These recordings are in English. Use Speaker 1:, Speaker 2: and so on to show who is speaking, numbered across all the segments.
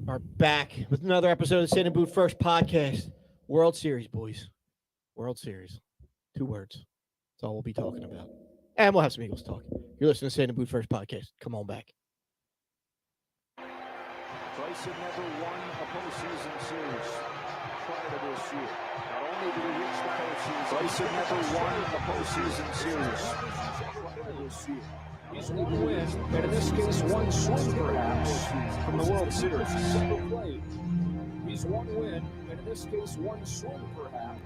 Speaker 1: are back with another episode of the Sand and Boot First podcast. World Series, boys. World Series. 2 words. That's all we'll be talking about. And we'll have some Eagles talk. You're listening to Sand and Boot First podcast. Come on back.
Speaker 2: Bryce had never won a postseason series prior to this year. Not only did he reach the postseason, Bryce had never won a postseason series prior to this year. He's one win, and in this case, one swing perhaps from the World Series. He's one win, and in this case, one swing perhaps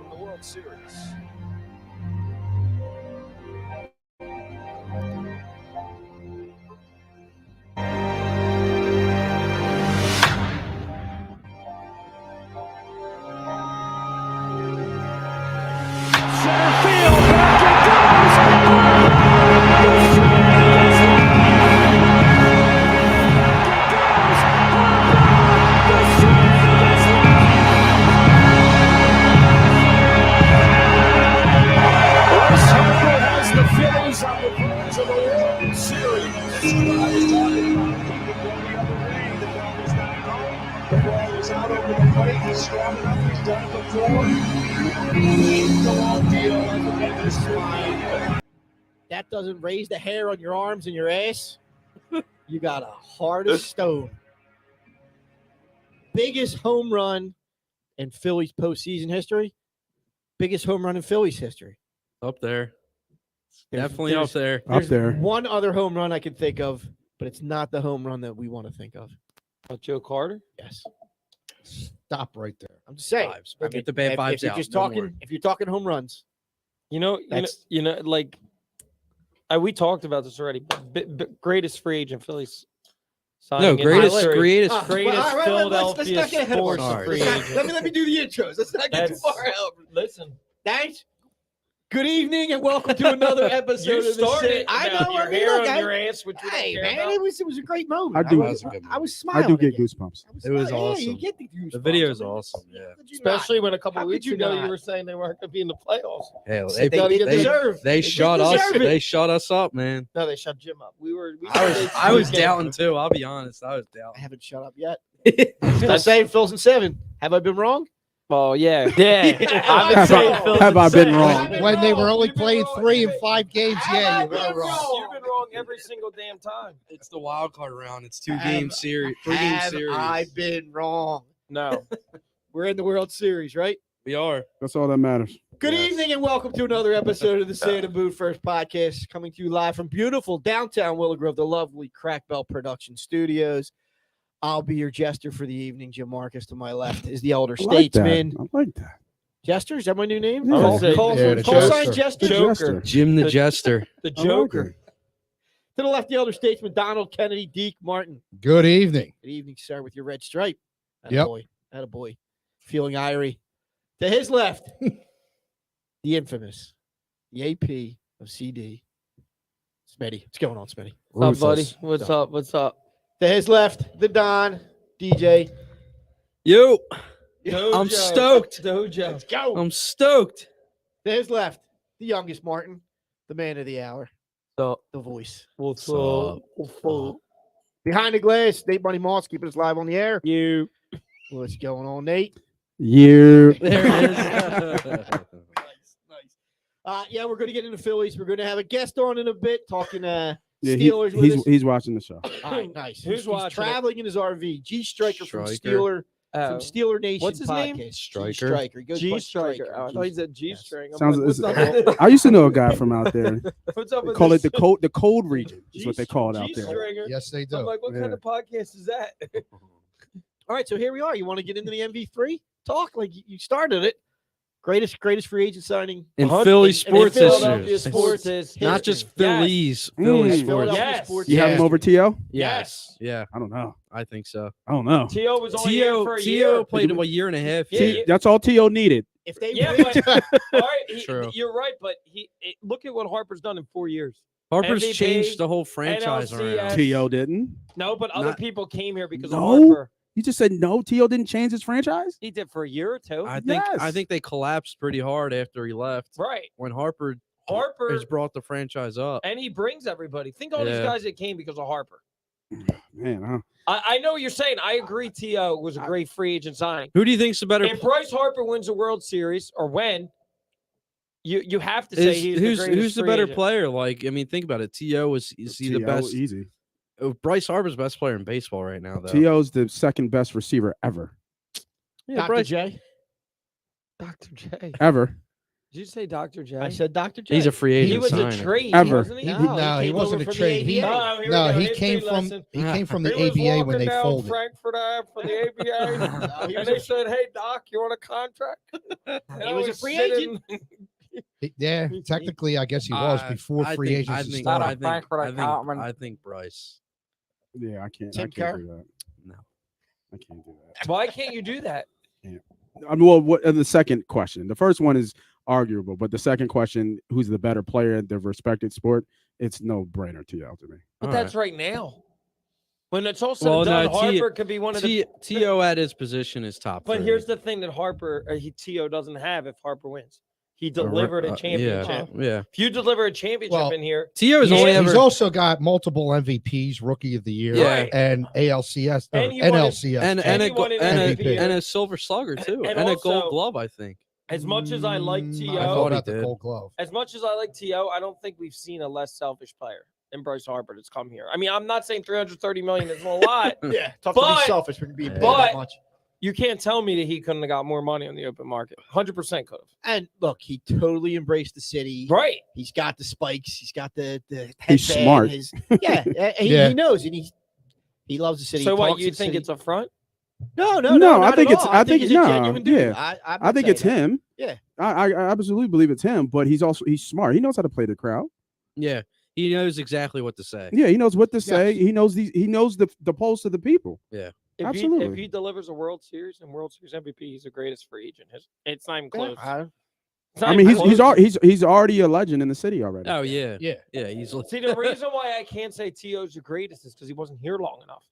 Speaker 2: from the World Series.
Speaker 1: That doesn't raise the hair on your arms and your ass. You got a heart of stone. Biggest home run in Phillies postseason history. Biggest home run in Phillies history.
Speaker 3: Up there.
Speaker 1: There's
Speaker 3: Definitely up there.
Speaker 1: There's one other home run I can think of, but it's not the home run that we want to think of.
Speaker 4: Joe Carter?
Speaker 1: Yes.
Speaker 5: Stop right there.
Speaker 1: I'm just saying.
Speaker 3: Vibes. Get the bad vibes
Speaker 1: if you're
Speaker 3: out.
Speaker 1: just
Speaker 3: Don't
Speaker 1: talking,
Speaker 3: worry.
Speaker 1: if you're talking home runs,
Speaker 4: Like we talked about this already. Greatest free agent Phillies.
Speaker 3: No, greatest
Speaker 4: Philadelphia
Speaker 1: let's not get ahead of
Speaker 4: sports
Speaker 3: ourselves.
Speaker 4: free agent.
Speaker 1: let me do the intros. Let's not get too far out.
Speaker 4: Listen,
Speaker 1: Thanks. Good evening and welcome to another episode
Speaker 4: you
Speaker 1: of the
Speaker 4: started.
Speaker 1: City. I know.
Speaker 4: Your
Speaker 1: I mean,
Speaker 4: hair
Speaker 1: look,
Speaker 4: on your ass, which we
Speaker 1: hey
Speaker 4: don't care
Speaker 1: man,
Speaker 4: about.
Speaker 1: it was a great moment.
Speaker 5: I do.
Speaker 1: I was smiling.
Speaker 5: I do get
Speaker 1: again.
Speaker 5: goosebumps.
Speaker 3: It was
Speaker 1: Yeah,
Speaker 3: awesome.
Speaker 1: you get the goosebumps.
Speaker 3: The video is
Speaker 1: I mean,
Speaker 3: awesome. Yeah.
Speaker 1: how could you
Speaker 4: Especially when a couple
Speaker 1: How
Speaker 4: of
Speaker 1: could
Speaker 4: weeks
Speaker 1: you
Speaker 4: ago
Speaker 1: not?
Speaker 4: you were saying they weren't going to be in the playoffs.
Speaker 3: Hell,
Speaker 1: not?
Speaker 4: They
Speaker 1: deserve.
Speaker 3: they shut us.
Speaker 1: deserve it.
Speaker 3: They shut us up, man.
Speaker 4: No, they shut Jim up.
Speaker 3: I was doubting too. I'll be honest. I was
Speaker 1: I
Speaker 3: doubting.
Speaker 1: haven't shut up yet. Still saying Phil's in 7. Have I been wrong?
Speaker 4: Oh yeah.
Speaker 5: Have I been wrong?
Speaker 6: When they were only playing 3 and 5 games, yeah, you were
Speaker 1: Have I been
Speaker 6: wrong.
Speaker 4: You've been wrong every single damn time.
Speaker 3: It's the wild card round. It's 3
Speaker 1: Have-
Speaker 3: game series.
Speaker 1: Have I been wrong?
Speaker 4: No.
Speaker 1: We're in the World Series, right?
Speaker 3: We are.
Speaker 5: That's all that matters.
Speaker 1: Good
Speaker 3: Yes.
Speaker 1: evening and welcome to another episode of the Sand and Boot First podcast, coming to you live from beautiful downtown Willow Grove, the lovely Crack Bell Production Studios. I'll be your jester for the evening. Jim Marcus to my left is the elder
Speaker 5: I like that.
Speaker 1: statesman.
Speaker 5: I like that.
Speaker 1: Jester, is that my new name?
Speaker 5: Yeah.
Speaker 1: Call
Speaker 6: the
Speaker 1: sign
Speaker 6: Jester.
Speaker 1: Jester.
Speaker 4: Joker.
Speaker 3: Jim the Jester.
Speaker 4: The
Speaker 5: I like
Speaker 4: Joker.
Speaker 5: it.
Speaker 1: To the left, the elder statesman, Donald Kennedy, Deke Martin.
Speaker 6: Good evening.
Speaker 1: Good evening, sir, with your red stripe.
Speaker 6: Yep.
Speaker 1: Attaboy. Feeling irie. To his left, the infamous, the AP of CD, Smitty. What's going on, Smitty?
Speaker 4: What's up, buddy?
Speaker 6: Ruthless.
Speaker 4: What's up? What's up?
Speaker 1: To his left, the Don, DJ.
Speaker 3: Yo,
Speaker 4: Dojo.
Speaker 3: I'm stoked.
Speaker 4: Dojo.
Speaker 1: Let's go.
Speaker 3: I'm stoked.
Speaker 1: To his left, the youngest Martin, the man of the hour,
Speaker 4: So,
Speaker 1: the voice.
Speaker 4: what's
Speaker 3: up?
Speaker 4: What's up?
Speaker 1: Behind the glass, Nate Bunny Moss keeping us live on the air.
Speaker 4: You.
Speaker 1: What's going on, Nate?
Speaker 5: You.
Speaker 3: There it is.
Speaker 1: Nice. Yeah, we're going to get into Phillies. We're going to have a guest on in a bit talking
Speaker 5: Yeah,
Speaker 1: Steelers with us.
Speaker 5: he's watching the show.
Speaker 1: All right, nice.
Speaker 4: Who's
Speaker 1: He's
Speaker 4: watching it?
Speaker 1: traveling in his RV. G Stryker from
Speaker 3: Stryker.
Speaker 1: Steeler Nation
Speaker 4: What's his
Speaker 1: podcast.
Speaker 4: name?
Speaker 3: Stryker.
Speaker 1: G Stryker. He goes by
Speaker 4: G Stryker.
Speaker 1: Stryker.
Speaker 4: I thought he said G string. I'm
Speaker 5: Sounds.
Speaker 4: like, what's
Speaker 5: it's-
Speaker 4: up?
Speaker 5: I used to know a guy from out there.
Speaker 4: What's up
Speaker 5: They
Speaker 4: with
Speaker 5: call
Speaker 4: this?
Speaker 5: it the cold region. Is what they call it out there.
Speaker 4: G-stringer?
Speaker 6: Yes, they
Speaker 4: I'm
Speaker 6: do.
Speaker 4: like, what kind
Speaker 5: Yeah.
Speaker 4: of podcast is that?
Speaker 1: All right, so here we are. You want to get into the MV3 talk? Like you started it. Greatest free agent signing
Speaker 3: In
Speaker 1: in-
Speaker 3: Philly
Speaker 1: in
Speaker 3: sports
Speaker 4: Philadelphia
Speaker 3: issues.
Speaker 4: sports
Speaker 1: history.
Speaker 3: Not just
Speaker 1: Yes.
Speaker 3: Phillies.
Speaker 5: Mm.
Speaker 3: Philly
Speaker 5: Yes,
Speaker 3: sports.
Speaker 1: Philadelphia
Speaker 4: Yes.
Speaker 1: sports
Speaker 5: You have
Speaker 1: history.
Speaker 5: him over T.O.?
Speaker 3: Yes. Yeah.
Speaker 5: I don't know.
Speaker 3: I think so.
Speaker 5: I don't know.
Speaker 4: T.O. was only here for a year.
Speaker 3: T.O. played a year and a half.
Speaker 4: Yeah,
Speaker 5: See, that's all T.O. needed.
Speaker 1: If they
Speaker 4: Yeah,
Speaker 1: win,
Speaker 4: but all right,
Speaker 3: True.
Speaker 4: you're right, but look at what Harper's done in 4 years.
Speaker 3: Harper's
Speaker 4: MVP,
Speaker 3: changed the whole franchise
Speaker 4: NLCS.
Speaker 3: around.
Speaker 5: T.O. didn't.
Speaker 4: No, but other
Speaker 5: Not-
Speaker 4: people came here because
Speaker 5: No.
Speaker 4: of Harper.
Speaker 5: You just said no. T.O. didn't change his franchise.
Speaker 4: He did for a year or two.
Speaker 3: I
Speaker 5: Yes.
Speaker 3: think they collapsed pretty hard after he left.
Speaker 4: Right.
Speaker 3: When Harper
Speaker 4: Harper,
Speaker 3: has brought the franchise up.
Speaker 4: and he brings everybody. Think all these
Speaker 3: Yeah.
Speaker 4: guys that came because of Harper.
Speaker 5: Man,
Speaker 4: I know what you're saying. I agree. T.O. was a great free agent signing.
Speaker 3: Who do you think's the better?
Speaker 4: If Bryce Harper wins a World Series, or when, you have to say he's
Speaker 3: who's the
Speaker 4: free
Speaker 3: better
Speaker 4: agent.
Speaker 3: player? Like, I mean, think about it. T.O. is he the
Speaker 5: T.O.
Speaker 3: best?
Speaker 5: Easy.
Speaker 3: Bryce Harper's the best player in baseball right now, though.
Speaker 5: T.O.'s the second best receiver ever.
Speaker 3: Yeah,
Speaker 1: Dr.
Speaker 3: Bryce.
Speaker 1: J.
Speaker 4: Dr. J.
Speaker 5: Ever.
Speaker 4: Did you say Dr. J?
Speaker 1: I said Dr. J.
Speaker 3: He's a free agent.
Speaker 4: He was
Speaker 3: signing.
Speaker 4: a trade,
Speaker 5: Ever.
Speaker 4: wasn't he?
Speaker 6: No, he
Speaker 1: came
Speaker 6: wasn't
Speaker 1: over
Speaker 6: a
Speaker 1: from the
Speaker 6: trade. He-
Speaker 1: ABA.
Speaker 4: Oh, here we
Speaker 6: No,
Speaker 4: go.
Speaker 6: he
Speaker 4: History
Speaker 6: came from
Speaker 4: lesson.
Speaker 6: he came from
Speaker 4: He
Speaker 6: the
Speaker 4: was
Speaker 6: ABA when
Speaker 4: walking
Speaker 6: they
Speaker 4: down
Speaker 6: folded.
Speaker 4: Frankfurt Ave for the ABA, and they said, "Hey, Doc, you want a contract?" And
Speaker 1: He
Speaker 4: I
Speaker 1: was a free
Speaker 4: sitting-
Speaker 6: Yeah, technically, I guess he was before free agency
Speaker 3: I think,
Speaker 6: started.
Speaker 3: I think,
Speaker 4: Frankfurt
Speaker 3: I think,
Speaker 4: Accountant.
Speaker 3: I think Bryce.
Speaker 5: Yeah, I can't.
Speaker 1: Tim
Speaker 5: I can't
Speaker 1: Kerr?
Speaker 5: do that.
Speaker 3: No.
Speaker 5: I can't do that.
Speaker 4: Why can't you do that?
Speaker 5: I mean, well, what the second question? The first one is arguable, but the second question, who's the better player in their respected sport? It's no brainer to me.
Speaker 4: But
Speaker 3: All
Speaker 4: that's right now. When it's all said
Speaker 3: Well,
Speaker 4: and done,
Speaker 3: no,
Speaker 4: Harper could be one of the.
Speaker 3: T.O. at his position is top.
Speaker 4: But
Speaker 3: 30.
Speaker 4: here's the thing that Harper, T.O. doesn't have if Harper wins. He delivered a championship.
Speaker 3: Yeah.
Speaker 4: If you deliver a championship
Speaker 6: Well,
Speaker 4: in here,
Speaker 3: T.O.'s
Speaker 4: Yeah,
Speaker 3: only
Speaker 6: He's
Speaker 3: ever
Speaker 6: also got multiple MVPs, Rookie of the Year,
Speaker 3: Yeah.
Speaker 6: and ALCS,
Speaker 4: And he won
Speaker 6: NLCS,
Speaker 3: and
Speaker 4: and
Speaker 3: a
Speaker 4: he won an
Speaker 6: MVP.
Speaker 3: and a Silver Slugger too,
Speaker 4: And
Speaker 3: and a
Speaker 4: also-
Speaker 3: Gold Glove, I think.
Speaker 4: as much as I like
Speaker 6: I
Speaker 4: T.O.,
Speaker 6: thought
Speaker 3: he
Speaker 6: about the
Speaker 3: did.
Speaker 6: Gold Glove.
Speaker 4: as much as I like T.O., I don't think we've seen a less selfish player than Bryce Harper that's come here. I mean, I'm not saying $330 million is a lot.
Speaker 1: Yeah, tough to
Speaker 4: But-
Speaker 1: be selfish when being paid
Speaker 4: but-
Speaker 1: that much.
Speaker 4: You can't tell me that he couldn't have got more money on the open market. 100% could have.
Speaker 1: And look, he totally embraced the city.
Speaker 4: Right.
Speaker 1: He's got the spikes. He's got the
Speaker 5: He's
Speaker 1: headband,
Speaker 5: smart.
Speaker 1: He knows, and he loves the city.
Speaker 4: So
Speaker 1: He
Speaker 4: what,
Speaker 1: talks
Speaker 4: you
Speaker 1: to the
Speaker 4: think
Speaker 1: city.
Speaker 4: it's a front?
Speaker 1: No,
Speaker 5: No,
Speaker 1: not
Speaker 5: I think
Speaker 1: at
Speaker 5: it's-
Speaker 1: all.
Speaker 5: I think
Speaker 1: he's a
Speaker 5: no,
Speaker 1: genuine dude.
Speaker 5: yeah.
Speaker 1: I'm
Speaker 5: I
Speaker 1: not
Speaker 5: think
Speaker 1: saying
Speaker 5: it's
Speaker 1: that.
Speaker 5: him.
Speaker 1: Yeah.
Speaker 5: I absolutely believe it's him, but he's smart. He knows how to play the crowd.
Speaker 3: Yeah, he knows exactly what to say.
Speaker 5: Yeah, he knows what to say.
Speaker 6: Yes.
Speaker 5: He knows the pulse of the people.
Speaker 4: If
Speaker 5: Absolutely.
Speaker 4: he delivers a World Series and World Series MVP, he's the greatest free agent. It's not even
Speaker 1: Yeah,
Speaker 4: close.
Speaker 1: I-
Speaker 4: It's not
Speaker 5: I mean,
Speaker 4: even
Speaker 5: he's
Speaker 4: close.
Speaker 5: he's already a legend in the city already.
Speaker 3: Oh yeah,
Speaker 6: Yeah.
Speaker 3: He's
Speaker 4: See, the reason why I can't say T.O.'s the greatest is because he wasn't here long enough.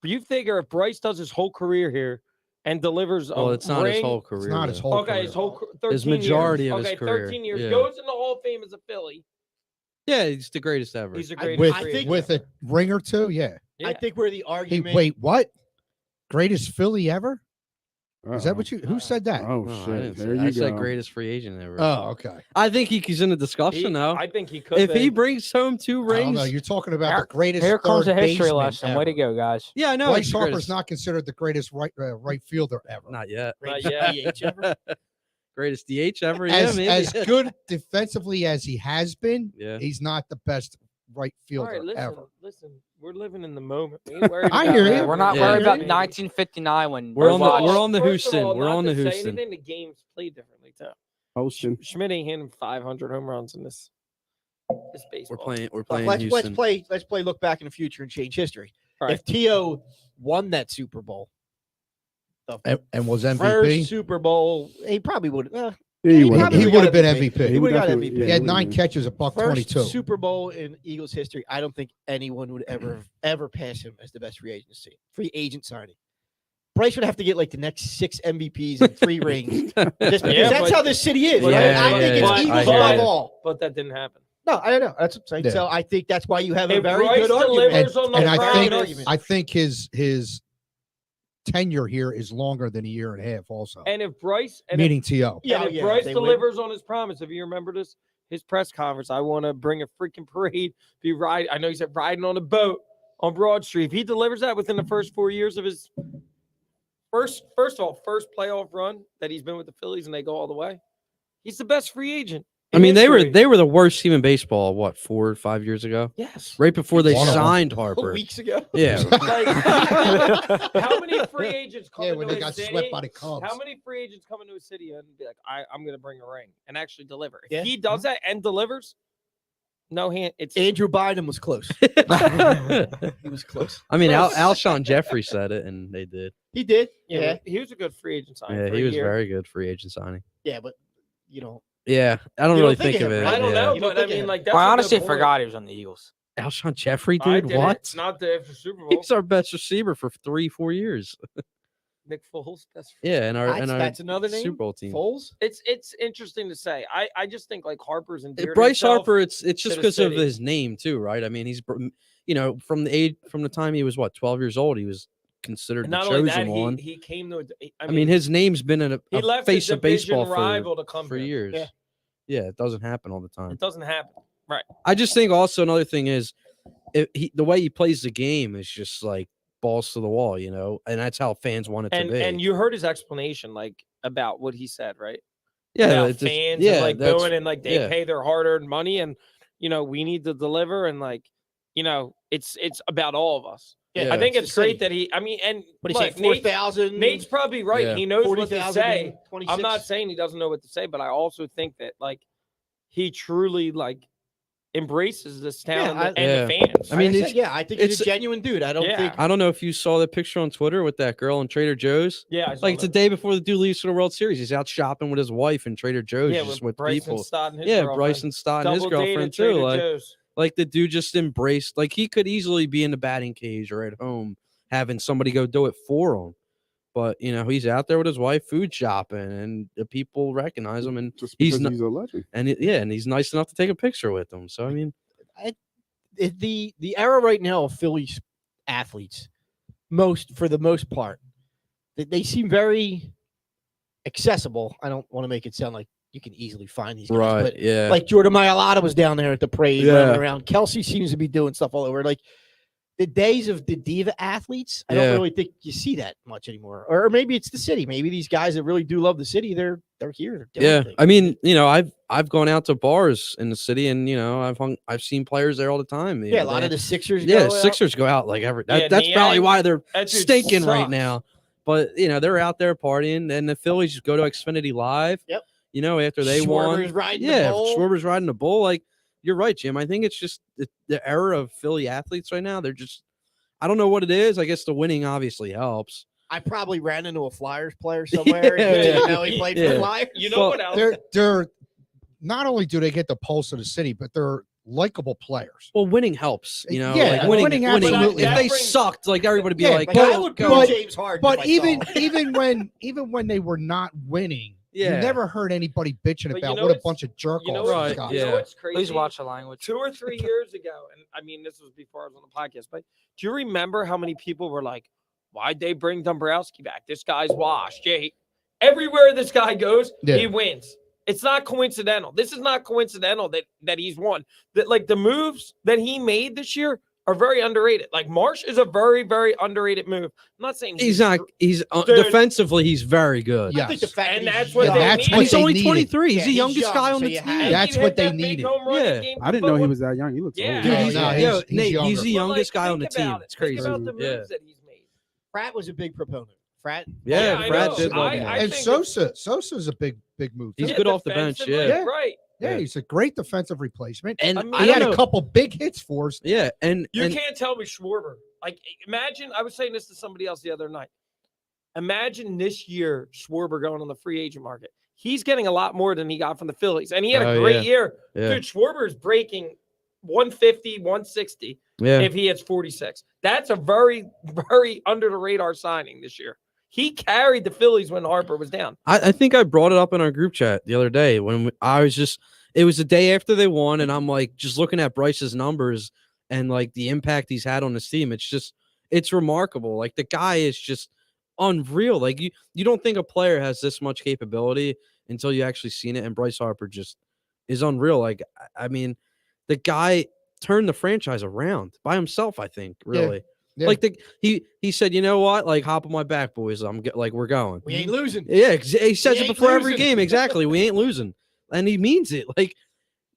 Speaker 4: But you figure if Bryce does his whole career here and delivers
Speaker 3: well,
Speaker 4: a
Speaker 3: it's not his
Speaker 4: ring-
Speaker 3: whole career.
Speaker 6: It's not his
Speaker 3: though.
Speaker 6: whole
Speaker 4: Okay, his
Speaker 6: career.
Speaker 4: whole 13
Speaker 3: His majority
Speaker 4: years.
Speaker 3: of his
Speaker 4: Okay,
Speaker 3: career,
Speaker 4: 13 years.
Speaker 3: yeah.
Speaker 4: Goes in the Hall of Fame as a Philly.
Speaker 3: Yeah, he's the greatest ever.
Speaker 4: He's the
Speaker 1: I-
Speaker 4: greatest
Speaker 6: with
Speaker 4: free agent.
Speaker 6: with a ring or two. Yeah.
Speaker 4: Yeah.
Speaker 1: I think where the
Speaker 6: He
Speaker 1: argument.
Speaker 6: wait, what? Greatest Philly ever? Is that
Speaker 5: Uh-oh.
Speaker 6: what you? Who said that?
Speaker 5: Oh
Speaker 3: No, I
Speaker 5: shit!
Speaker 3: didn't say
Speaker 5: There
Speaker 3: that.
Speaker 5: you
Speaker 3: I said
Speaker 5: go.
Speaker 3: greatest free agent ever.
Speaker 6: Oh, okay.
Speaker 3: I think he's in the discussion now.
Speaker 4: I think he could.
Speaker 3: If he
Speaker 4: be.
Speaker 3: brings home 2
Speaker 6: I don't
Speaker 3: rings,
Speaker 6: know. You're talking about the greatest.
Speaker 7: Here comes a
Speaker 6: third
Speaker 7: history
Speaker 6: baseman
Speaker 7: lesson. Way to
Speaker 6: ever.
Speaker 7: go, guys.
Speaker 3: yeah, I know.
Speaker 6: Bryce
Speaker 3: he's the
Speaker 6: Harper's
Speaker 3: greatest.
Speaker 6: not considered the greatest right fielder ever.
Speaker 3: Not yet.
Speaker 4: Not
Speaker 1: greatest
Speaker 4: yet.
Speaker 1: DH ever.
Speaker 3: Greatest DH ever.
Speaker 6: As
Speaker 3: yeah, maybe.
Speaker 6: as good defensively as he has been,
Speaker 3: yeah.
Speaker 6: he's not the best right
Speaker 4: All
Speaker 6: fielder
Speaker 4: right, listen,
Speaker 6: ever.
Speaker 4: listen. We're living in the moment. We ain't worried
Speaker 6: I
Speaker 4: about
Speaker 6: hear
Speaker 4: that.
Speaker 6: you.
Speaker 7: We're not
Speaker 3: Yeah.
Speaker 7: worried about
Speaker 4: Maybe.
Speaker 7: 1959 when
Speaker 3: We're on the-
Speaker 7: Bryce-
Speaker 3: we're on the
Speaker 4: First of
Speaker 3: Houston.
Speaker 4: all,
Speaker 3: We're
Speaker 4: not
Speaker 3: on
Speaker 4: to
Speaker 3: the
Speaker 4: say
Speaker 3: Houston.
Speaker 4: anything, the game's played differently too.
Speaker 5: Hosting.
Speaker 4: Schmidt ain't hitting 500 home runs in this baseball.
Speaker 3: We're playing
Speaker 1: let's
Speaker 3: Houston.
Speaker 1: play look back in the future and change history.
Speaker 4: Right.
Speaker 1: If T.O. won that Super Bowl,
Speaker 6: And was
Speaker 1: first
Speaker 6: MVP.
Speaker 1: Super Bowl, he probably would.
Speaker 5: Yeah, he
Speaker 1: He
Speaker 5: would
Speaker 1: probably
Speaker 6: He
Speaker 1: would've
Speaker 6: would have
Speaker 1: got
Speaker 6: been
Speaker 1: MVP.
Speaker 6: MVP.
Speaker 1: He would've got
Speaker 5: definitely-
Speaker 1: MVP.
Speaker 5: yeah,
Speaker 6: He had
Speaker 5: would've
Speaker 6: 9
Speaker 5: been.
Speaker 6: catches, a buck
Speaker 1: First
Speaker 6: 22.
Speaker 1: Super Bowl in Eagles history. I don't think anyone would ever pass him as the best free agent signing. Bryce would have to get like the next 6 MVPs and 3 rings. Just because
Speaker 4: Yeah,
Speaker 1: that's
Speaker 4: but-
Speaker 1: how this city is.
Speaker 4: but-
Speaker 1: right?
Speaker 3: Yeah,
Speaker 1: I think
Speaker 3: yeah,
Speaker 1: it's
Speaker 4: yeah.
Speaker 1: Eagles
Speaker 3: I hear
Speaker 1: above
Speaker 3: you.
Speaker 1: all.
Speaker 4: But that didn't happen.
Speaker 1: No, I don't know. That's what I'm saying.
Speaker 6: Yeah.
Speaker 1: So I think that's why you have a
Speaker 4: If
Speaker 1: very
Speaker 4: Bryce
Speaker 1: good argument.
Speaker 4: delivers on the
Speaker 6: And I
Speaker 4: promise,
Speaker 6: think I think his tenure here is longer than a year and a half. Also,
Speaker 4: and if Bryce and
Speaker 6: meaning To.
Speaker 1: Yeah,
Speaker 4: if
Speaker 1: yeah,
Speaker 4: Bryce
Speaker 1: they would.
Speaker 4: delivers on his promise, if you remember this, his press conference, I want to bring a freaking parade. Be ride. I know he said riding on a boat on Broad Street. If he delivers that within the first 4 years of his first playoff run that he's been with the Phillies, and they go all the way, he's the best free agent.
Speaker 3: I
Speaker 4: in
Speaker 3: mean,
Speaker 4: history.
Speaker 3: they were the worst team in baseball. What 4 or 5 years ago?
Speaker 4: Yes.
Speaker 3: Right before they
Speaker 6: One of them.
Speaker 3: signed Harper.
Speaker 1: Weeks ago.
Speaker 3: Yeah.
Speaker 4: Like, how many free agents come
Speaker 6: Yeah,
Speaker 4: into
Speaker 6: when they
Speaker 4: a
Speaker 6: got
Speaker 4: city?
Speaker 6: swept by the Cubs.
Speaker 4: How many free agents come into a city and be like, I'm going to bring a ring and actually deliver? If
Speaker 1: Yeah.
Speaker 4: he does that and delivers, no hand. It's
Speaker 1: Andrew Bynum was close.
Speaker 3: I
Speaker 1: He was close.
Speaker 3: mean, Alshon Jeffrey said it, and they did.
Speaker 1: He did.
Speaker 4: yeah.
Speaker 1: Yeah.
Speaker 4: He was a good free agent signing.
Speaker 3: Yeah,
Speaker 4: for
Speaker 3: he
Speaker 4: a
Speaker 3: was
Speaker 4: year.
Speaker 3: very good free agent signing.
Speaker 1: Yeah, but you know,
Speaker 3: Yeah, I don't
Speaker 1: You
Speaker 3: really
Speaker 1: don't think
Speaker 3: think of
Speaker 1: of
Speaker 3: it.
Speaker 1: him,
Speaker 4: I don't
Speaker 3: yeah.
Speaker 4: know,
Speaker 1: You don't
Speaker 4: but I
Speaker 1: think
Speaker 4: mean,
Speaker 1: of-
Speaker 4: like that's
Speaker 7: Well, I
Speaker 4: a good
Speaker 7: honestly
Speaker 4: point.
Speaker 7: forgot he was on the Eagles.
Speaker 3: Alshon Jeffrey,
Speaker 4: I
Speaker 3: dude,
Speaker 4: did it.
Speaker 3: what?
Speaker 4: Not the after Super Bowl.
Speaker 3: He's our best receiver for 3-4 years.
Speaker 4: Nick Foles. That's
Speaker 3: Yeah, and our
Speaker 1: that's another name.
Speaker 3: Super Bowl team.
Speaker 1: Foles.
Speaker 4: it's interesting to say. I just think like Harper's and
Speaker 3: Bryce Harper, it's just
Speaker 4: to the
Speaker 3: because of
Speaker 4: city.
Speaker 3: his name too, right? I mean, from the time he was 12 years old, he was considered
Speaker 4: And
Speaker 3: the
Speaker 4: not only
Speaker 3: chosen
Speaker 4: that,
Speaker 3: one.
Speaker 4: he came to.
Speaker 3: I mean, his name's been a
Speaker 4: he left
Speaker 3: face
Speaker 4: a
Speaker 3: of baseball
Speaker 4: division rival to come
Speaker 3: for
Speaker 4: here.
Speaker 3: years.
Speaker 1: Yeah.
Speaker 3: Yeah, it doesn't happen all the time.
Speaker 4: It doesn't happen. Right.
Speaker 3: I just think also another thing is the way he plays the game is just like balls to the wall, and that's how fans want it to be.
Speaker 4: And you heard his explanation, like about what he said, right?
Speaker 3: yeah,
Speaker 4: About
Speaker 3: it's just-
Speaker 4: fans
Speaker 3: yeah,
Speaker 4: and like
Speaker 3: that's-
Speaker 4: booing and like they
Speaker 3: yeah.
Speaker 4: pay their hard-earned money, and we need to deliver, and like it's about all of us.
Speaker 1: Yeah,
Speaker 4: I think
Speaker 1: it's
Speaker 4: it's
Speaker 1: the
Speaker 4: great
Speaker 1: city.
Speaker 4: that he. I mean, and
Speaker 1: What do you say?
Speaker 4: look, Nate's-
Speaker 1: 4,000.
Speaker 4: Nate's probably right.
Speaker 3: Yeah.
Speaker 4: He knows what to
Speaker 1: 40,000
Speaker 4: say.
Speaker 1: and 26.
Speaker 4: I'm not saying he doesn't know what to say, but I also think that like he truly like embraces this town
Speaker 1: Yeah,
Speaker 4: and
Speaker 3: Yeah.
Speaker 4: the fans.
Speaker 3: I mean,
Speaker 1: Like
Speaker 3: it's-
Speaker 1: I think he's a
Speaker 3: it's-
Speaker 1: genuine dude. I don't
Speaker 4: Yeah.
Speaker 1: think.
Speaker 3: I don't know if you saw the picture on Twitter with that girl in Trader Joe's.
Speaker 4: yeah, I saw
Speaker 3: Like it's the
Speaker 4: that.
Speaker 3: day before the dude leaves for the World Series. He's out shopping with his wife in Trader Joe's,
Speaker 4: Yeah,
Speaker 3: just with
Speaker 4: Bryson
Speaker 3: people.
Speaker 4: Stott and his
Speaker 3: Yeah,
Speaker 4: girlfriend.
Speaker 3: Bryson Stott and his
Speaker 4: Double date
Speaker 3: girlfriend
Speaker 4: at
Speaker 3: too.
Speaker 4: Trader Joe's.
Speaker 3: Like the dude just embraced. Like he could easily be in the batting cage or at home having somebody go do it for him. But he's out there with his wife, food shopping, and the people recognize him, and
Speaker 5: Just
Speaker 3: he's
Speaker 5: because
Speaker 3: not-
Speaker 5: he's a legend.
Speaker 3: and he's nice enough to take a picture with them. So I mean,
Speaker 1: The era right now of Phillies athletes, for the most part, they seem very accessible. I don't want to make it sound like you can easily find these guys,
Speaker 3: right?
Speaker 1: but
Speaker 3: Yeah,
Speaker 1: like Jordan Mailata was down there at the parade
Speaker 3: Yeah.
Speaker 1: running around. Kelsey seems to be doing stuff all over. Like the days of the diva athletes, I
Speaker 3: Yeah.
Speaker 1: don't really think you see that much anymore. Or maybe it's the city. Maybe these guys that really do love the city, they're here. They're doing
Speaker 3: yeah.
Speaker 1: things.
Speaker 3: I mean, I've gone out to bars in the city, and I've seen players there all the time.
Speaker 1: yeah, a lot of the Sixers.
Speaker 3: Yeah,
Speaker 1: go out.
Speaker 3: Sixers go out like every.
Speaker 4: Yeah,
Speaker 3: That's probably
Speaker 4: Niang,
Speaker 3: why they're
Speaker 4: that dude
Speaker 3: stinking right
Speaker 4: sucks.
Speaker 3: now. But they're out there partying, and the Phillies just go to Xfinity Live.
Speaker 1: Yep.
Speaker 3: After they won.
Speaker 1: Schwarber's riding the
Speaker 3: Yeah,
Speaker 1: bull.
Speaker 3: Schwarber's riding the bull. Like you're right, Jim. I think it's just the era of Philly athletes right now. They're just. I don't know what it is. I guess the winning obviously helps.
Speaker 1: I probably ran into a Flyers player somewhere.
Speaker 3: Yeah,
Speaker 1: and
Speaker 3: yeah.
Speaker 1: he played for
Speaker 3: Yeah.
Speaker 1: the Flyers.
Speaker 4: You know
Speaker 3: Well,
Speaker 4: what else?
Speaker 6: They're not only do they get the pulse of the city, but they're likable players.
Speaker 3: Well, winning helps.
Speaker 6: Yeah,
Speaker 3: like winning.
Speaker 6: winning
Speaker 3: If
Speaker 6: absolutely
Speaker 3: they
Speaker 4: helps.
Speaker 3: sucked, like everybody be
Speaker 6: Yeah,
Speaker 3: like,
Speaker 1: Like, I would boo
Speaker 6: but-
Speaker 1: James Harden.
Speaker 6: But
Speaker 1: if I saw
Speaker 6: even
Speaker 1: him.
Speaker 6: even when they were not winning, you
Speaker 3: Yeah.
Speaker 6: never heard anybody bitching
Speaker 4: But you
Speaker 6: about
Speaker 4: know
Speaker 6: what a
Speaker 4: what's-
Speaker 6: bunch of jerk
Speaker 4: You know
Speaker 6: offs
Speaker 3: Right,
Speaker 6: these guys
Speaker 4: You
Speaker 3: yeah.
Speaker 4: know what's crazy?
Speaker 7: Please watch the language.
Speaker 4: 2 or 3 years ago, and I mean this was before I was on the podcast, but do you remember how many people were like, "Why'd they bring Dombrowski back? This guy's washed." Yeah, everywhere this guy goes,
Speaker 6: Yeah.
Speaker 4: he wins. It's not coincidental. This is not coincidental that he's won. That like the moves that he made this year are very underrated. Like Marsh is a very, very underrated move. I'm not saying
Speaker 3: He's not. He's
Speaker 4: Dude.
Speaker 3: defensively. He's very good.
Speaker 6: Yeah.
Speaker 1: I think the fact
Speaker 4: And
Speaker 1: that
Speaker 4: that's
Speaker 1: he's
Speaker 4: what
Speaker 1: young-
Speaker 4: they
Speaker 6: that's
Speaker 4: need.
Speaker 3: And
Speaker 6: what
Speaker 3: he's
Speaker 6: they
Speaker 3: only
Speaker 6: needed.
Speaker 3: 23. He's
Speaker 1: Yeah,
Speaker 3: the
Speaker 1: he's
Speaker 3: youngest
Speaker 1: young,
Speaker 3: guy on
Speaker 1: so
Speaker 3: the
Speaker 1: you
Speaker 3: team.
Speaker 1: have-
Speaker 4: And
Speaker 6: That's
Speaker 4: he
Speaker 6: what
Speaker 4: hit
Speaker 6: they
Speaker 4: that big
Speaker 6: needed.
Speaker 4: home run in
Speaker 3: Yeah.
Speaker 4: game
Speaker 5: I didn't know he
Speaker 4: four.
Speaker 5: was that young. He looks
Speaker 4: Yeah.
Speaker 5: old.
Speaker 3: Dude,
Speaker 6: No,
Speaker 3: he's,
Speaker 6: no,
Speaker 3: yo,
Speaker 6: he's
Speaker 3: Nate,
Speaker 6: younger.
Speaker 3: he's the
Speaker 4: But, like,
Speaker 3: youngest guy on the
Speaker 4: think
Speaker 3: team.
Speaker 4: about it.
Speaker 3: It's
Speaker 4: Think
Speaker 3: crazy.
Speaker 4: about the
Speaker 3: Yeah.
Speaker 4: moves that he's made.
Speaker 1: Pratt was a big proponent. Pratt.
Speaker 3: Yeah,
Speaker 4: I
Speaker 3: Brad
Speaker 4: know.
Speaker 3: did love him.
Speaker 4: I
Speaker 6: And
Speaker 4: think
Speaker 6: Sosa's a big move.
Speaker 3: He's
Speaker 6: too.
Speaker 3: good off the bench,
Speaker 4: defensively,
Speaker 3: yeah.
Speaker 4: Right.
Speaker 6: Yeah,
Speaker 3: Yeah.
Speaker 6: he's a great defensive replacement.
Speaker 3: And
Speaker 4: I mean,
Speaker 3: I
Speaker 6: He
Speaker 3: don't
Speaker 6: had
Speaker 3: know.
Speaker 6: a couple big hits for us.
Speaker 3: Yeah, and
Speaker 4: You
Speaker 3: and
Speaker 4: can't tell me Schwarber. Like, imagine, I was saying this to somebody else the other night. Imagine this year, Schwarber going on the free agent market. He's getting a lot more than he got from the Phillies. And he had a
Speaker 3: Oh,
Speaker 4: great
Speaker 3: yeah.
Speaker 4: year.
Speaker 3: yeah,
Speaker 4: Dude, Schwarber is breaking 150, 160
Speaker 3: yeah.
Speaker 4: if he hits 46. That's a very, very under the radar signing this year. He carried the Phillies when Harper was down.
Speaker 3: I think I brought it up in our group chat the other day when I was just. It was the day after they won, and I'm like just looking at Bryce's numbers and like the impact he's had on this team. It's remarkable. Like the guy is just unreal. Like you don't think a player has this much capability until you actually seen it. And Bryce Harper just is unreal. Like I mean, the guy turned the franchise around by himself. I think really.
Speaker 6: Yeah.
Speaker 3: Like he said, you know what? Like hop on my back, boys. We're going.
Speaker 1: We ain't losing.
Speaker 3: Yeah, he says
Speaker 1: We
Speaker 3: it
Speaker 1: ain't
Speaker 3: before every
Speaker 1: losing.
Speaker 3: game. Exactly. We ain't losing. And he means it. Like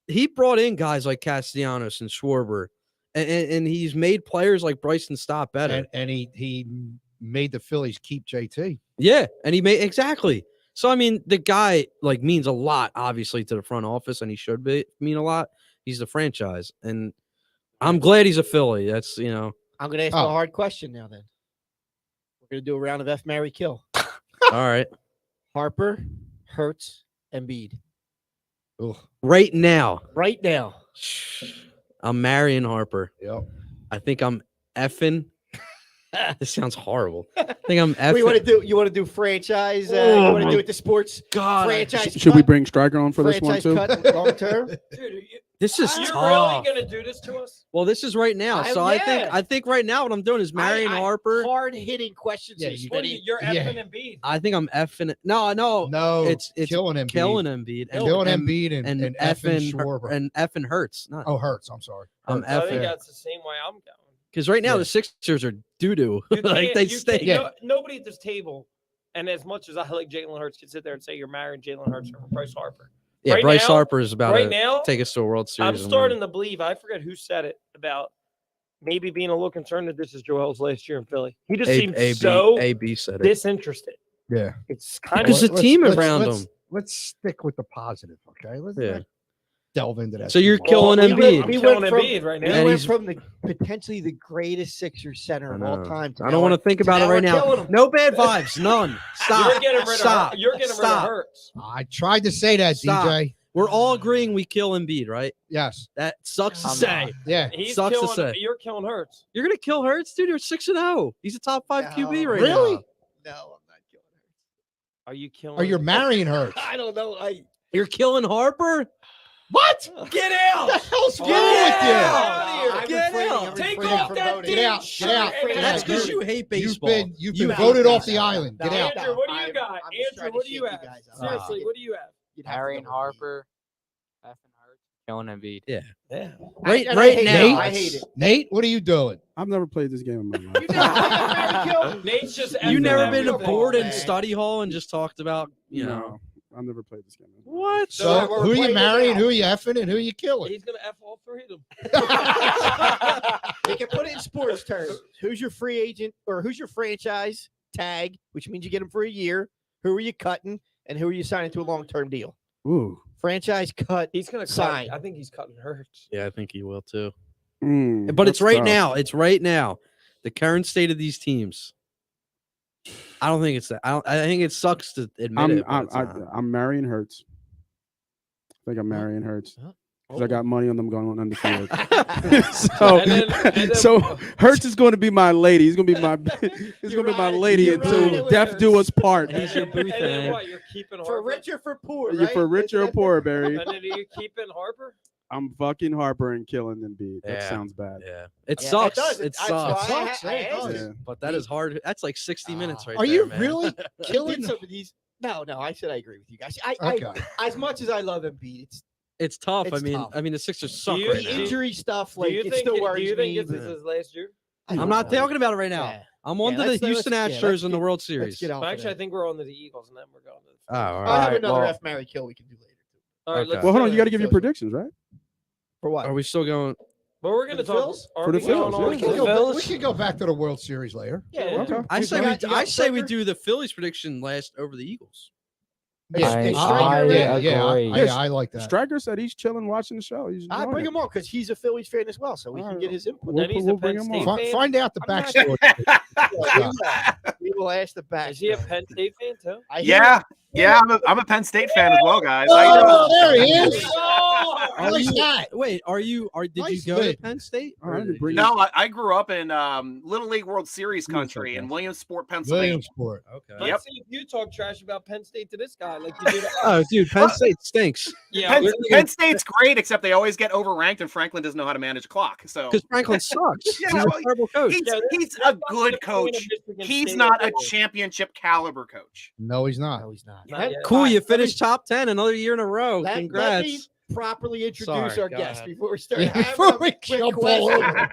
Speaker 3: he brought in guys like Castellanos and Schwarber, and he's made players like Bryson Stott better.
Speaker 6: And he made the Phillies keep JT.
Speaker 3: Yeah, and he made exactly. So I mean, the guy like means a lot, obviously, to the front office, and he should mean a lot. He's the franchise, and I'm glad he's a Philly. That's
Speaker 1: I'm going to ask you a hard question now. Then we're going to do a round of F, Marry, Kill.
Speaker 3: all right.
Speaker 1: Harper, Hurts, Embiid.
Speaker 6: Ugh.
Speaker 3: Right now,
Speaker 1: Right now.
Speaker 3: I'm marrying Harper.
Speaker 6: Yep.
Speaker 3: I think I'm effing This sounds horrible. I think I'm effing.
Speaker 1: You want to do franchise? You want to do it the sports
Speaker 3: God,
Speaker 1: franchise?
Speaker 5: Should we
Speaker 1: cut?
Speaker 5: bring Stryker on for this one
Speaker 1: Franchise
Speaker 5: too?
Speaker 1: cut long term?
Speaker 4: Dude,
Speaker 3: this is
Speaker 4: are you
Speaker 3: tough.
Speaker 4: really gonna do this to us?
Speaker 3: Well, this is right now. So
Speaker 1: Yeah.
Speaker 3: I think right now what I'm doing is marrying Harper.
Speaker 1: Hard hitting questions.
Speaker 6: Yeah,
Speaker 1: here,
Speaker 6: you-
Speaker 4: What do
Speaker 1: Smitty.
Speaker 4: you're
Speaker 6: Yeah.
Speaker 4: effing Embiid.
Speaker 3: I think I'm effing. No,
Speaker 6: No,
Speaker 3: it's
Speaker 6: killing Embiid.
Speaker 3: killing Embiid and
Speaker 6: Killing
Speaker 3: and,
Speaker 6: Embiid and effing Schwarber.
Speaker 3: and effing Hurts. Not,
Speaker 6: Oh, Hurts. I'm sorry.
Speaker 3: I'm
Speaker 6: Hurts.
Speaker 4: I think
Speaker 3: effing
Speaker 4: that's the same way I'm going.
Speaker 3: because right now
Speaker 6: Yeah.
Speaker 3: the Sixers are doo doo.
Speaker 4: You
Speaker 3: Like
Speaker 4: can't-
Speaker 3: they
Speaker 4: you
Speaker 3: stay.
Speaker 4: can't- nobody at this table, and as much as I like Jalen Hurts, can sit there and say you're marrying Jalen Hurts over Bryce Harper.
Speaker 3: Yeah,
Speaker 4: Right
Speaker 3: Bryce
Speaker 4: now-
Speaker 3: Harper is about
Speaker 4: Right
Speaker 3: to
Speaker 4: now,
Speaker 3: take us to a World Series.
Speaker 4: I'm
Speaker 3: and win.
Speaker 4: starting to believe. I forget who said it about maybe being a little concerned that this is Joel's last year in Philly. He just seemed so
Speaker 3: AB said it.
Speaker 4: disinterested.
Speaker 6: Yeah.
Speaker 4: It's kind
Speaker 3: There's
Speaker 4: of
Speaker 3: a team around him.
Speaker 6: Let's stick with the positive, okay? Let's
Speaker 3: Yeah.
Speaker 6: not delve into that.
Speaker 3: So you're
Speaker 6: too much.
Speaker 3: killing
Speaker 1: we
Speaker 3: Embiid.
Speaker 1: went-
Speaker 4: I'm
Speaker 1: we
Speaker 4: killing
Speaker 1: went from-
Speaker 4: Embiid right
Speaker 1: We
Speaker 4: now.
Speaker 3: And
Speaker 1: went
Speaker 3: he's-
Speaker 1: from the potentially the greatest Sixers center
Speaker 3: I
Speaker 1: of all
Speaker 3: know.
Speaker 1: time.
Speaker 3: I don't want to think about it
Speaker 1: now
Speaker 3: right
Speaker 1: we're
Speaker 3: now.
Speaker 1: killing him.
Speaker 3: No bad vibes. None. Stop.
Speaker 4: You're getting rid
Speaker 3: Stop.
Speaker 4: of. You're getting rid of
Speaker 3: Stop.
Speaker 4: Hurts.
Speaker 6: I tried to say that,
Speaker 3: Stop.
Speaker 6: DJ.
Speaker 3: We're all agreeing we kill Embiid, right?
Speaker 6: Yes.
Speaker 3: That sucks to
Speaker 7: I'm
Speaker 3: say.
Speaker 6: Yeah.
Speaker 4: He's
Speaker 3: Sucks to
Speaker 4: killing.
Speaker 3: say.
Speaker 4: You're killing Hurts.
Speaker 3: You're gonna kill Hurts, dude. You're 6-0. He's a top 5 QB right
Speaker 6: Really?
Speaker 3: now.
Speaker 1: No, I'm not killing her.
Speaker 4: Are you killing?
Speaker 6: Or you're marrying Hurts.
Speaker 1: I don't know.
Speaker 3: You're killing Harper.
Speaker 1: What?
Speaker 4: Get out!
Speaker 1: What the hell's
Speaker 4: Get
Speaker 1: wrong with you?
Speaker 4: out!
Speaker 1: I'm
Speaker 3: Get
Speaker 1: refraining-
Speaker 3: out.
Speaker 1: I'm
Speaker 4: Take
Speaker 1: refraining
Speaker 4: off
Speaker 1: from
Speaker 4: that
Speaker 1: voting.
Speaker 6: Get out.
Speaker 4: shirt
Speaker 6: Get out.
Speaker 4: and
Speaker 6: Get
Speaker 3: That's
Speaker 6: out.
Speaker 3: because
Speaker 6: You're-
Speaker 3: you hate
Speaker 6: You've
Speaker 3: baseball.
Speaker 6: been
Speaker 3: You hate
Speaker 6: voted off the
Speaker 3: baseball.
Speaker 6: island. Get
Speaker 1: No,
Speaker 6: out.
Speaker 4: Andrew, what do you
Speaker 1: I'm-
Speaker 4: got?
Speaker 1: I'm just
Speaker 4: Andrew,
Speaker 1: trying to
Speaker 4: what do you
Speaker 1: shake
Speaker 4: have?
Speaker 1: you guys up.
Speaker 4: Seriously, what do you have?
Speaker 1: You'd have to
Speaker 7: Marrying
Speaker 1: go with
Speaker 7: Harper, effing Hurts, killing Embiid.
Speaker 4: Yeah.
Speaker 3: Right,
Speaker 1: And I
Speaker 3: right
Speaker 1: hate
Speaker 3: now.
Speaker 1: it. I hate it.
Speaker 6: Nate, what are you doing?
Speaker 5: I've never played this game in my life.
Speaker 4: Nate's just.
Speaker 3: You
Speaker 4: effing
Speaker 3: never been to
Speaker 4: everything.
Speaker 3: board in
Speaker 1: man.
Speaker 3: study hall and just talked about, you know.
Speaker 5: No, I've never played this game.
Speaker 3: What?
Speaker 6: So
Speaker 1: we're
Speaker 6: who are you
Speaker 1: playing it
Speaker 6: marrying?
Speaker 1: now.
Speaker 6: Who are you effing? And who are you killing?
Speaker 4: He's gonna f all three of them.
Speaker 1: You can put it in sports terms. Who's your free agent or who's your franchise tag, which means you get them for a year? Who are you cutting? And who are you signing to a long-term deal?
Speaker 5: Ooh.
Speaker 1: Franchise cut.
Speaker 4: He's gonna
Speaker 1: Sign.
Speaker 4: cut. I think he's cutting Hurts.
Speaker 3: Yeah, I think he will too.
Speaker 5: That's
Speaker 3: But it's right
Speaker 5: tough.
Speaker 3: now. It's right now. The current state of these teams. I don't think it's that. I think it sucks to admit it. but it's not.
Speaker 5: I'm marrying Hurts. I think I'm marrying Hurts. Because I got money on them going undefeated. so,
Speaker 4: And then-
Speaker 5: so Hurts is going to be my lady. He's going to be my lady
Speaker 1: You're
Speaker 5: until
Speaker 1: riding with
Speaker 5: death do us part.
Speaker 3: He's your booth
Speaker 4: And then
Speaker 3: thing.
Speaker 4: what? You're keeping
Speaker 1: For
Speaker 4: Harper.
Speaker 1: rich or for poor,
Speaker 5: You're
Speaker 1: right?
Speaker 5: for rich or
Speaker 1: Isn't that
Speaker 5: poor, Barry.
Speaker 4: And then are you keeping Harper?
Speaker 5: I'm fucking Harper and killing Embiid. That
Speaker 3: Yeah.
Speaker 5: sounds bad.
Speaker 3: Yeah, it
Speaker 1: Yeah,
Speaker 3: sucks.
Speaker 1: does.
Speaker 3: It
Speaker 1: That's
Speaker 3: sucks.
Speaker 1: why I
Speaker 6: Sucks,
Speaker 1: ha- I
Speaker 6: yeah, it
Speaker 1: asked
Speaker 6: does.
Speaker 1: you.
Speaker 5: Yeah.
Speaker 3: But that is hard. That's like 60 minutes right
Speaker 6: Are
Speaker 3: there,
Speaker 6: you
Speaker 3: man.
Speaker 6: really
Speaker 1: Did
Speaker 6: killing?
Speaker 1: some of these. No, I said I agree with you guys.
Speaker 6: Okay.
Speaker 1: As much as I love Embiid,
Speaker 3: It's tough.
Speaker 1: It's
Speaker 3: I mean,
Speaker 1: tough.
Speaker 3: the Sixers suck
Speaker 4: you-
Speaker 3: right
Speaker 1: the
Speaker 3: now.
Speaker 1: injury stuff,
Speaker 4: Do
Speaker 1: like
Speaker 4: you
Speaker 1: it
Speaker 4: think?
Speaker 1: still
Speaker 4: Do
Speaker 1: worries
Speaker 4: you think
Speaker 1: me.
Speaker 4: it's his last year?
Speaker 3: I'm not talking about it right now.
Speaker 1: Yeah.
Speaker 3: I'm on
Speaker 1: Yeah,
Speaker 3: to the
Speaker 1: let's-
Speaker 3: Houston
Speaker 1: let's- yeah,
Speaker 3: Astros
Speaker 1: let's
Speaker 3: in the
Speaker 1: get-
Speaker 3: World
Speaker 1: Let's
Speaker 3: Series.
Speaker 1: get off.
Speaker 4: Well,
Speaker 1: of
Speaker 4: actually, I
Speaker 1: that.
Speaker 4: think we're on to the Eagles, and then we're going to the.
Speaker 3: Oh, all
Speaker 1: I
Speaker 3: right.
Speaker 1: have another
Speaker 7: well-
Speaker 1: F Mary kill we can do later.
Speaker 4: All right,
Speaker 3: Okay.
Speaker 4: let's
Speaker 5: Well, hold
Speaker 4: do
Speaker 5: on. You
Speaker 4: it.
Speaker 5: got to give your
Speaker 1: Phillies.
Speaker 5: predictions, right?
Speaker 1: For what?
Speaker 3: Are we still going?
Speaker 4: But we're going to
Speaker 1: the
Speaker 4: talk.
Speaker 1: Phils?
Speaker 4: Are
Speaker 5: For the
Speaker 4: we going
Speaker 5: Phils,
Speaker 4: on
Speaker 5: yeah.
Speaker 4: to
Speaker 6: We
Speaker 4: the
Speaker 6: can, go, we
Speaker 4: Phils?
Speaker 6: can go back to the World Series later.
Speaker 1: Yeah,
Speaker 4: Yeah.
Speaker 1: okay.
Speaker 3: I say
Speaker 1: You got
Speaker 3: I say we
Speaker 1: Stryker?
Speaker 3: do the Phillies prediction last over the Eagles.
Speaker 1: Yeah,
Speaker 7: I-
Speaker 1: and
Speaker 7: I
Speaker 1: Stryker,
Speaker 7: agree.
Speaker 6: I like that.
Speaker 5: Stryker said he's chilling watching the show. He's
Speaker 1: I
Speaker 5: enjoying
Speaker 1: bring
Speaker 5: it.
Speaker 1: him on because he's a Phillies fan as well, so we can get his input.
Speaker 4: Then he's a
Speaker 5: We'll
Speaker 4: Penn
Speaker 5: bring him
Speaker 4: State
Speaker 5: on.
Speaker 4: fan.
Speaker 6: Find out the
Speaker 1: I'm not-
Speaker 6: backstory.
Speaker 1: We will ask the back.
Speaker 4: Is he a Penn State fan too?
Speaker 8: Yeah, I'm a Penn State fan as well, guys. How you doing?
Speaker 6: Oh, there he is.
Speaker 3: Are
Speaker 6: Nice
Speaker 3: you-
Speaker 6: hat.
Speaker 3: Wait, did you
Speaker 6: Nice
Speaker 3: go to
Speaker 6: lid.
Speaker 3: Penn State?
Speaker 5: All right,
Speaker 3: Or did
Speaker 5: bring
Speaker 3: you-
Speaker 8: No, I grew up in Little League World Series country in
Speaker 5: okay.
Speaker 8: Williamsport, Pennsylvania.
Speaker 6: Williamsport.
Speaker 3: Okay.
Speaker 4: Let's
Speaker 8: Yep.
Speaker 4: see if you talk trash about Penn State to this guy like you do to us.
Speaker 3: Oh, dude, Penn State stinks.
Speaker 4: Yeah,
Speaker 8: Penn State's great, except they always get overranked, and Franklin doesn't know how to manage a clock. So
Speaker 3: Because Franklin sucks.
Speaker 8: Yeah,
Speaker 3: He's a
Speaker 8: well,
Speaker 3: terrible coach.
Speaker 8: he's,
Speaker 4: Yeah,
Speaker 8: he's
Speaker 4: that's
Speaker 8: a good coach. He's not a championship caliber coach.
Speaker 6: No, he's not.
Speaker 1: No, he's not.
Speaker 4: Not yet.
Speaker 3: Cool, you
Speaker 1: Let me-
Speaker 3: finished top 10 another year in a row.
Speaker 1: Let me
Speaker 3: Congrats.
Speaker 1: properly introduce
Speaker 3: Sorry,
Speaker 1: our
Speaker 3: go
Speaker 1: guest
Speaker 3: ahead.
Speaker 1: before we start.
Speaker 6: Yeah,
Speaker 1: I have
Speaker 6: before
Speaker 1: a
Speaker 6: we
Speaker 1: quick
Speaker 6: jump all
Speaker 1: question.
Speaker 6: over.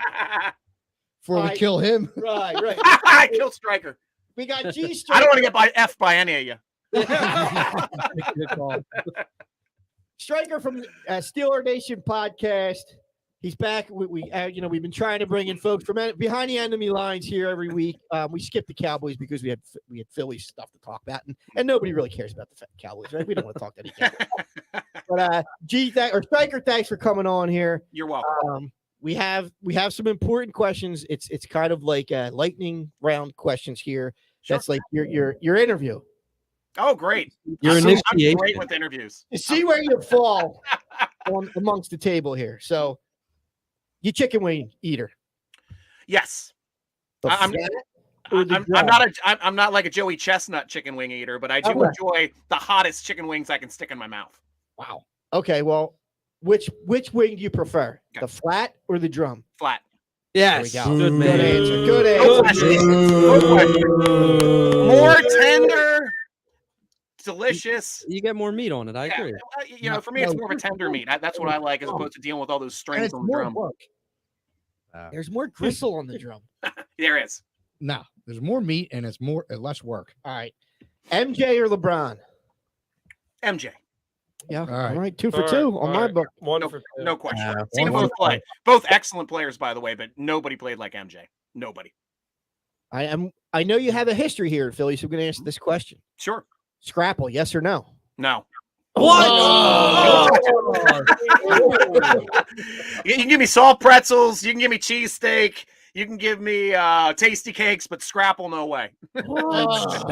Speaker 6: Before we
Speaker 1: Alright.
Speaker 6: kill him.
Speaker 1: Right, right.
Speaker 8: I kill Stryker.
Speaker 1: We got G.
Speaker 8: I don't want to get by F by any of you.
Speaker 3: Good call.
Speaker 1: Stryker from Steeler Nation podcast. He's back. We've been trying to bring in folks from behind the enemy lines here every week. We skipped the Cowboys because we had Phillies stuff to talk about, and nobody really cares about the Cowboys, right? We don't want to talk to any Cowboys. But Stryker, thanks for coming on here.
Speaker 8: You're welcome.
Speaker 1: We have some important questions. It's kind of like lightning round questions here.
Speaker 8: Sure.
Speaker 1: That's like your interview.
Speaker 8: Oh, great.
Speaker 3: Your
Speaker 8: I'm
Speaker 3: initiation.
Speaker 8: great with interviews.
Speaker 1: To see where you fall amongst the table here. So, you chicken wing eater.
Speaker 8: Yes.
Speaker 1: The
Speaker 8: I'm
Speaker 1: fat, or the drum?
Speaker 8: I'm not like a Joey Chestnut chicken wing eater, but I do
Speaker 1: Okay.
Speaker 8: enjoy the hottest chicken wings I can stick in my mouth.
Speaker 1: Wow. Okay, well, which wing do you prefer?
Speaker 8: Okay.
Speaker 1: The flat or the drum?
Speaker 8: Flat.
Speaker 3: Yes.
Speaker 1: There we go.
Speaker 3: Good
Speaker 1: Good
Speaker 3: man.
Speaker 1: answer. Good
Speaker 8: No
Speaker 1: answer.
Speaker 8: question. No question. More tender, delicious.
Speaker 3: You get more meat on it. I
Speaker 8: Yeah,
Speaker 3: agree.
Speaker 8: you know, for me, it's
Speaker 6: No,
Speaker 8: more of a tender meat. That's what I like, as opposed to dealing with all those
Speaker 6: And
Speaker 8: strings
Speaker 6: it's
Speaker 8: on the
Speaker 6: more
Speaker 8: drum.
Speaker 6: work.
Speaker 1: There's more gristle on the drum.
Speaker 8: There is.
Speaker 6: No, there's more meat and it's more less work.
Speaker 1: All right. MJ or LeBron?
Speaker 8: MJ.
Speaker 1: Yeah.
Speaker 6: right.
Speaker 1: All right. 2 for
Speaker 4: All right,
Speaker 1: 2 on
Speaker 4: all
Speaker 1: my
Speaker 4: right.
Speaker 1: book.
Speaker 4: One
Speaker 8: No,
Speaker 4: for two.
Speaker 8: no question.
Speaker 3: Yeah,
Speaker 8: Seen them
Speaker 6: one
Speaker 8: both
Speaker 6: for
Speaker 8: play. Both excellent players, by the way, but nobody played like MJ. Nobody.
Speaker 1: I know you have a history here in Philly, so I'm going to answer this question.
Speaker 8: Sure.
Speaker 1: Scrapple, yes or no?
Speaker 8: No.
Speaker 3: What?
Speaker 1: Oh.
Speaker 8: You can give me salt pretzels. You can give me cheesesteak. You can give me tasty cakes, but Scrapple, no way.
Speaker 5: That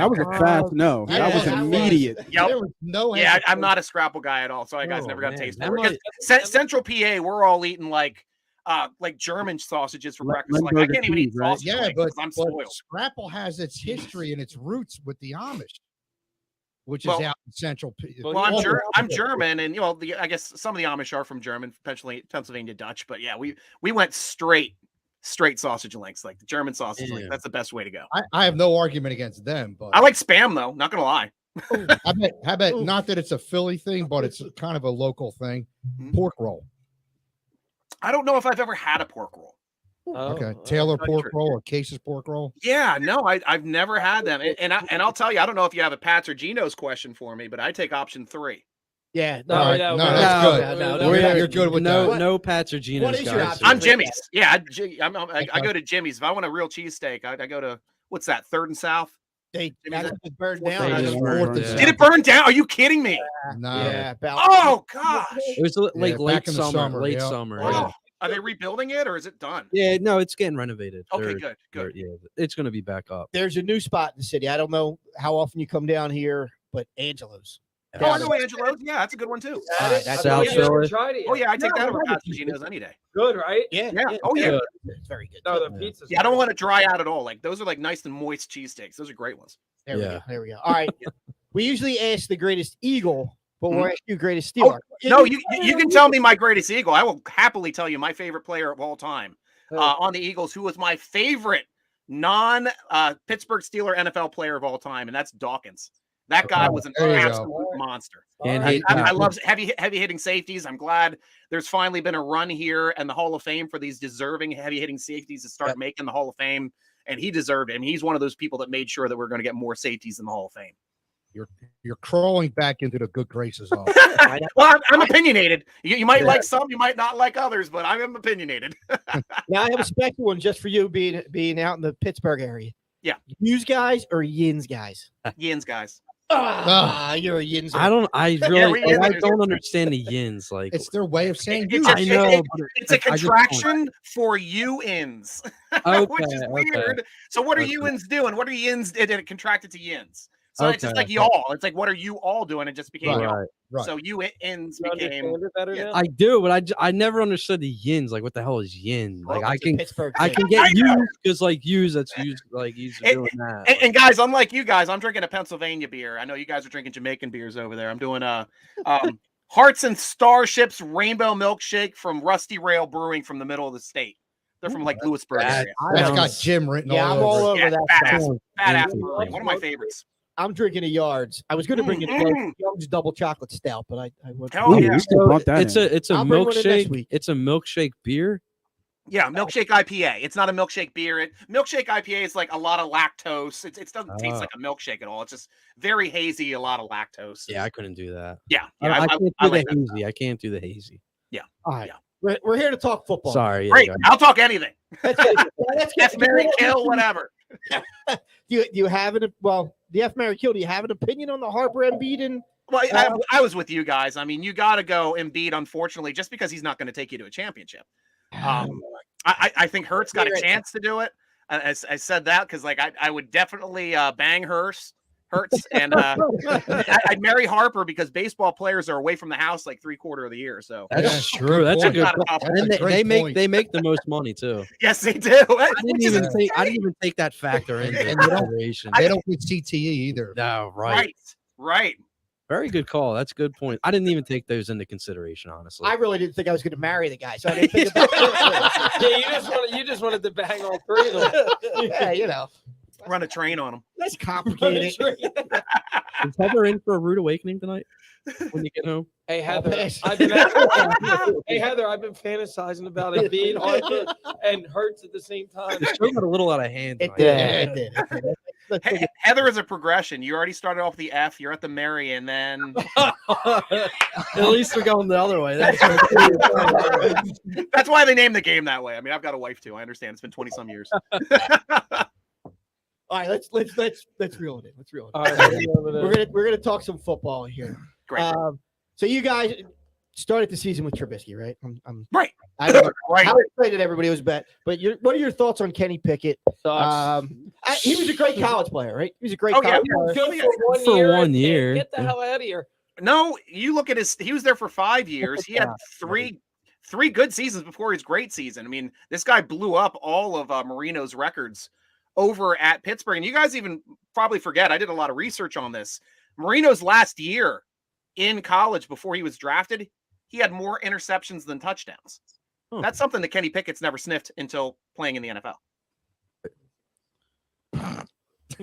Speaker 5: was a fast no. That was immediate.
Speaker 8: Yep.
Speaker 6: There was no
Speaker 8: Yeah, I'm not a Scrapple guy at all. Sorry, guys,
Speaker 3: Oh,
Speaker 8: never got
Speaker 3: man,
Speaker 8: taste
Speaker 3: that
Speaker 8: for it.
Speaker 3: might-
Speaker 8: Because Central PA, we're all eating like German sausages for breakfast. Like I
Speaker 5: Limburger
Speaker 8: can't even eat
Speaker 5: cheese, right?
Speaker 8: sausage
Speaker 6: Yeah,
Speaker 8: links
Speaker 6: but,
Speaker 8: 'cause I'm spoiled.
Speaker 6: Scrapple has its history and its roots with the Amish, which
Speaker 8: Well-
Speaker 6: is out in Central.
Speaker 8: Well, I'm German, and I guess some of the Amish are from German, Pennsylvania Dutch. But yeah, we went straight sausage links, like the German sausage link.
Speaker 3: Yeah.
Speaker 8: That's the best way to go.
Speaker 6: I have no argument against them, but
Speaker 8: I like Spam though. Not gonna lie.
Speaker 6: I bet not that it's a Philly thing, but it's kind of a local thing.
Speaker 8: Mhm.
Speaker 6: Pork roll.
Speaker 8: I don't know if I've ever had a pork roll.
Speaker 4: Oh,
Speaker 6: Okay, Taylor
Speaker 8: that's
Speaker 6: pork
Speaker 8: true.
Speaker 6: roll or Case's pork roll.
Speaker 8: Yeah, no, I've never had them, and I'll tell you, I don't know if you have a Pat's or Gino's question for me, but I take option 3.
Speaker 1: Yeah.
Speaker 4: No,
Speaker 6: All right,
Speaker 4: no,
Speaker 6: no,
Speaker 4: no,
Speaker 6: that's
Speaker 1: no,
Speaker 6: good.
Speaker 1: no, no,
Speaker 6: You're
Speaker 1: no.
Speaker 6: good with
Speaker 3: no,
Speaker 6: that.
Speaker 3: no Pats or Geno's,
Speaker 1: What is your
Speaker 3: guys.
Speaker 1: option?
Speaker 8: I'm Jimmy's. Yeah, I go
Speaker 6: Okay.
Speaker 8: to Jimmy's. If I want a real cheesesteak, I go to what's that? Third and South.
Speaker 1: They
Speaker 8: Jimmy's
Speaker 1: that
Speaker 8: a-
Speaker 1: was burned
Speaker 6: Fourth
Speaker 1: down.
Speaker 6: and
Speaker 1: I
Speaker 6: South.
Speaker 1: remember.
Speaker 6: Fourth and
Speaker 3: Yeah.
Speaker 6: South.
Speaker 8: Did it burn down? Are you kidding me?
Speaker 6: No.
Speaker 1: Yeah. About
Speaker 8: Oh gosh.
Speaker 3: It was like
Speaker 6: Yeah,
Speaker 3: late
Speaker 6: back in the
Speaker 3: summer,
Speaker 6: summer,
Speaker 3: late
Speaker 6: yeah.
Speaker 3: summer.
Speaker 8: Oh,
Speaker 3: Yeah.
Speaker 8: are they rebuilding it or is it done?
Speaker 3: Yeah, no, it's getting renovated.
Speaker 8: Okay,
Speaker 3: They're-
Speaker 8: good,
Speaker 3: they're-
Speaker 8: good.
Speaker 3: Yeah, it's gonna be back up.
Speaker 1: There's a new spot in the city. I don't know how often you come down here, but Angelo's.
Speaker 8: Oh, I know Angelo's. Yeah, that's a good one too.
Speaker 1: All right, that's
Speaker 3: South
Speaker 4: I never
Speaker 3: Philly.
Speaker 4: tried it
Speaker 8: Oh
Speaker 4: yet.
Speaker 8: yeah, I take
Speaker 1: No,
Speaker 8: that over
Speaker 1: I
Speaker 8: Pat's and Gino's any day.
Speaker 4: Good, right?
Speaker 1: Yeah.
Speaker 8: Yeah. Oh yeah.
Speaker 1: It's very good.
Speaker 4: No, the
Speaker 3: Yeah.
Speaker 4: pizza's
Speaker 8: Yeah, I don't want to dry out at all. Like those are like nice and moist cheesesteaks. Those are great ones.
Speaker 1: There we
Speaker 3: Yeah.
Speaker 1: go. There we go. All right. We usually ask the greatest Eagle, but we'll
Speaker 8: Mhm.
Speaker 1: ask you greatest
Speaker 8: Oh,
Speaker 1: Steeler.
Speaker 8: No, you can tell me my greatest Eagle. I will happily tell you my favorite player of all time on the Eagles, who was my favorite non Pittsburgh Steeler NFL player of all time, and that's Dawkins. That guy was an
Speaker 6: There you go.
Speaker 8: absolute monster.
Speaker 3: Can't
Speaker 8: I,
Speaker 3: hate
Speaker 8: I
Speaker 3: that.
Speaker 8: love heavy hitting safeties. I'm glad there's finally been a run here and the Hall of Fame for these deserving heavy hitting safeties to start making the Hall of Fame, and he deserved it. I mean, he's one of those people that made sure that we're going to get more safeties in the Hall of Fame.
Speaker 6: You're crawling back into the good graces of.
Speaker 8: Well, I'm opinionated. You might like some, you might not like others, but I am opinionated.
Speaker 1: Now I have a special one just for you being out in the Pittsburgh area.
Speaker 8: Yeah.
Speaker 1: Yous guys or Yins guys?
Speaker 8: Yins, guys.
Speaker 1: You're a Yins.
Speaker 3: I don't. I
Speaker 8: we
Speaker 3: really.
Speaker 8: Yins
Speaker 3: I
Speaker 8: are-
Speaker 3: don't understand the yins. Like
Speaker 6: It's their way of saying
Speaker 8: It's
Speaker 6: you.
Speaker 8: a-
Speaker 3: I know.
Speaker 8: it-
Speaker 3: but
Speaker 8: It's a
Speaker 3: I just don't-
Speaker 8: contraction for you-ins, which is
Speaker 3: Okay,
Speaker 8: weird. So what are
Speaker 3: Okay.
Speaker 8: you-ins doing? What are yins? It contracted to yins. So it's just
Speaker 3: Okay,
Speaker 8: like
Speaker 3: okay.
Speaker 8: y'all. It's like, what are you all doing? It just became y'all.
Speaker 3: Right.
Speaker 6: Right.
Speaker 8: So you-ins
Speaker 4: You
Speaker 8: became.
Speaker 4: understand it better
Speaker 8: yeah.
Speaker 4: now?
Speaker 3: I do, but I never understood the yins. Like, what the hell is yin? Like, I can
Speaker 1: Pittsburgh.
Speaker 3: I
Speaker 1: thing.
Speaker 3: can
Speaker 8: I
Speaker 3: get
Speaker 8: know.
Speaker 3: used because like use that's used like he's
Speaker 8: And-
Speaker 3: doing that.
Speaker 8: And guys, unlike you guys, I'm drinking a Pennsylvania beer. I know you guys are drinking Jamaican beers over there. I'm doing a Hearts and Starships Rainbow Milkshake from Rusty Rail Brewing from the middle of the state. They're from like Lewisburg
Speaker 3: that-
Speaker 8: area.
Speaker 6: That's got
Speaker 3: Sounds-
Speaker 6: Jim written
Speaker 1: Yeah, I'm
Speaker 6: all
Speaker 1: all
Speaker 6: over. it.
Speaker 1: over
Speaker 8: Yeah,
Speaker 1: that.
Speaker 8: badass.
Speaker 1: stuff.
Speaker 8: Badass
Speaker 3: Interesting.
Speaker 8: brewery. One of my favorites.
Speaker 1: I'm drinking a Yards. I was going to bring in
Speaker 8: Mhm.
Speaker 1: Young's double chocolate stout, but I went.
Speaker 8: Hell
Speaker 5: Ooh,
Speaker 8: yeah.
Speaker 5: we still brought that
Speaker 3: it's
Speaker 5: in.
Speaker 3: a
Speaker 1: I'll bring one in next
Speaker 3: milkshake.
Speaker 1: week.
Speaker 3: It's a milkshake beer.
Speaker 8: Yeah, milkshake IPA. It's not a milkshake beer. Milkshake IPA is like a lot of lactose. It doesn't taste like a milkshake at all. It's just very hazy, a lot of lactose.
Speaker 3: Yeah, I couldn't do that.
Speaker 8: yeah.
Speaker 3: I can't do
Speaker 8: I
Speaker 3: the
Speaker 8: like that.
Speaker 3: hazy. I can't do the hazy.
Speaker 1: All right.
Speaker 8: Yeah.
Speaker 1: We're here to talk football.
Speaker 3: Sorry. yeah,
Speaker 8: Great.
Speaker 3: go
Speaker 8: I'll talk anything.
Speaker 1: Let's get- let's get-
Speaker 8: F, Mary, kill, whatever.
Speaker 1: Do you have an the F Mary Kill? Do you have an opinion on the Harper Embiid and
Speaker 8: Well, I was with you guys. I mean, you got to go Embiid, unfortunately, just because he's not going to take you to a championship. I think Hurts got a chance to do it. I said that because, like, I would definitely bang Hurst Hurts, and I'd marry Harper because baseball players are away from the house like 3/4 of the year. So
Speaker 3: That's true. That's a
Speaker 6: point.
Speaker 3: good.
Speaker 8: Not a tough
Speaker 6: That's
Speaker 3: And
Speaker 6: a great point.
Speaker 3: they make the most money too.
Speaker 8: yes, they do.
Speaker 3: I didn't even take that factor into
Speaker 6: And they don't-
Speaker 3: consideration.
Speaker 6: They don't get CTE either.
Speaker 3: No, right.
Speaker 8: Right.
Speaker 3: Very good call. That's a good point. I didn't even take those into consideration, honestly.
Speaker 1: I really didn't think I was going to marry the guy, so I didn't think about it.
Speaker 4: Yeah, you just wanted to bang all three of them.
Speaker 1: Yeah, you know,
Speaker 8: Run a train on them.
Speaker 1: that's complicated.
Speaker 3: Is Heather in for a rude awakening tonight when you get home?
Speaker 4: Hey Heather,
Speaker 1: pass.
Speaker 4: I've been fantasizing about it being Harper and Hurts at the same time.
Speaker 3: The show got a little out of hand.
Speaker 1: It
Speaker 3: tonight.
Speaker 1: did. It did. Let's take it.
Speaker 8: Heather is a progression. You already started off the F. You're at the Mary, and then
Speaker 3: At least we're going the other way. That's
Speaker 8: that's why they named the game that way. I mean, I've got a wife too. I understand. It's been 20 some years.
Speaker 1: All right, let's reel it in. Let's reel it in.
Speaker 4: All right,
Speaker 1: We're gonna talk some football here.
Speaker 8: Great.
Speaker 1: So you guys started the season with Trubisky, right? I'm
Speaker 8: Right.
Speaker 1: I don't know
Speaker 8: Right.
Speaker 1: how excited everybody was bet, but what are your thoughts on Kenny Pickett? He was a great college player, right? He was a great
Speaker 8: Oh, yeah.
Speaker 1: college player.
Speaker 4: Good for 1
Speaker 3: For
Speaker 4: year.
Speaker 3: 1
Speaker 4: and
Speaker 3: year.
Speaker 4: Get the hell out of here.
Speaker 8: No, you look at he was there for 5 years. He had three good seasons before his great season. I mean, this guy blew up all of Marino's records over at Pittsburgh. And you guys even probably forget, I did a lot of research on this. Marino's last year in college before he was drafted, he had more interceptions than touchdowns.
Speaker 3: Huh.
Speaker 8: That's something that Kenny Pickett's never sniffed until playing in the NFL.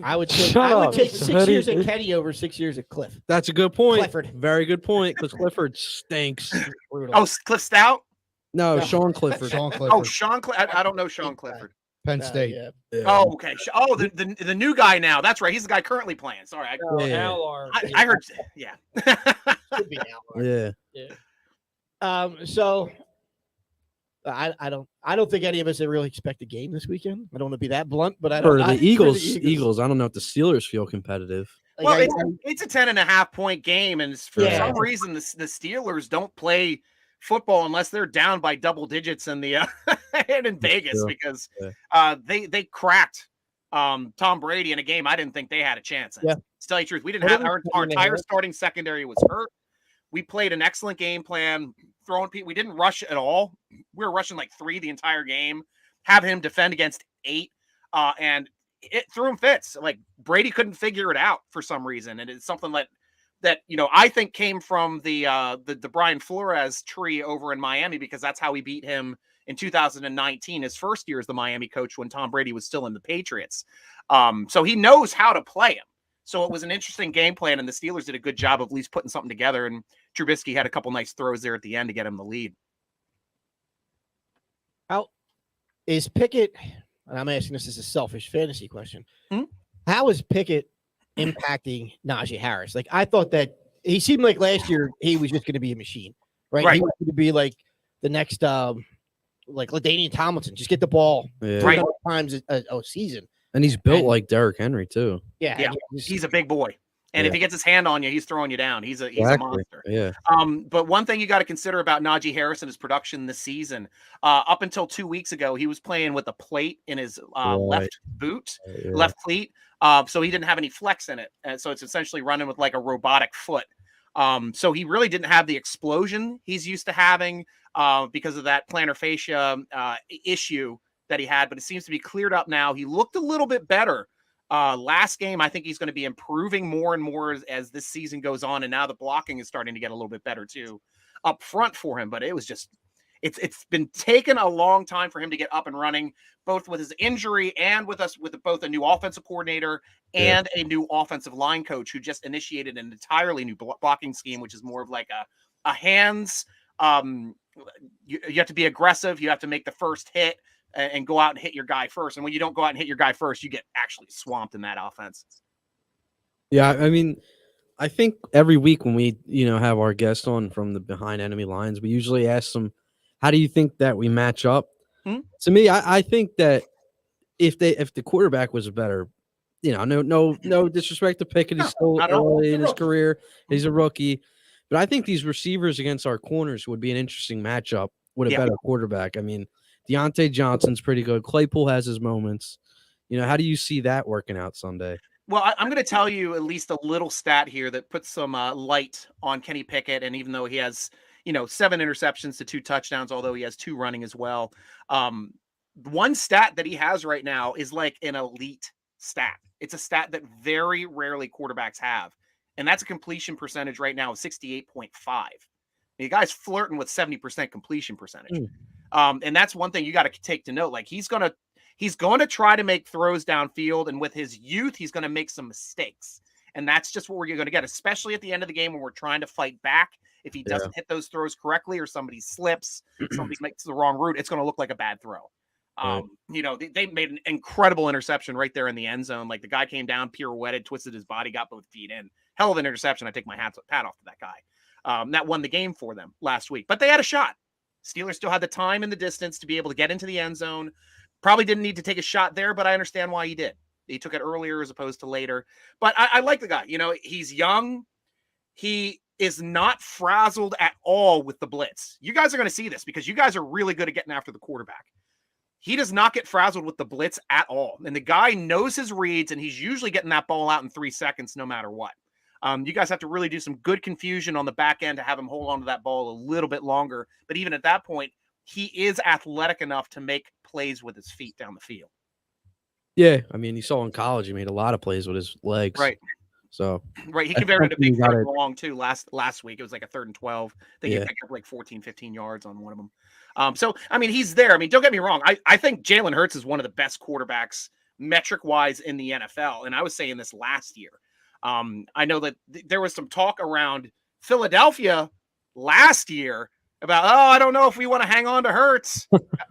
Speaker 1: I would take
Speaker 4: Shut up.
Speaker 1: 6 years at Kenny over 6 years at Cliff.
Speaker 3: a good point.
Speaker 1: Clifford.
Speaker 3: Very good point. Because Clifford stinks.
Speaker 1: Brutal.
Speaker 8: Oh, Cliff Stout?
Speaker 3: No,
Speaker 1: No.
Speaker 3: Sean Clifford.
Speaker 6: Sean
Speaker 8: Oh,
Speaker 6: Clifford,
Speaker 8: Sean Clifford. I don't know Sean Clifford.
Speaker 6: Penn State.
Speaker 1: Yeah.
Speaker 3: Yeah.
Speaker 8: Oh, okay. Oh, the new guy now. That's right. He's the guy currently playing. Sorry.
Speaker 3: Yeah.
Speaker 8: I heard. Yeah.
Speaker 1: Could be Alvar.
Speaker 3: Yeah.
Speaker 1: So I don't think any of us really expect a game this weekend. I don't want to be that blunt, but I
Speaker 3: For
Speaker 1: don't.
Speaker 3: the Eagles, I don't know if the Steelers feel competitive.
Speaker 1: Like,
Speaker 8: Well,
Speaker 1: I-
Speaker 8: it's a 10.5-point game, and for
Speaker 1: Yeah.
Speaker 8: some reason, the Steelers don't play football unless they're down by double digits in the and in Vegas
Speaker 3: true.
Speaker 8: because
Speaker 3: Yeah.
Speaker 8: they cracked Tom Brady in a game I didn't think they had a chance in.
Speaker 1: Yeah.
Speaker 8: To tell you the truth, we didn't have our entire
Speaker 4: hurt?
Speaker 8: starting secondary was hurt. We played an excellent game plan, throwing people. We didn't rush at all. We were rushing like 3 the entire game, have him defend against 8, and it threw him fits. Like Brady couldn't figure it out for some reason, and it's something that I think came from the Brian Flores tree over in Miami, because that's how we beat him in 2019, his first year as the Miami coach when Tom Brady was still in the Patriots. So he knows how to play him. So it was an interesting game plan, and the Steelers did a good job of at least putting something together. And Trubisky had a couple nice throws there at the end to get him the lead.
Speaker 1: How is Pickett? And I'm asking this as a selfish fantasy question.
Speaker 8: Hmm?
Speaker 1: How is Pickett impacting Najee Harris? Like, I thought that he seemed like last year he was just going to be a machine, right?
Speaker 8: Right.
Speaker 1: He was going to be like the next, like LaDainian Tomlinson, just get the ball
Speaker 3: Yeah.
Speaker 1: 300 times a season.
Speaker 3: And he's built
Speaker 1: And-
Speaker 3: like Derrick Henry too.
Speaker 1: Yeah,
Speaker 8: Yeah,
Speaker 1: and
Speaker 8: He's a big boy. And if
Speaker 3: Yeah.
Speaker 8: he gets his hand on you, he's throwing you down. He's a
Speaker 3: Exactly.
Speaker 8: monster.
Speaker 3: Yeah.
Speaker 8: But one thing you got to consider about Najee Harris and his production this season, up until 2 weeks ago, he was playing with a plate in his left boot,
Speaker 3: Yeah.
Speaker 8: left cleat. So he didn't have any flex in it. And so it's essentially running with like a robotic foot. So he really didn't have the explosion he's used to having because of that plantar fascia issue that he had. But it seems to be cleared up now. He looked a little bit better last game. I think he's going to be improving more and more as this season goes on. And now the blocking is starting to get a little bit better too up front for him. But it was just, it's been taking a long time for him to get up and running, both with his injury and with both a new offensive coordinator and a new offensive line coach who just initiated an entirely new blocking scheme, which is more of like a hands. You have to be aggressive. You have to make the first hit and go out and hit your guy first. And when you don't go out and hit your guy first, you get actually swamped in that offense.
Speaker 3: Yeah, I mean, I think every week when we, have our guest on from the behind enemy lines, we usually ask them, how do you think that we match up?
Speaker 8: Hmm?
Speaker 3: To me, I think that if the quarterback was better, no disrespect to Pickett, he's still
Speaker 8: not at all.
Speaker 3: early in his career, he's a rookie, but I think these receivers against our corners would be an interesting matchup with a
Speaker 8: Yeah.
Speaker 3: better quarterback. I mean, Deontay Johnson's pretty good. Claypool has his moments. How do you see that working out Sunday?
Speaker 8: Well, I'm going to tell you at least a little stat here that puts some light on Kenny Pickett. And even though he has, 7 interceptions to 2 touchdowns, although he has 2 running as well, one stat that he has right now is like an elite stat. It's a stat that very rarely quarterbacks have. And that's a completion percentage right now of 68.5. The guy's flirting with 70% completion percentage. And that's one thing you got to take to note. Like he's going to try to make throws downfield. And with his youth, he's going to make some mistakes. And that's just what we're going to get, especially at the end of the game when we're trying to fight back. If he doesn't hit those throws correctly or somebody slips, somebody makes the wrong route, it's going to look like a bad throw. They made an incredible interception right there in the end zone. Like the guy came down, pirouetted, twisted his body, got both feet in. Hell of an interception. I take my hat off to that guy. That won the game for them last week. But they had a shot. Steelers still had the time and the distance to be able to get into the end zone. Probably didn't need to take a shot there, but I understand why he did. He took it earlier as opposed to later. But I like the guy. He's young. He is not frazzled at all with the blitz. You guys are going to see this because you guys are really good at getting after the quarterback. He does not get frazzled with the blitz at all. And the guy knows his reads, and he's usually getting that ball out in 3 seconds no matter what. You guys have to really do some good confusion on the back end to have him hold on to that ball a little bit longer. But even at that point, he is athletic enough to make plays with his feet down the field.
Speaker 3: Yeah, I mean, you saw in college, he made a lot of plays with his legs.
Speaker 8: Right.
Speaker 3: So
Speaker 8: he converted a big third and long too last week. It was like a 3rd and 12. I think he picked up like 14, 15 yards on one of them. So I mean, he's there. I mean, don't get me wrong. I think Jalen Hurts is one of the best quarterbacks metric wise in the NFL. And I was saying this last year. I know that there was some talk around Philadelphia last year about, I don't know if we want to hang on to Hurts.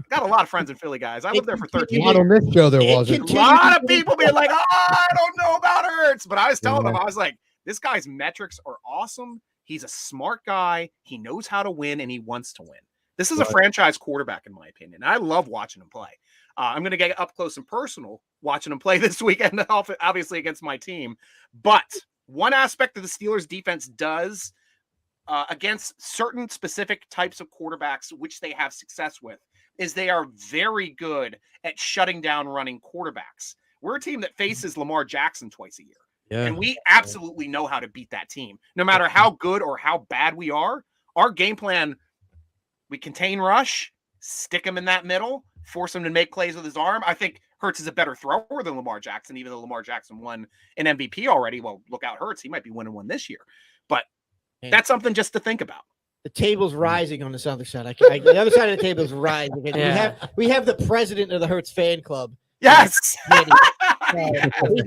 Speaker 8: Got a lot of friends in Philly, guys. I lived there for 13 years.
Speaker 6: Not on this show, there wasn't.
Speaker 8: A lot of people being like, I don't know about Hurts. But I was telling them, I was like, this guy's metrics are awesome. He's a smart guy. He knows how to win, and he wants to win. This is a franchise quarterback, in my opinion. I love watching him play. I'm going to get up close and personal watching him play this weekend, obviously against my team. But one aspect of the Steelers defense does against certain specific types of quarterbacks, which they have success with, is they are very good at shutting down running quarterbacks. We're a team that faces Lamar Jackson twice a year. Yeah. And we absolutely know how to beat that team. No matter how good or how bad we are, our game plan, we contain rush, stick him in that middle, force him to make plays with his arm. I think Hurts is a better thrower than Lamar Jackson, even though Lamar Jackson won an MVP already. Well, look out, Hurts. He might be winning one this year. But that's something just to think about.
Speaker 1: The table's rising on this other side. The other side of the table is rising. We have the president of the Hurts fan club.
Speaker 8: Yes.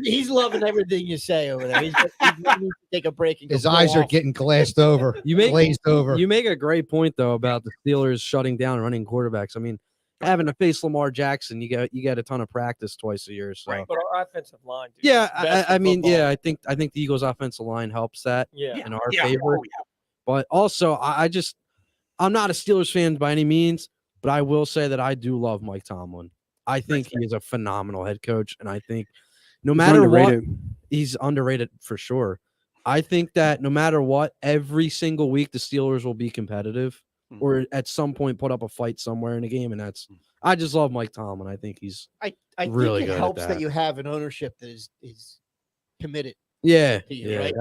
Speaker 1: He's loving everything you say over there. He's going to take a break. And
Speaker 6: his eyes are getting glazed over. Glazed over.
Speaker 3: You make a great point, though, about the Steelers shutting down running quarterbacks. I mean, having to face Lamar Jackson, you get a ton of practice twice a year. So.
Speaker 4: Right, but our offensive line. Dude,
Speaker 3: I mean, I think the Eagles' offensive line helps that in our favor. But also, I'm not a Steelers fan by any means, but I will say that I do love Mike Tomlin. I think he is a phenomenal head coach, and I think no matter what, he's underrated for sure. I think that no matter what, every single week the Steelers will be competitive or at some point put up a fight somewhere in a game, and I just love Mike Tomlin. I think he's really good.
Speaker 1: It helps
Speaker 3: at
Speaker 1: that you have an ownership that is committed.
Speaker 3: Yeah,
Speaker 1: to you,
Speaker 3: yeah,
Speaker 1: right?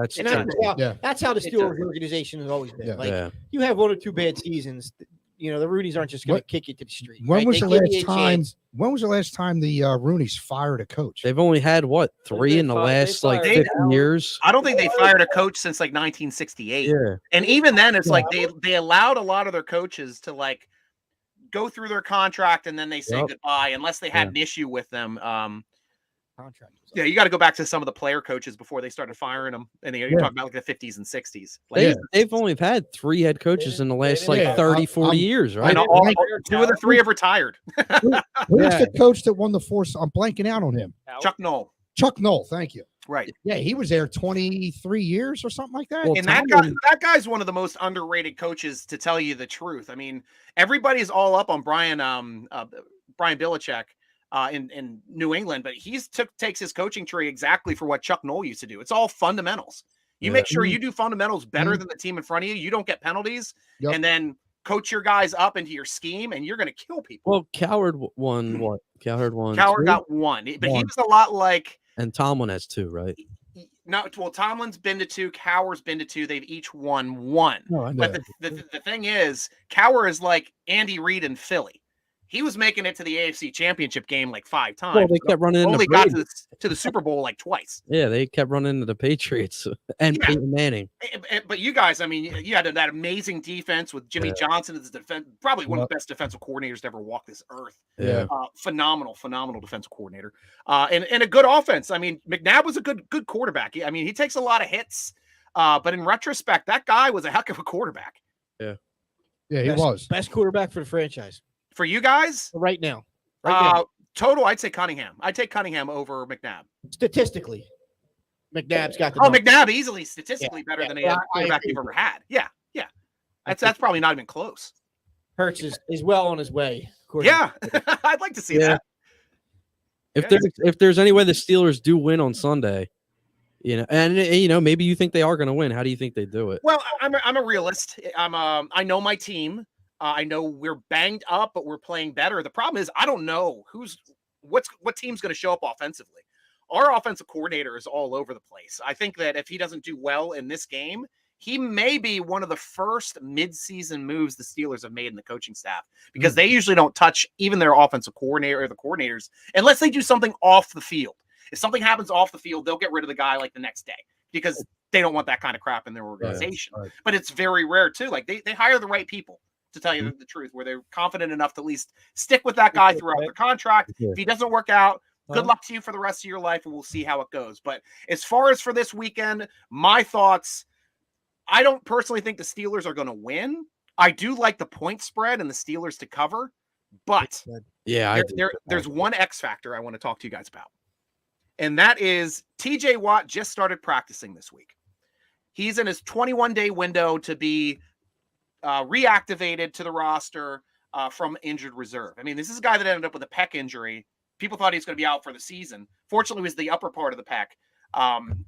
Speaker 3: that's
Speaker 1: how the Steelers organization has always been. You have 1 or 2 bad seasons. The Roonies aren't just going to kick you to the street.
Speaker 6: When was the last time the Roonies fired a coach?
Speaker 3: They've only had 3 in the last 50 years.
Speaker 8: I don't think they fired a coach since 1968. Yeah. And even then it's they allowed a lot of their coaches to go through their contract and then they say goodbye unless they had an issue with them. Contract. Yeah, you got to go back to some of the player coaches before they started firing them. And you're talking about the 50s and 60s.
Speaker 3: They've only had 3 head coaches in the last 30, 40 years, right?
Speaker 8: 2 of the 3 have retired.
Speaker 6: Who's the coach that won the 4? I'm blanking out on him.
Speaker 8: Chuck Noll.
Speaker 6: Chuck Noll, thank you.
Speaker 8: Right.
Speaker 6: Yeah, he was there 23 years or something like that.
Speaker 8: Well, and that guy's one of the most underrated coaches, to tell you the truth. I mean, everybody's all up on Brian Belichick. In New England, but takes his coaching tree exactly for what Chuck Noll used to do. It's all fundamentals. You make sure you do fundamentals better than the team in front of you. You don't get penalties, and then coach your guys up into your scheme, and you're going to kill people.
Speaker 3: Well, Coward won what? Coward won.
Speaker 8: Coward got 1, but he was a lot like
Speaker 3: And Tomlin has 2, right?
Speaker 8: No, well, Tomlin's been to 2, Cowher's been to 2. They've each won 1.
Speaker 6: No, I know.
Speaker 8: But the thing is, Cowher is like Andy Reid in Philly. He was making it to the AFC Championship game like 5 times.
Speaker 3: Well, they kept running into
Speaker 8: Only got
Speaker 3: Brady.
Speaker 8: to the Super Bowl like twice.
Speaker 3: Yeah, they kept running into the Patriots and
Speaker 8: Yeah.
Speaker 3: Peyton Manning.
Speaker 8: But you guys, I mean, you had that amazing defense with Jimmy Johnson as probably one of the best defensive coordinators to ever walk this earth.
Speaker 3: Yeah.
Speaker 8: Phenomenal defensive coordinator. And a good offense. I mean, McNabb was a good quarterback. I mean, he takes a lot of hits. But in retrospect, that guy was a heck of a quarterback.
Speaker 6: Yeah, he was.
Speaker 1: Best quarterback for the franchise
Speaker 8: For you guys,
Speaker 1: right now. Right now.
Speaker 8: Total, I'd say Cunningham. I'd take Cunningham over McNabb.
Speaker 1: Statistically, McNabb's got the
Speaker 8: McNabb easily statistically better than any
Speaker 1: Yeah,
Speaker 8: other quarterback you've ever had. Yeah. That's probably not even close.
Speaker 1: Hurts is well on his way.
Speaker 8: Yeah, I'd like to see that.
Speaker 3: If there's any way the Steelers do win on Sunday, and maybe you think they are going to win. How do you think they do it?
Speaker 8: Well, I'm a realist. I know my team. I know we're banged up, but we're playing better. The problem is I don't know what team's going to show up offensively. Our offensive coordinator is all over the place. I think that if he doesn't do well in this game, he may be one of the first midseason moves the Steelers have made in the coaching staff, because they usually don't touch even their offensive coordinator or the coordinators unless they do something off the field. If something happens off the field, they'll get rid of the guy like the next day because they don't want that kind of crap in their organization. Right. But it's very rare too. Like they hire the right people, to tell you the truth, where they're confident enough to at least stick with that guy throughout their contract. If he doesn't work out, good luck to you for the rest of your life, and we'll see how it goes. But as far as for this weekend, my thoughts, I don't personally think the Steelers are going to win. I do like the point spread and the Steelers to cover, but there's one X factor I want to talk to you guys about. And that is TJ Watt just started practicing this week. He's in his 21-day window to be reactivated to the roster from injured reserve. I mean, this is a guy that ended up with a pec injury. People thought he was going to be out for the season. Fortunately, it was the upper part of the pec.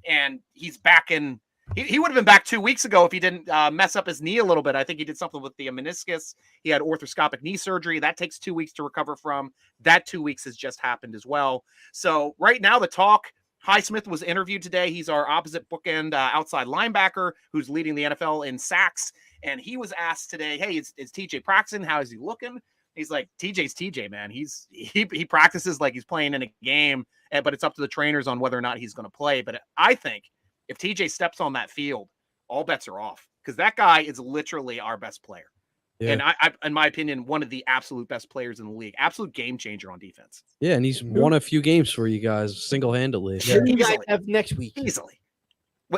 Speaker 8: And he's back in. He would have been back 2 weeks ago if he didn't mess up his knee a little bit. I think he did something with the meniscus. He had arthroscopic knee surgery. That takes 2 weeks to recover from. That 2 weeks has just happened as well. So right now the talk, Highsmith was interviewed today. He's our opposite bookend outside linebacker who's leading the NFL in sacks. And he was asked today, hey, is TJ practicing? How is he looking? He's like, TJ's TJ, man. He practices like he's playing in a game, but it's up to the trainers on whether or not he's going to play. But I think if TJ steps on that field, all bets are off, because that guy is literally our best player. Yeah. And I, in my opinion, one of the absolute best players in the league, absolute game changer on defense.
Speaker 3: Yeah, and he's won a few games for you guys single-handedly.
Speaker 1: Yeah. Who do you guys have next week?
Speaker 8: Easily.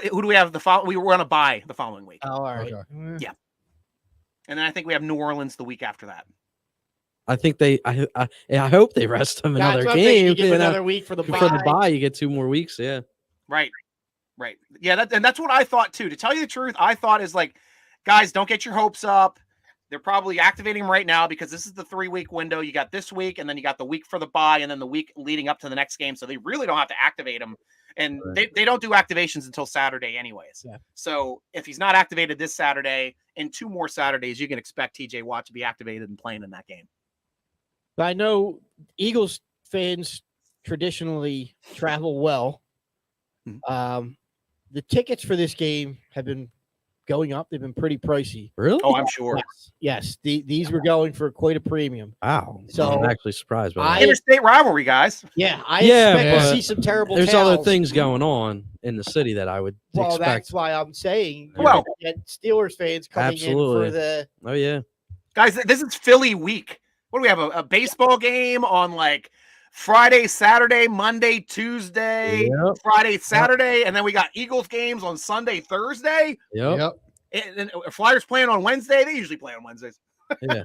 Speaker 8: Who do we have we were on a bye the following week.
Speaker 1: Oh, all right.
Speaker 8: Okay. Yeah. And then I think we have New Orleans the week after that.
Speaker 3: I think I hope they rest him another game.
Speaker 1: You get another week for the bye.
Speaker 3: For the bye, you get 2 more weeks. Yeah.
Speaker 8: Right. Yeah. And that's what I thought too. To tell you the truth, I thought is like, guys, don't get your hopes up. They're probably activating him right now because this is the 3-week window. You got this week, and then you got the week for the bye, and then the week leading up to the next game. So they really don't have to activate him. And they don't do activations until Saturday anyways. Yeah. So if he's not activated this Saturday, in 2 more Saturdays, you can expect TJ Watt to be activated and playing in that game.
Speaker 1: I know Eagles fans traditionally travel well. The tickets for this game have been going up. They've been pretty pricey.
Speaker 3: Really?
Speaker 8: Oh, I'm sure.
Speaker 1: Yes. These were going for quite a premium.
Speaker 3: Wow.
Speaker 1: So
Speaker 3: I'm actually surprised by that.
Speaker 8: Interstate rivalry, guys.
Speaker 1: Yeah, I expect to see some terrible
Speaker 3: There's
Speaker 1: tales.
Speaker 3: other things going on in the city that I would expect.
Speaker 1: That's why I'm saying Steelers fans coming in for the
Speaker 8: guys, this is Philly week. What do we have? A baseball game on like Friday, Saturday, Monday, Tuesday, Friday, Saturday, and then we got Eagles games on Sunday, Thursday.
Speaker 3: Yep.
Speaker 8: And Flyers playing on Wednesday. They usually play on Wednesdays.
Speaker 3: Yeah.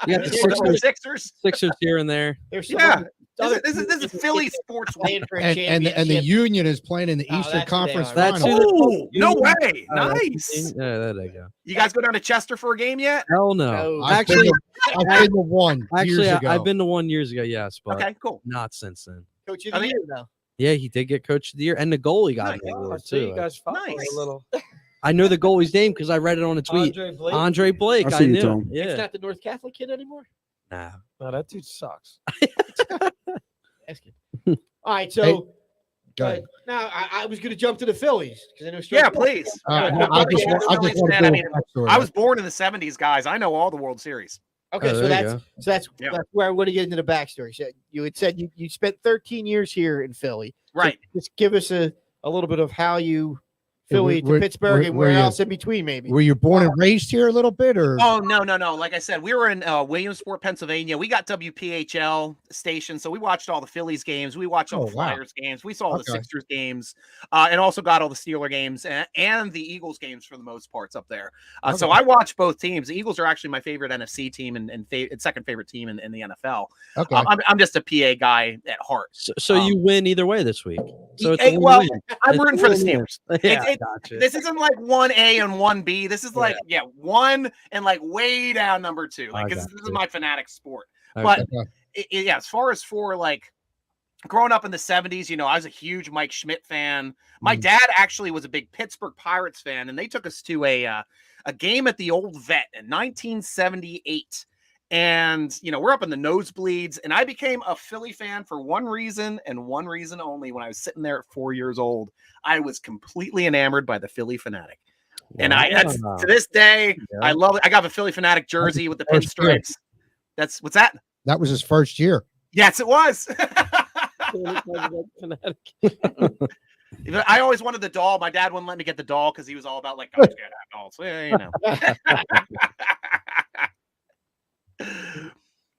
Speaker 3: You got the Sixers here and there.
Speaker 8: This is Philly sports week.
Speaker 6: And the Union is playing in the Eastern Conference Final.
Speaker 8: Oh, no way. Nice.
Speaker 3: Yeah, there they go.
Speaker 8: You guys go down to Chester for a game yet?
Speaker 3: Hell no.
Speaker 6: I've been to one years ago.
Speaker 3: I've been to one years ago, yes, but
Speaker 8: okay, cool.
Speaker 3: Not since then.
Speaker 1: Coach of the year now.
Speaker 3: Yeah, he did get coach of the year, and the goalie got an award too.
Speaker 4: You guys nice. A little.
Speaker 3: I know the goalie's name because I read it on a tweet. Andre Blake. I knew him. Yeah.
Speaker 1: He's not the North Catholic kid anymore?
Speaker 3: Nah.
Speaker 4: No, that dude sucks.
Speaker 1: All right, so
Speaker 6: Go ahead.
Speaker 1: Now, I was going to jump to the Phillies because I know.
Speaker 8: Yeah,
Speaker 1: Stryker-
Speaker 8: please.
Speaker 6: I
Speaker 8: Nobody
Speaker 6: just
Speaker 8: is
Speaker 6: want-
Speaker 8: a
Speaker 6: I just
Speaker 8: Phillies
Speaker 6: want to
Speaker 8: fan.
Speaker 6: go
Speaker 8: I mean,
Speaker 6: with that story.
Speaker 8: I was born in the 70s, guys. I know all the World Series.
Speaker 1: Okay,
Speaker 3: Oh,
Speaker 1: so
Speaker 3: there
Speaker 1: that's
Speaker 3: you
Speaker 1: so that's where I want to get into the backstory. So you had said you spent 13 years here in Philly. So
Speaker 8: Right.
Speaker 1: just give us a little bit of how you Philly to
Speaker 6: where-
Speaker 1: Pittsburgh and
Speaker 6: where
Speaker 1: where
Speaker 6: you-
Speaker 1: else in between, maybe.
Speaker 6: Were you born and raised here a little bit, or?
Speaker 8: Oh, no. Like I said, we were in Williamsport, Pennsylvania. We got WPHL station, so we watched all the Phillies games. We watched all
Speaker 6: Oh,
Speaker 8: the
Speaker 6: wow.
Speaker 8: Flyers games. We saw all the
Speaker 6: Okay.
Speaker 8: Sixers games, and also got all the Steeler games and the Eagles games for the most parts up there. So
Speaker 6: Okay.
Speaker 8: I watched both teams. The Eagles are actually my favorite NFC team and second favorite team in the NFL.
Speaker 6: Okay.
Speaker 8: I'm just a PA guy at heart.
Speaker 3: So you win either way this week. So it's a
Speaker 8: Hey, well,
Speaker 3: win-win.
Speaker 8: I'm
Speaker 3: It's
Speaker 8: rooting
Speaker 3: a
Speaker 8: for the
Speaker 3: win-win.
Speaker 8: Steelers.
Speaker 3: Yeah,
Speaker 8: It- This isn't like 1A and 1B. This is like, 1 and like way down number 2. Like,
Speaker 3: I
Speaker 8: 'cause
Speaker 3: got
Speaker 8: this is
Speaker 3: you.
Speaker 8: my fanatic sport.
Speaker 3: Okay.
Speaker 8: But
Speaker 6: Okay.
Speaker 8: yeah, as far as for like growing up in the 70s, I was a huge Mike Schmidt fan. My dad actually was a big Pittsburgh Pirates fan, and they took us to a game at the Old Vet in 1978. And, we're up in the nosebleeds, and I became a Philly fan for one reason and one reason only. When I was sitting there at 4 years old, I was completely enamored by the Philly Fanatic. And that's
Speaker 3: Wow.
Speaker 8: to this day,
Speaker 3: Yeah.
Speaker 8: I love it. I got a Philly Fanatic jersey with the
Speaker 6: first year.
Speaker 8: pinstripes. What's that?
Speaker 6: That was his first year.
Speaker 8: Yes, it was.
Speaker 4: Fanatic.
Speaker 8: I always wanted the doll. My dad wouldn't let me get the doll because he was all about like, guys can't have dolls. Yeah,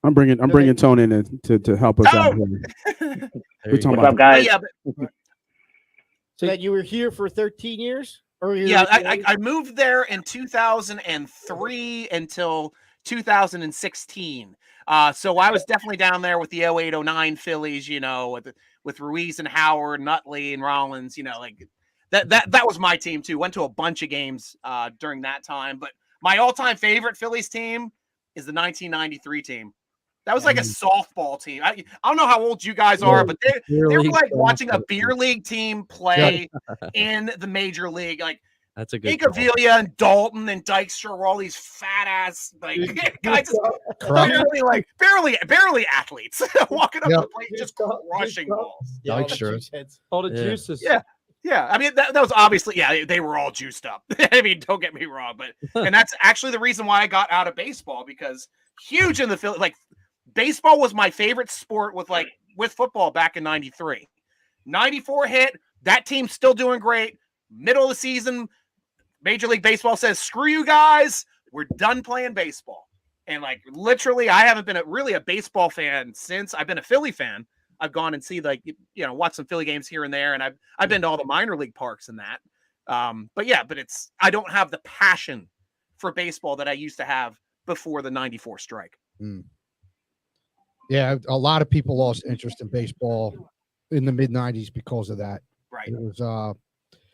Speaker 5: I'm bringing Tone in to help us out here.
Speaker 3: There
Speaker 5: We're
Speaker 3: you
Speaker 5: talking
Speaker 3: go.
Speaker 5: about
Speaker 8: But yeah,
Speaker 1: So that you were here for 13 years? Or you
Speaker 8: yeah. I moved there in 2003 until 2016. So I was definitely down there with the 08-09 Phillies, with Ruiz and Howard, Nutley and Rollins, like that was my team too. Went to a bunch of games during that time, but my all-time favorite Phillies team is the 1993 team. That was like a softball team. I don't know how old you guys are, but they were like watching a beer league team play in the major league. Like
Speaker 3: That's a good call.
Speaker 8: Incaviglia and Dalton and Dykstra were all these fat ass like guys, barely athletes walking up the plate, just crushing balls.
Speaker 1: all the
Speaker 6: Dykstra.
Speaker 1: juice heads.
Speaker 4: All the
Speaker 3: Yeah.
Speaker 4: juices.
Speaker 8: Yeah, I mean that was obviously they were all juiced up. I mean, don't get me wrong, and that's actually the reason why I got out of baseball, because huge in the field. Like baseball was my favorite sport with football back in '93. '94 hit, that team's still doing great. Middle of the season, Major League Baseball says, "Screw you guys, we're done playing baseball." And like literally, I haven't been really a baseball fan since I've been a Philly fan. I've gone and watch some Philly games here and there, and I've been to all the minor league parks and that. But I don't have the passion for baseball that I used to have before the '94 strike.
Speaker 6: Yeah, a lot of people lost interest in baseball in the mid '90s because of that.
Speaker 8: Right,
Speaker 6: It was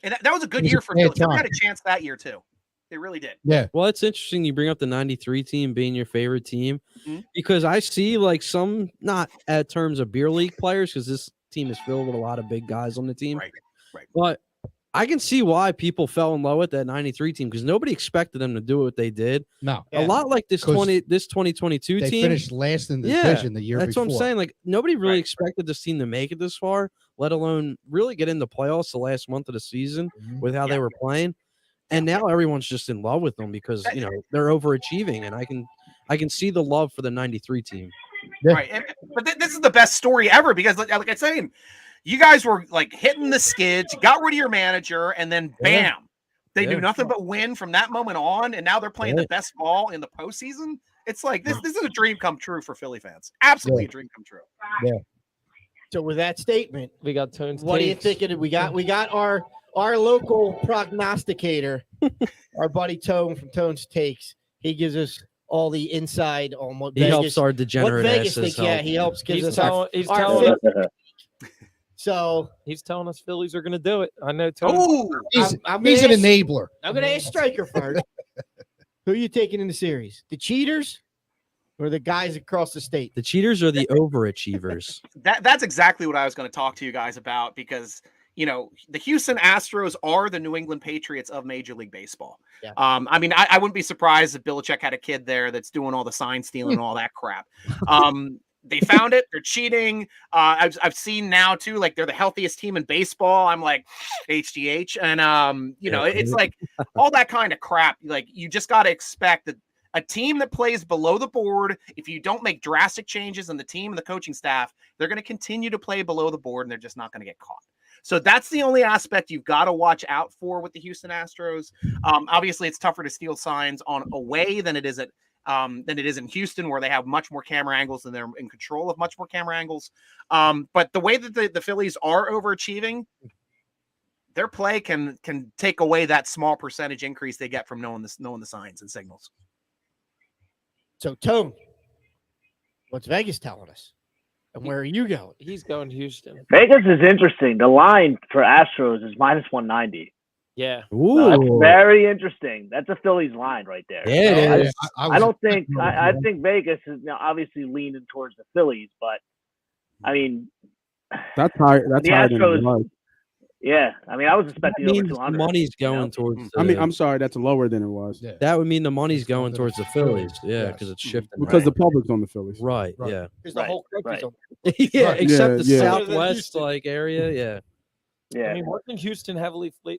Speaker 8: and that was a good
Speaker 6: it was
Speaker 8: year
Speaker 6: a
Speaker 8: for
Speaker 6: bad
Speaker 8: Philly. Philly
Speaker 6: time.
Speaker 8: had a chance that year too. They really did.
Speaker 6: yeah.
Speaker 3: Well, it's interesting you bring up the 93 team being your favorite team
Speaker 8: Mhm.
Speaker 3: because I see like some, not at terms of beer league players, because this team is filled with a lot of big guys on the team.
Speaker 8: Right.
Speaker 3: But I can see why people fell in love with that 93 team, because nobody expected them to do what they did.
Speaker 6: No,
Speaker 3: A lot like this
Speaker 6: 'Cause
Speaker 3: 2022
Speaker 6: they
Speaker 3: team.
Speaker 6: finished last in the
Speaker 3: Yeah,
Speaker 6: division the year
Speaker 3: That's
Speaker 6: before.
Speaker 3: what I'm saying. Like nobody really
Speaker 8: Right.
Speaker 3: expected this team to make it this far, let alone really get into playoffs the last month of the season
Speaker 6: Mhm.
Speaker 3: with how they were playing. And now everyone's just in love with them because they're overachieving, and I can see the love for the 93 team.
Speaker 6: Yeah.
Speaker 8: Right. But this is the best story ever, because like I'm saying, you guys were like hitting the skids, got rid of your manager, and then bam, they do nothing but win from that moment on. And now they're playing the best ball in the postseason. It's like this is a dream come true for Philly fans. Absolutely a dream come true.
Speaker 1: So with that statement,
Speaker 4: We got Tone's
Speaker 1: what are you
Speaker 4: takes.
Speaker 1: thinking? We got our local prognosticator, our buddy Tone from Tone's Takes. He gives us all the inside on what
Speaker 3: He
Speaker 1: Vegas,
Speaker 3: helps our
Speaker 1: what
Speaker 3: degenerate
Speaker 1: Vegas
Speaker 3: asses
Speaker 1: thinks. Yeah,
Speaker 3: help.
Speaker 1: he helps gives us our
Speaker 4: He's
Speaker 1: our
Speaker 4: telling
Speaker 1: fit- So
Speaker 4: he's telling us Phillies are going to do it. I know Tone.
Speaker 8: Oh,
Speaker 6: He's an enabler.
Speaker 1: I'm going to ask Stryker first. Who are you taking in the series? The cheaters or the guys across the state?
Speaker 3: The cheaters are the overachievers.
Speaker 8: that's exactly what I was going to talk to you guys about, because the Houston Astros are the New England Patriots of Major League Baseball.
Speaker 1: Yeah.
Speaker 8: I mean, I wouldn't be surprised if Belichick had a kid there that's doing all the sign stealing and all that crap. they found it. They're cheating. I've seen now too, like they're the healthiest team in baseball. I'm like HGH, and it's like all that kind of crap. Like you just got to expect that a team that plays below the board, if you don't make drastic changes in the team and the coaching staff, they're going to continue to play below the board, and they're just not going to get caught. So that's the only aspect you've got to watch out for with the Houston Astros. Obviously, it's tougher to steal signs on away than it is in Houston, where they have much more camera angles and they're in control of much more camera angles. But the way that the Phillies are overachieving, their play can take away that small percentage increase they get from knowing the signs and signals.
Speaker 1: So, Tone, what's Vegas telling us? And where are you going?
Speaker 4: He's going to Houston.
Speaker 9: Vegas is interesting. The line for Astros is minus 190.
Speaker 4: Yeah.
Speaker 3: Ooh.
Speaker 9: That's very interesting. That's a Phillies line right there.
Speaker 3: Yeah, it
Speaker 9: So
Speaker 3: is.
Speaker 9: I don't think I think Vegas is obviously leaning towards the Phillies, but I mean
Speaker 5: That's higher. That's
Speaker 9: the
Speaker 5: higher than it
Speaker 9: Astros.
Speaker 5: was.
Speaker 9: Yeah, I mean I was
Speaker 3: That
Speaker 9: expecting over
Speaker 3: means the
Speaker 9: 200.
Speaker 3: money's
Speaker 9: you know?
Speaker 3: going towards.
Speaker 5: I mean,
Speaker 3: the-
Speaker 5: I'm sorry, that's lower than it was.
Speaker 6: Yeah.
Speaker 3: that would mean the money's
Speaker 6: It's
Speaker 3: going
Speaker 6: going
Speaker 3: towards
Speaker 6: to
Speaker 3: the
Speaker 6: the
Speaker 3: Phillies.
Speaker 6: Phillies,
Speaker 3: Yeah,
Speaker 6: yes.
Speaker 3: because it's shifting.
Speaker 5: Because the public's on the Phillies.
Speaker 3: right.
Speaker 6: Right.
Speaker 3: Yeah.
Speaker 1: Because the
Speaker 9: Right,
Speaker 1: whole country's
Speaker 9: right.
Speaker 1: on.
Speaker 3: yeah.
Speaker 6: Right.
Speaker 3: Except the
Speaker 5: Yeah, yeah.
Speaker 3: Southwest like area. Yeah.
Speaker 9: Yeah.
Speaker 4: I mean, wasn't Houston heavily
Speaker 1: I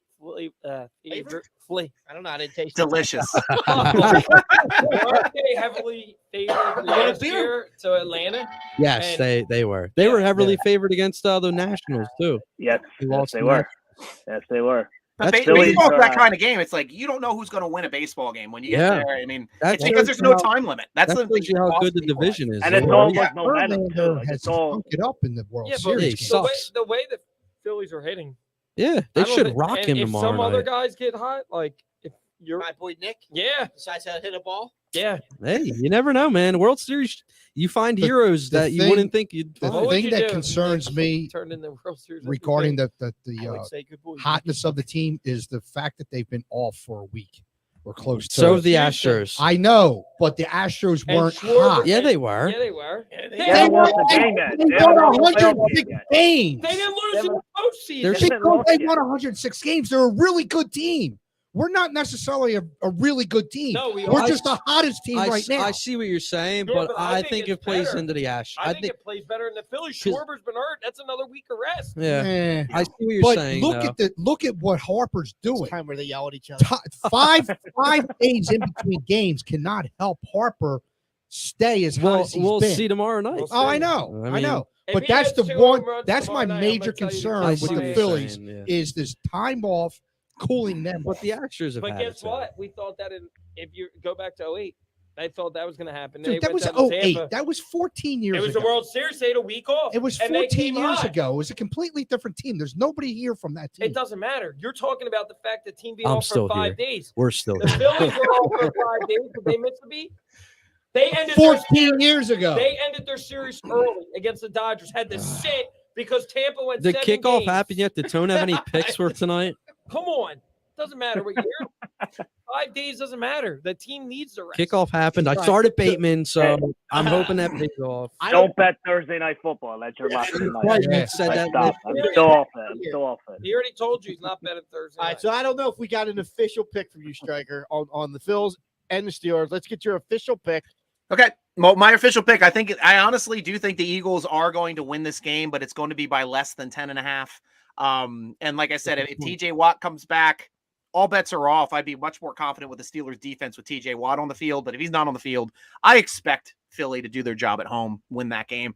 Speaker 1: don't know. I didn't taste it.
Speaker 8: Delicious.
Speaker 4: weren't they heavily favored last year to Atlanta?
Speaker 3: Yes,
Speaker 4: And-
Speaker 3: they were. They were heavily favored against the Nationals too.
Speaker 9: Yes,
Speaker 3: They
Speaker 9: yes
Speaker 3: lost
Speaker 9: they
Speaker 3: to
Speaker 9: were. Yes, they were.
Speaker 8: But
Speaker 3: That's
Speaker 9: Phillies,
Speaker 8: baseball's that kind of game. It's like you don't know who's going to win a baseball game when you get
Speaker 3: Yeah.
Speaker 8: there. I mean,
Speaker 3: That
Speaker 8: it's because
Speaker 3: shows
Speaker 8: there's no
Speaker 3: how-
Speaker 8: time limit. That's
Speaker 3: That
Speaker 8: the
Speaker 3: shows you how good the division is.
Speaker 9: And
Speaker 3: They
Speaker 9: it's
Speaker 3: were-
Speaker 9: all
Speaker 8: Yeah.
Speaker 9: like momentum. too.
Speaker 6: Verlander
Speaker 9: Like,
Speaker 6: has
Speaker 9: it's all
Speaker 6: stunk it up in the World
Speaker 4: Yeah, but
Speaker 6: Series.
Speaker 3: he
Speaker 6: game.
Speaker 3: sucks.
Speaker 4: the way the Phillies are hitting,
Speaker 3: Yeah,
Speaker 4: I
Speaker 3: they
Speaker 4: don't
Speaker 3: should
Speaker 4: think-
Speaker 3: rock
Speaker 4: and
Speaker 3: him
Speaker 4: if
Speaker 3: tomorrow
Speaker 4: some other
Speaker 3: night.
Speaker 4: guys get hot, like if you're,
Speaker 1: My boy Nick
Speaker 4: yeah,
Speaker 1: decides how to hit a ball.
Speaker 4: yeah.
Speaker 3: Hey, you never know, man. World Series, you find
Speaker 6: The-
Speaker 3: heroes
Speaker 6: the
Speaker 3: that you
Speaker 6: thing-
Speaker 3: wouldn't think you'd
Speaker 6: the
Speaker 4: What
Speaker 3: find.
Speaker 4: would
Speaker 6: thing
Speaker 4: you
Speaker 6: that
Speaker 4: do if
Speaker 6: concerns
Speaker 4: Nick
Speaker 6: me
Speaker 4: turned in the World Series
Speaker 6: regarding
Speaker 4: MVP?
Speaker 6: the
Speaker 1: I would say good boy.
Speaker 6: hotness of the team is the fact that they've been off for a week or close to.
Speaker 3: So
Speaker 6: it.
Speaker 3: have the
Speaker 4: Houston.
Speaker 3: Astros.
Speaker 6: I know, but the Astros
Speaker 4: And
Speaker 6: weren't
Speaker 4: Schwarber-
Speaker 6: hot.
Speaker 3: Yeah, they were.
Speaker 4: Yeah, they were.
Speaker 8: Yeah,
Speaker 4: They,
Speaker 9: They haven't
Speaker 6: won-
Speaker 9: lost a game yet.
Speaker 6: They
Speaker 9: They
Speaker 6: won
Speaker 9: haven't lost a playoff
Speaker 6: 106
Speaker 9: game yet.
Speaker 6: games.
Speaker 4: they didn't lose in the
Speaker 3: They're-
Speaker 4: postseason.
Speaker 9: They haven't
Speaker 6: Because
Speaker 9: lost
Speaker 6: they
Speaker 9: yet.
Speaker 6: won 106 games. They're a really good team. We're not necessarily a really good team.
Speaker 4: No,
Speaker 6: We're
Speaker 4: are.
Speaker 6: just the hottest team right now.
Speaker 3: I see what you're saying,
Speaker 4: Yeah,
Speaker 3: but
Speaker 4: but I
Speaker 3: I
Speaker 4: think
Speaker 3: think
Speaker 4: it's
Speaker 3: it plays
Speaker 4: better.
Speaker 3: into the Astros.
Speaker 4: I think it plays better in the Phillies.
Speaker 3: 'Cause-
Speaker 4: Schwarber's been hurt. That's another week of rest.
Speaker 3: yeah,
Speaker 6: Eh.
Speaker 3: I see what you're
Speaker 6: But
Speaker 3: saying.
Speaker 6: look
Speaker 3: though.
Speaker 6: look at what Harper's
Speaker 1: It's
Speaker 6: doing.
Speaker 1: time where they yell at each other.
Speaker 6: Five days in between games cannot help Harper stay as hot as he's
Speaker 3: We'll
Speaker 6: been.
Speaker 3: see tomorrow night.
Speaker 4: We'll
Speaker 6: Oh, I
Speaker 4: see.
Speaker 6: know,
Speaker 3: I
Speaker 6: I
Speaker 3: mean-
Speaker 6: know.
Speaker 4: If
Speaker 6: But
Speaker 4: he
Speaker 6: that's
Speaker 4: hits
Speaker 6: the
Speaker 4: 2 home
Speaker 6: one.
Speaker 4: runs
Speaker 6: That's my
Speaker 4: tomorrow night, I'm
Speaker 6: major
Speaker 4: gonna tell you
Speaker 6: concern
Speaker 3: I
Speaker 6: with
Speaker 3: see
Speaker 6: the
Speaker 3: what you're
Speaker 6: Phillies
Speaker 3: saying, yeah.
Speaker 6: is this time off, cooling them.
Speaker 3: But
Speaker 6: off.
Speaker 3: the Astros have
Speaker 4: But
Speaker 3: had
Speaker 4: guess
Speaker 3: it, too.
Speaker 4: what? We thought that if you go back to 08, I thought that was going to happen. They
Speaker 6: Dude, that
Speaker 4: went
Speaker 6: was
Speaker 4: down to
Speaker 6: 08.
Speaker 4: Tampa.
Speaker 6: That was 14 years
Speaker 4: It was
Speaker 6: ago.
Speaker 4: the World Series. They had a week off.
Speaker 6: It was
Speaker 4: and they
Speaker 6: 14
Speaker 4: came
Speaker 6: years
Speaker 4: hot.
Speaker 6: ago. It was a completely different team. There's nobody here from that team.
Speaker 4: It doesn't matter. You're talking about the fact that team being
Speaker 3: I'm
Speaker 4: off
Speaker 3: still
Speaker 4: for 5
Speaker 3: here.
Speaker 4: days.
Speaker 3: We're still
Speaker 4: The
Speaker 3: here.
Speaker 4: Phillies were off for 5 days. Did they miss a beat? They ended
Speaker 6: 14 years ago.
Speaker 4: They ended their series early against the Dodgers. Had to sit because Tampa went
Speaker 3: The
Speaker 4: 7
Speaker 3: kickoff
Speaker 4: games.
Speaker 3: happened yet? Did Tone have any picks for tonight?
Speaker 4: Come on. Doesn't matter what year. 5 days doesn't matter. The team needs the rest.
Speaker 3: Kickoff happened. I
Speaker 1: Right.
Speaker 3: started Bateman, so I'm hoping that pays off.
Speaker 9: Don't bet Thursday night football. That's your last night.
Speaker 3: Right,
Speaker 6: Yeah.
Speaker 3: you said
Speaker 9: I
Speaker 3: that.
Speaker 9: stopped. I'm still off it. I'm still off it.
Speaker 4: He already told you he's not betting Thursday.
Speaker 1: All right,
Speaker 4: night.
Speaker 1: so I don't know if we got an official pick from you, Stryker, on the Phils and the Steelers. Let's get your official pick.
Speaker 8: Okay. Well, my official pick, I honestly do think the Eagles are going to win this game, but it's going to be by less than 10.5. And like I said, if TJ Watt comes back, all bets are off. I'd be much more confident with the Steelers defense with TJ Watt on the field. But if he's not on the field, I expect Philly to do their job at home, win that game.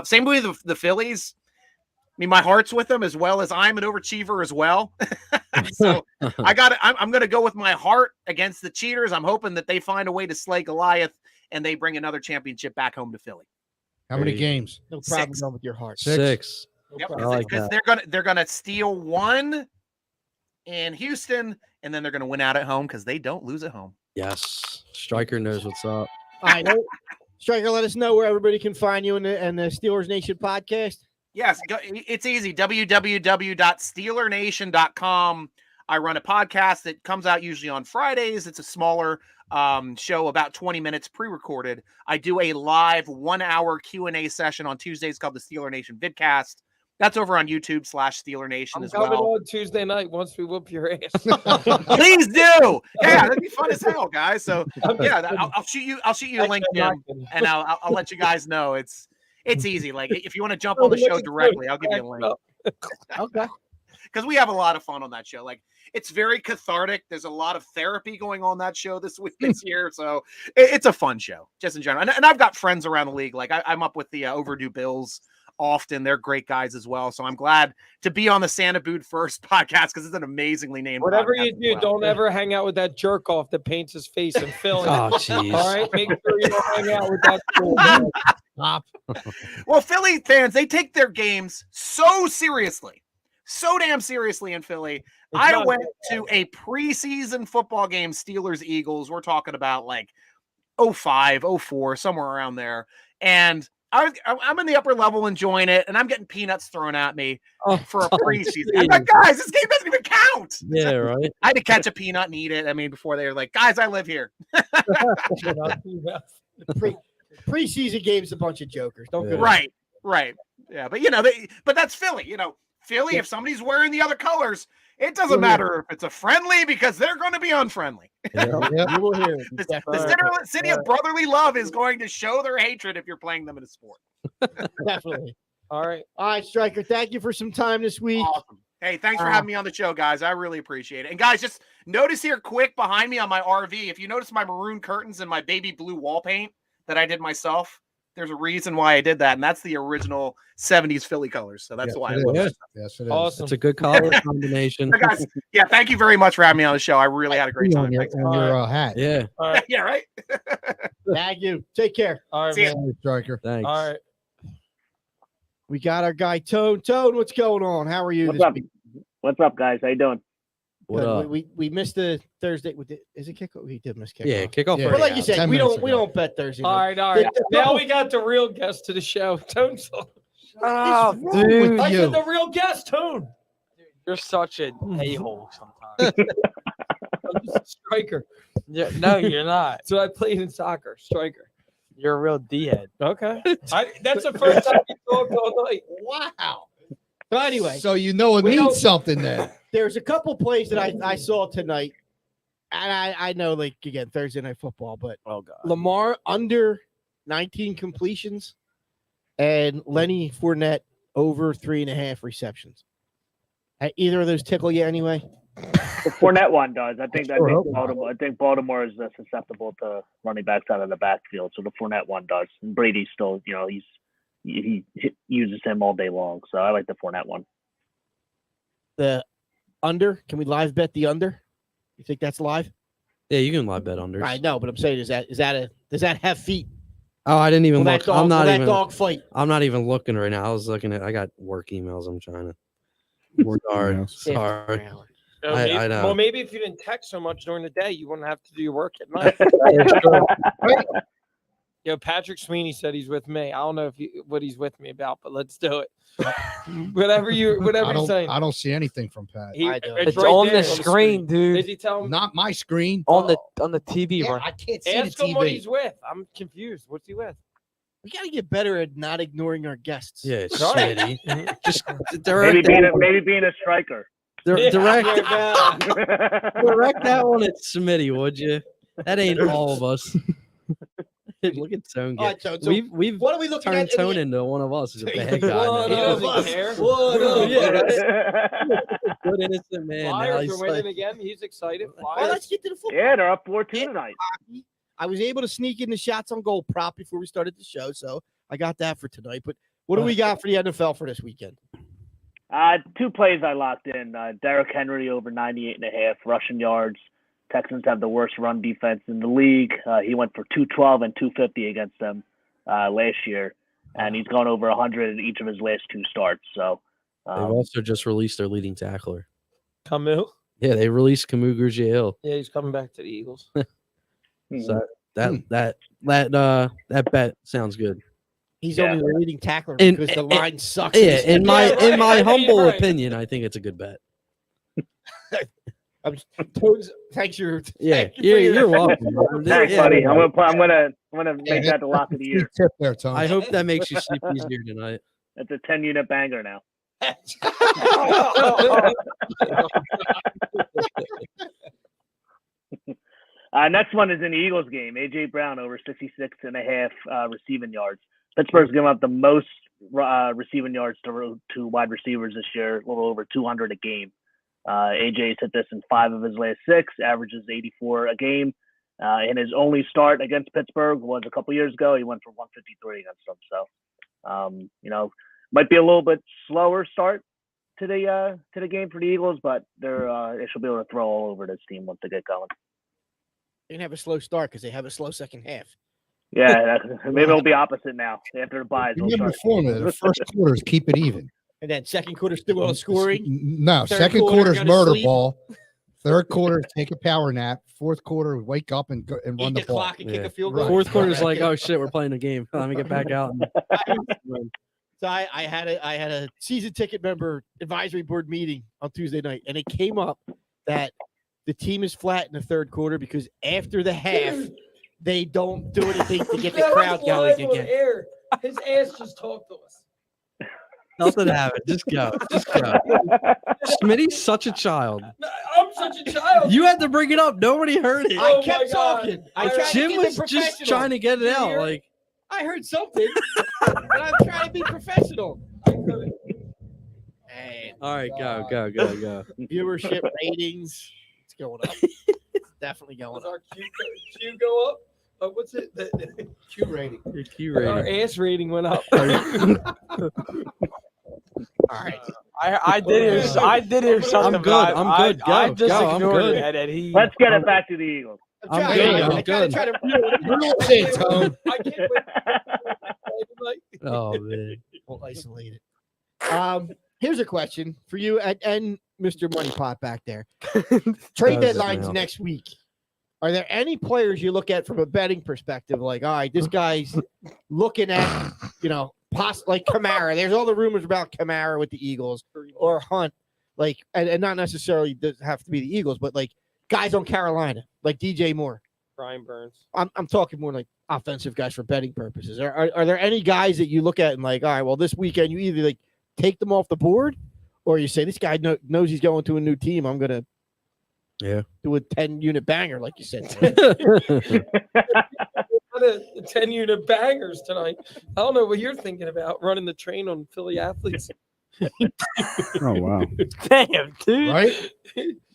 Speaker 8: Same with the Phillies. I mean, my heart's with them as well as I'm an overachiever as well. So I'm going to go with my heart against the cheaters. I'm hoping that they find a way to slay Goliath and they bring another championship back home to Philly.
Speaker 6: How many games?
Speaker 1: No problem
Speaker 8: 6.
Speaker 1: going with your heart.
Speaker 3: Six.
Speaker 1: No
Speaker 8: Yep,
Speaker 1: problem.
Speaker 3: I like
Speaker 8: because
Speaker 3: that.
Speaker 8: they're gonna steal one in Houston, and then they're gonna win out at home because they don't lose at home.
Speaker 3: Yes. Stryker knows what's up.
Speaker 1: All right, Stryker, let us know where everybody can find you in the Steelers Nation podcast.
Speaker 8: Yes, it's easy. www.steelernation.com. I run a podcast that comes out usually on Fridays. It's a smaller show, about 20 minutes pre-recorded. I do a live 1-hour Q&A session on Tuesdays called the Steeler Nation Vidcast. That's over on YouTube /Steeler Nation
Speaker 4: I'm
Speaker 8: as
Speaker 4: coming
Speaker 8: well.
Speaker 4: on Tuesday night once we whoop your ass.
Speaker 8: Please do. Yeah, that'd be fun as hell, guys. So yeah, I'll shoot you a link, Jim, and I'll let you guys know. It's It's easy. Like if you want to jump on the show directly, I'll give you a link.
Speaker 1: Okay.
Speaker 8: Because we have a lot of fun on that show. Like it's very cathartic. There's a lot of therapy going on that show this year. So it's a fun show just in general. And I've got friends around the league. Like I'm up with the Overdue Bills often. They're great guys as well. So I'm glad to be on the Santa Boot First podcast because it's an amazingly named
Speaker 4: Whatever
Speaker 8: podcast
Speaker 4: you
Speaker 8: as
Speaker 4: do,
Speaker 8: well.
Speaker 4: don't ever hang out with that jerk off that paints his face in Philly.
Speaker 3: Oh, jeez.
Speaker 4: All right, make sure you don't hang out with that fool.
Speaker 6: Stop.
Speaker 8: Well, Philly fans, they take their games so seriously. So damn seriously in Philly. I went to a preseason football game, Steelers Eagles. We're talking about like 05, 04, somewhere around there. And I'm in the upper level enjoying it, and I'm getting peanuts thrown at me for a preseason. I'm like, guys, this game doesn't even count.
Speaker 3: Yeah, right.
Speaker 8: I had to catch a peanut and eat it. I mean, before they were like, guys, I live here.
Speaker 1: Preseason game's a bunch of jokers. Don't go
Speaker 8: Right. Yeah, but but that's Philly. Philly, if somebody's wearing the other colors, it doesn't matter if it's a friendly because they're going to be unfriendly.
Speaker 1: You will hear it.
Speaker 8: The city of brotherly love is going to show their hatred if you're playing them in a sport.
Speaker 1: Definitely.
Speaker 4: All right,
Speaker 1: Stryker. Thank you for some time this week.
Speaker 8: Awesome. Hey, thanks for having me on the show, guys. I really appreciate it. And guys, just notice here quick behind me on my RV, if you notice my maroon curtains and my baby blue wall paint that I did myself, there's a reason why I did that, and that's the original 70s Philly colors. So that's why I love it.
Speaker 6: Yes, it is.
Speaker 4: awesome.
Speaker 3: It's a good color combination.
Speaker 8: So guys, yeah, thank you very much for having me on the show. I really had a great time.
Speaker 6: On your,
Speaker 8: Thanks.
Speaker 6: on your hat.
Speaker 3: Yeah.
Speaker 4: All right,
Speaker 8: Yeah, right?
Speaker 1: Thank you. Take care.
Speaker 4: all right,
Speaker 8: See ya.
Speaker 4: man.
Speaker 6: Stryker.
Speaker 3: Thanks.
Speaker 4: All right.
Speaker 1: We got our guy Tone. Tone, what's going on? How are you
Speaker 9: What's
Speaker 1: this
Speaker 9: up?
Speaker 1: week?
Speaker 9: What's up, guys? How you doing?
Speaker 3: What
Speaker 1: Good.
Speaker 3: up?
Speaker 1: We missed the Thursday. Is it kickoff? We did miss kickoff.
Speaker 3: Yeah, kickoff.
Speaker 6: Yeah.
Speaker 1: But like you
Speaker 6: Yeah,
Speaker 1: said,
Speaker 6: 10
Speaker 1: we
Speaker 6: minutes
Speaker 1: don't bet Thursday.
Speaker 4: All
Speaker 1: night.
Speaker 4: right, all right.
Speaker 1: The-
Speaker 4: Now we got the real guest to the show. Tone.
Speaker 6: Wrong with
Speaker 4: I
Speaker 6: you.
Speaker 4: said the real guest, Tone.
Speaker 7: You're such an a-hole sometimes.
Speaker 4: I'm just a striker.
Speaker 7: Yeah, no, you're not.
Speaker 4: So I played in soccer, striker.
Speaker 7: You're a real D-head.
Speaker 4: Okay. That's the first time you talked all night.
Speaker 1: Wow. So anyway,
Speaker 6: So you know it
Speaker 1: We don't-
Speaker 6: means something then.
Speaker 1: there's a couple plays that I saw tonight, and I know, like, again, Thursday Night Football, but
Speaker 7: Oh God.
Speaker 1: Lamar under 19 completions and Lenny Fournette over 3.5 receptions. Either of those tickle you anyway?
Speaker 9: The Fournette one does. I think
Speaker 6: Sure, hope not.
Speaker 9: Baltimore is susceptible to running backs out of the backfield, so the Fournette one does. And Brady's still, he uses him all day long, so I like the Fournette one.
Speaker 1: The under? Can we live bet the under? You think that's live?
Speaker 3: Yeah, you can live bet unders.
Speaker 1: I know, but I'm saying, does that have feet?
Speaker 3: Oh, I didn't even
Speaker 1: Will
Speaker 3: look.
Speaker 1: that dog,
Speaker 3: I'm not
Speaker 1: will that
Speaker 3: even.
Speaker 1: dog fight?
Speaker 3: I'm not even looking right now. I was looking at. I got work emails. I'm trying to work hard.
Speaker 5: emails.
Speaker 3: Sorry. I know.
Speaker 4: Well, maybe if you didn't text so much during the day, you wouldn't have to do your work at night. Yo, Patrick Sweeney said he's with me. I don't know what he's with me about, but let's do it. whatever you're saying.
Speaker 6: I don't see anything from Pat.
Speaker 1: I do.
Speaker 7: It's
Speaker 4: right
Speaker 7: on
Speaker 4: there
Speaker 7: the screen,
Speaker 4: Did
Speaker 7: dude.
Speaker 4: he tell him?
Speaker 6: Not my screen.
Speaker 7: On the TV,
Speaker 6: Yeah,
Speaker 7: bro.
Speaker 6: I can't see
Speaker 4: Ask
Speaker 6: the
Speaker 4: him what
Speaker 6: TV.
Speaker 4: he's with. I'm confused. What's he with?
Speaker 1: We got to get better at not ignoring our guests.
Speaker 3: Yeah,
Speaker 4: Sorry.
Speaker 3: Smitty. Just
Speaker 9: maybe
Speaker 3: direct
Speaker 9: being a striker.
Speaker 3: direct
Speaker 4: Yeah.
Speaker 3: direct that one at Smitty, would you? That ain't all of us. Look at Tone.
Speaker 1: All right,
Speaker 3: Get.
Speaker 1: so
Speaker 3: We've
Speaker 1: what are we looking
Speaker 3: turned
Speaker 1: at?
Speaker 3: Tone into one of us. He's a bad guy.
Speaker 4: What
Speaker 3: now.
Speaker 4: up? Doesn't care.
Speaker 1: What up?
Speaker 3: Yeah, right. Good innocent man. Now
Speaker 4: Flyers
Speaker 3: he's
Speaker 4: are winning
Speaker 3: like,
Speaker 4: again. He's excited.
Speaker 1: Well,
Speaker 4: Flyers.
Speaker 1: let's get to the football.
Speaker 9: Yeah, they're up 4-2 tonight.
Speaker 1: I was able to sneak in the shots on goal prop before we started the show, so I got that for tonight. But what do we got for the NFL for this weekend?
Speaker 9: 2 plays I locked in. Derrick Henry over 98.5 rushing yards. Texans have the worst run defense in the league. He went for 212 and 250 against them last year, and he's gone over 100 in each of his last 2 starts. So
Speaker 3: they've also just released their leading tackler.
Speaker 4: Camus.
Speaker 3: Yeah, they released Camus Gurgel.
Speaker 4: Yeah, he's coming back to the Eagles.
Speaker 3: So that bet sounds good.
Speaker 1: He's
Speaker 9: Yeah.
Speaker 1: only the leading tackler
Speaker 3: And-
Speaker 1: because the
Speaker 3: and-
Speaker 1: line sucks.
Speaker 3: Yeah, in my
Speaker 4: Yeah,
Speaker 3: in my
Speaker 4: right.
Speaker 3: humble
Speaker 4: Right.
Speaker 3: opinion, I think it's a good bet.
Speaker 1: Thanks, you're.
Speaker 3: Yeah,
Speaker 1: thank you for your-
Speaker 3: you're welcome. bro.
Speaker 9: thanks,
Speaker 3: Yeah,
Speaker 9: buddy. I'm gonna make that the lock of the year.
Speaker 6: Good tip there, Tony.
Speaker 3: I hope that makes you sleep easier tonight.
Speaker 9: That's a 10-unit banger now. Next one is in the Eagles game. A.J. Brown over 66.5 receiving yards. Pittsburgh's given up the most receiving yards to wide receivers this year, a little over 200 a game. AJ's hit this in 5 of his last 6, averages 84 a game. In his only start against Pittsburgh was a couple years ago. He went for 153 against them. So, might be a little bit slower start to the game for the Eagles, but they should be able to throw all over this team once they get going.
Speaker 1: They didn't have a slow start because they have a slow second half.
Speaker 9: Yeah, maybe it'll be opposite now after the buys.
Speaker 6: Remember the formula. The first quarter is keep it even.
Speaker 1: And then second quarter still on scoring.
Speaker 6: No,
Speaker 1: Third
Speaker 6: second
Speaker 1: quarter,
Speaker 6: quarter's
Speaker 1: gotta
Speaker 6: murder
Speaker 1: sleep.
Speaker 6: ball. Third quarter, take a power nap. Fourth quarter, wake up and go and
Speaker 1: Eat
Speaker 6: run
Speaker 1: the
Speaker 6: the ball.
Speaker 1: clock and kick
Speaker 3: Yeah.
Speaker 1: a field goal.
Speaker 3: Fourth quarter's like, oh shit, we're playing a game. Let me get back out.
Speaker 1: So I had a season ticket member advisory board meeting on Tuesday night, and it came up that the team is flat in the third quarter because after the half, they don't do anything to get the crowd going again.
Speaker 4: Air. His ass just talked to us.
Speaker 3: Nothing happened. Just go. Just go. Smitty's such a child.
Speaker 4: I'm such a child.
Speaker 3: You had to bring it up. Nobody heard it.
Speaker 1: I
Speaker 4: Oh
Speaker 1: kept
Speaker 4: my God.
Speaker 1: talking. I tried to
Speaker 3: Jim
Speaker 1: keep
Speaker 3: was
Speaker 1: it
Speaker 3: just
Speaker 1: professional.
Speaker 3: trying to get it out.
Speaker 4: Here.
Speaker 3: Like,
Speaker 1: I heard something, but I'm trying to be professional. And
Speaker 3: all right, go.
Speaker 1: viewership ratings, it's going up. It's definitely going
Speaker 4: Was
Speaker 1: up.
Speaker 4: our Q go up? What's it? The
Speaker 1: Q rating.
Speaker 3: Your Q
Speaker 4: our
Speaker 3: rating.
Speaker 4: ass rating went up.
Speaker 1: All right.
Speaker 7: I did hear something.
Speaker 3: I'm good.
Speaker 7: but
Speaker 3: I'm good.
Speaker 7: I
Speaker 3: Go.
Speaker 7: just
Speaker 3: Go. I'm
Speaker 7: ignored
Speaker 3: good.
Speaker 7: it. And he.
Speaker 9: Let's get it back to the Eagles.
Speaker 1: I'm
Speaker 3: I'm
Speaker 1: trying.
Speaker 3: good, I'm
Speaker 1: I gotta
Speaker 3: good.
Speaker 1: try to.
Speaker 6: Say it, Tone.
Speaker 4: I can't wait.
Speaker 3: Oh man.
Speaker 1: We'll isolate it. Here's a question for you and Mr. Money Pot back there. Trade
Speaker 3: That was it
Speaker 1: deadlines
Speaker 3: now.
Speaker 1: next week. Are there any players you look at from a betting perspective? Like, all right, this guy's looking at, like Kamara. There's all the rumors about Kamara with the Eagles or Hunt, like, and not necessarily does have to be the Eagles, but like guys on Carolina, like DJ Moore.
Speaker 4: Brian Burns.
Speaker 1: I'm talking more like offensive guys for betting purposes. Are there any guys that you look at and like, all right, well, this weekend you either like take them off the board, or you say this guy knows he's going to a new team. I'm gonna do a 10-unit banger, like you said.
Speaker 4: The 10-unit bangers tonight. I don't know what you're thinking about running the train on Philly athletes.
Speaker 5: Oh wow.
Speaker 7: Damn, dude.
Speaker 6: Right?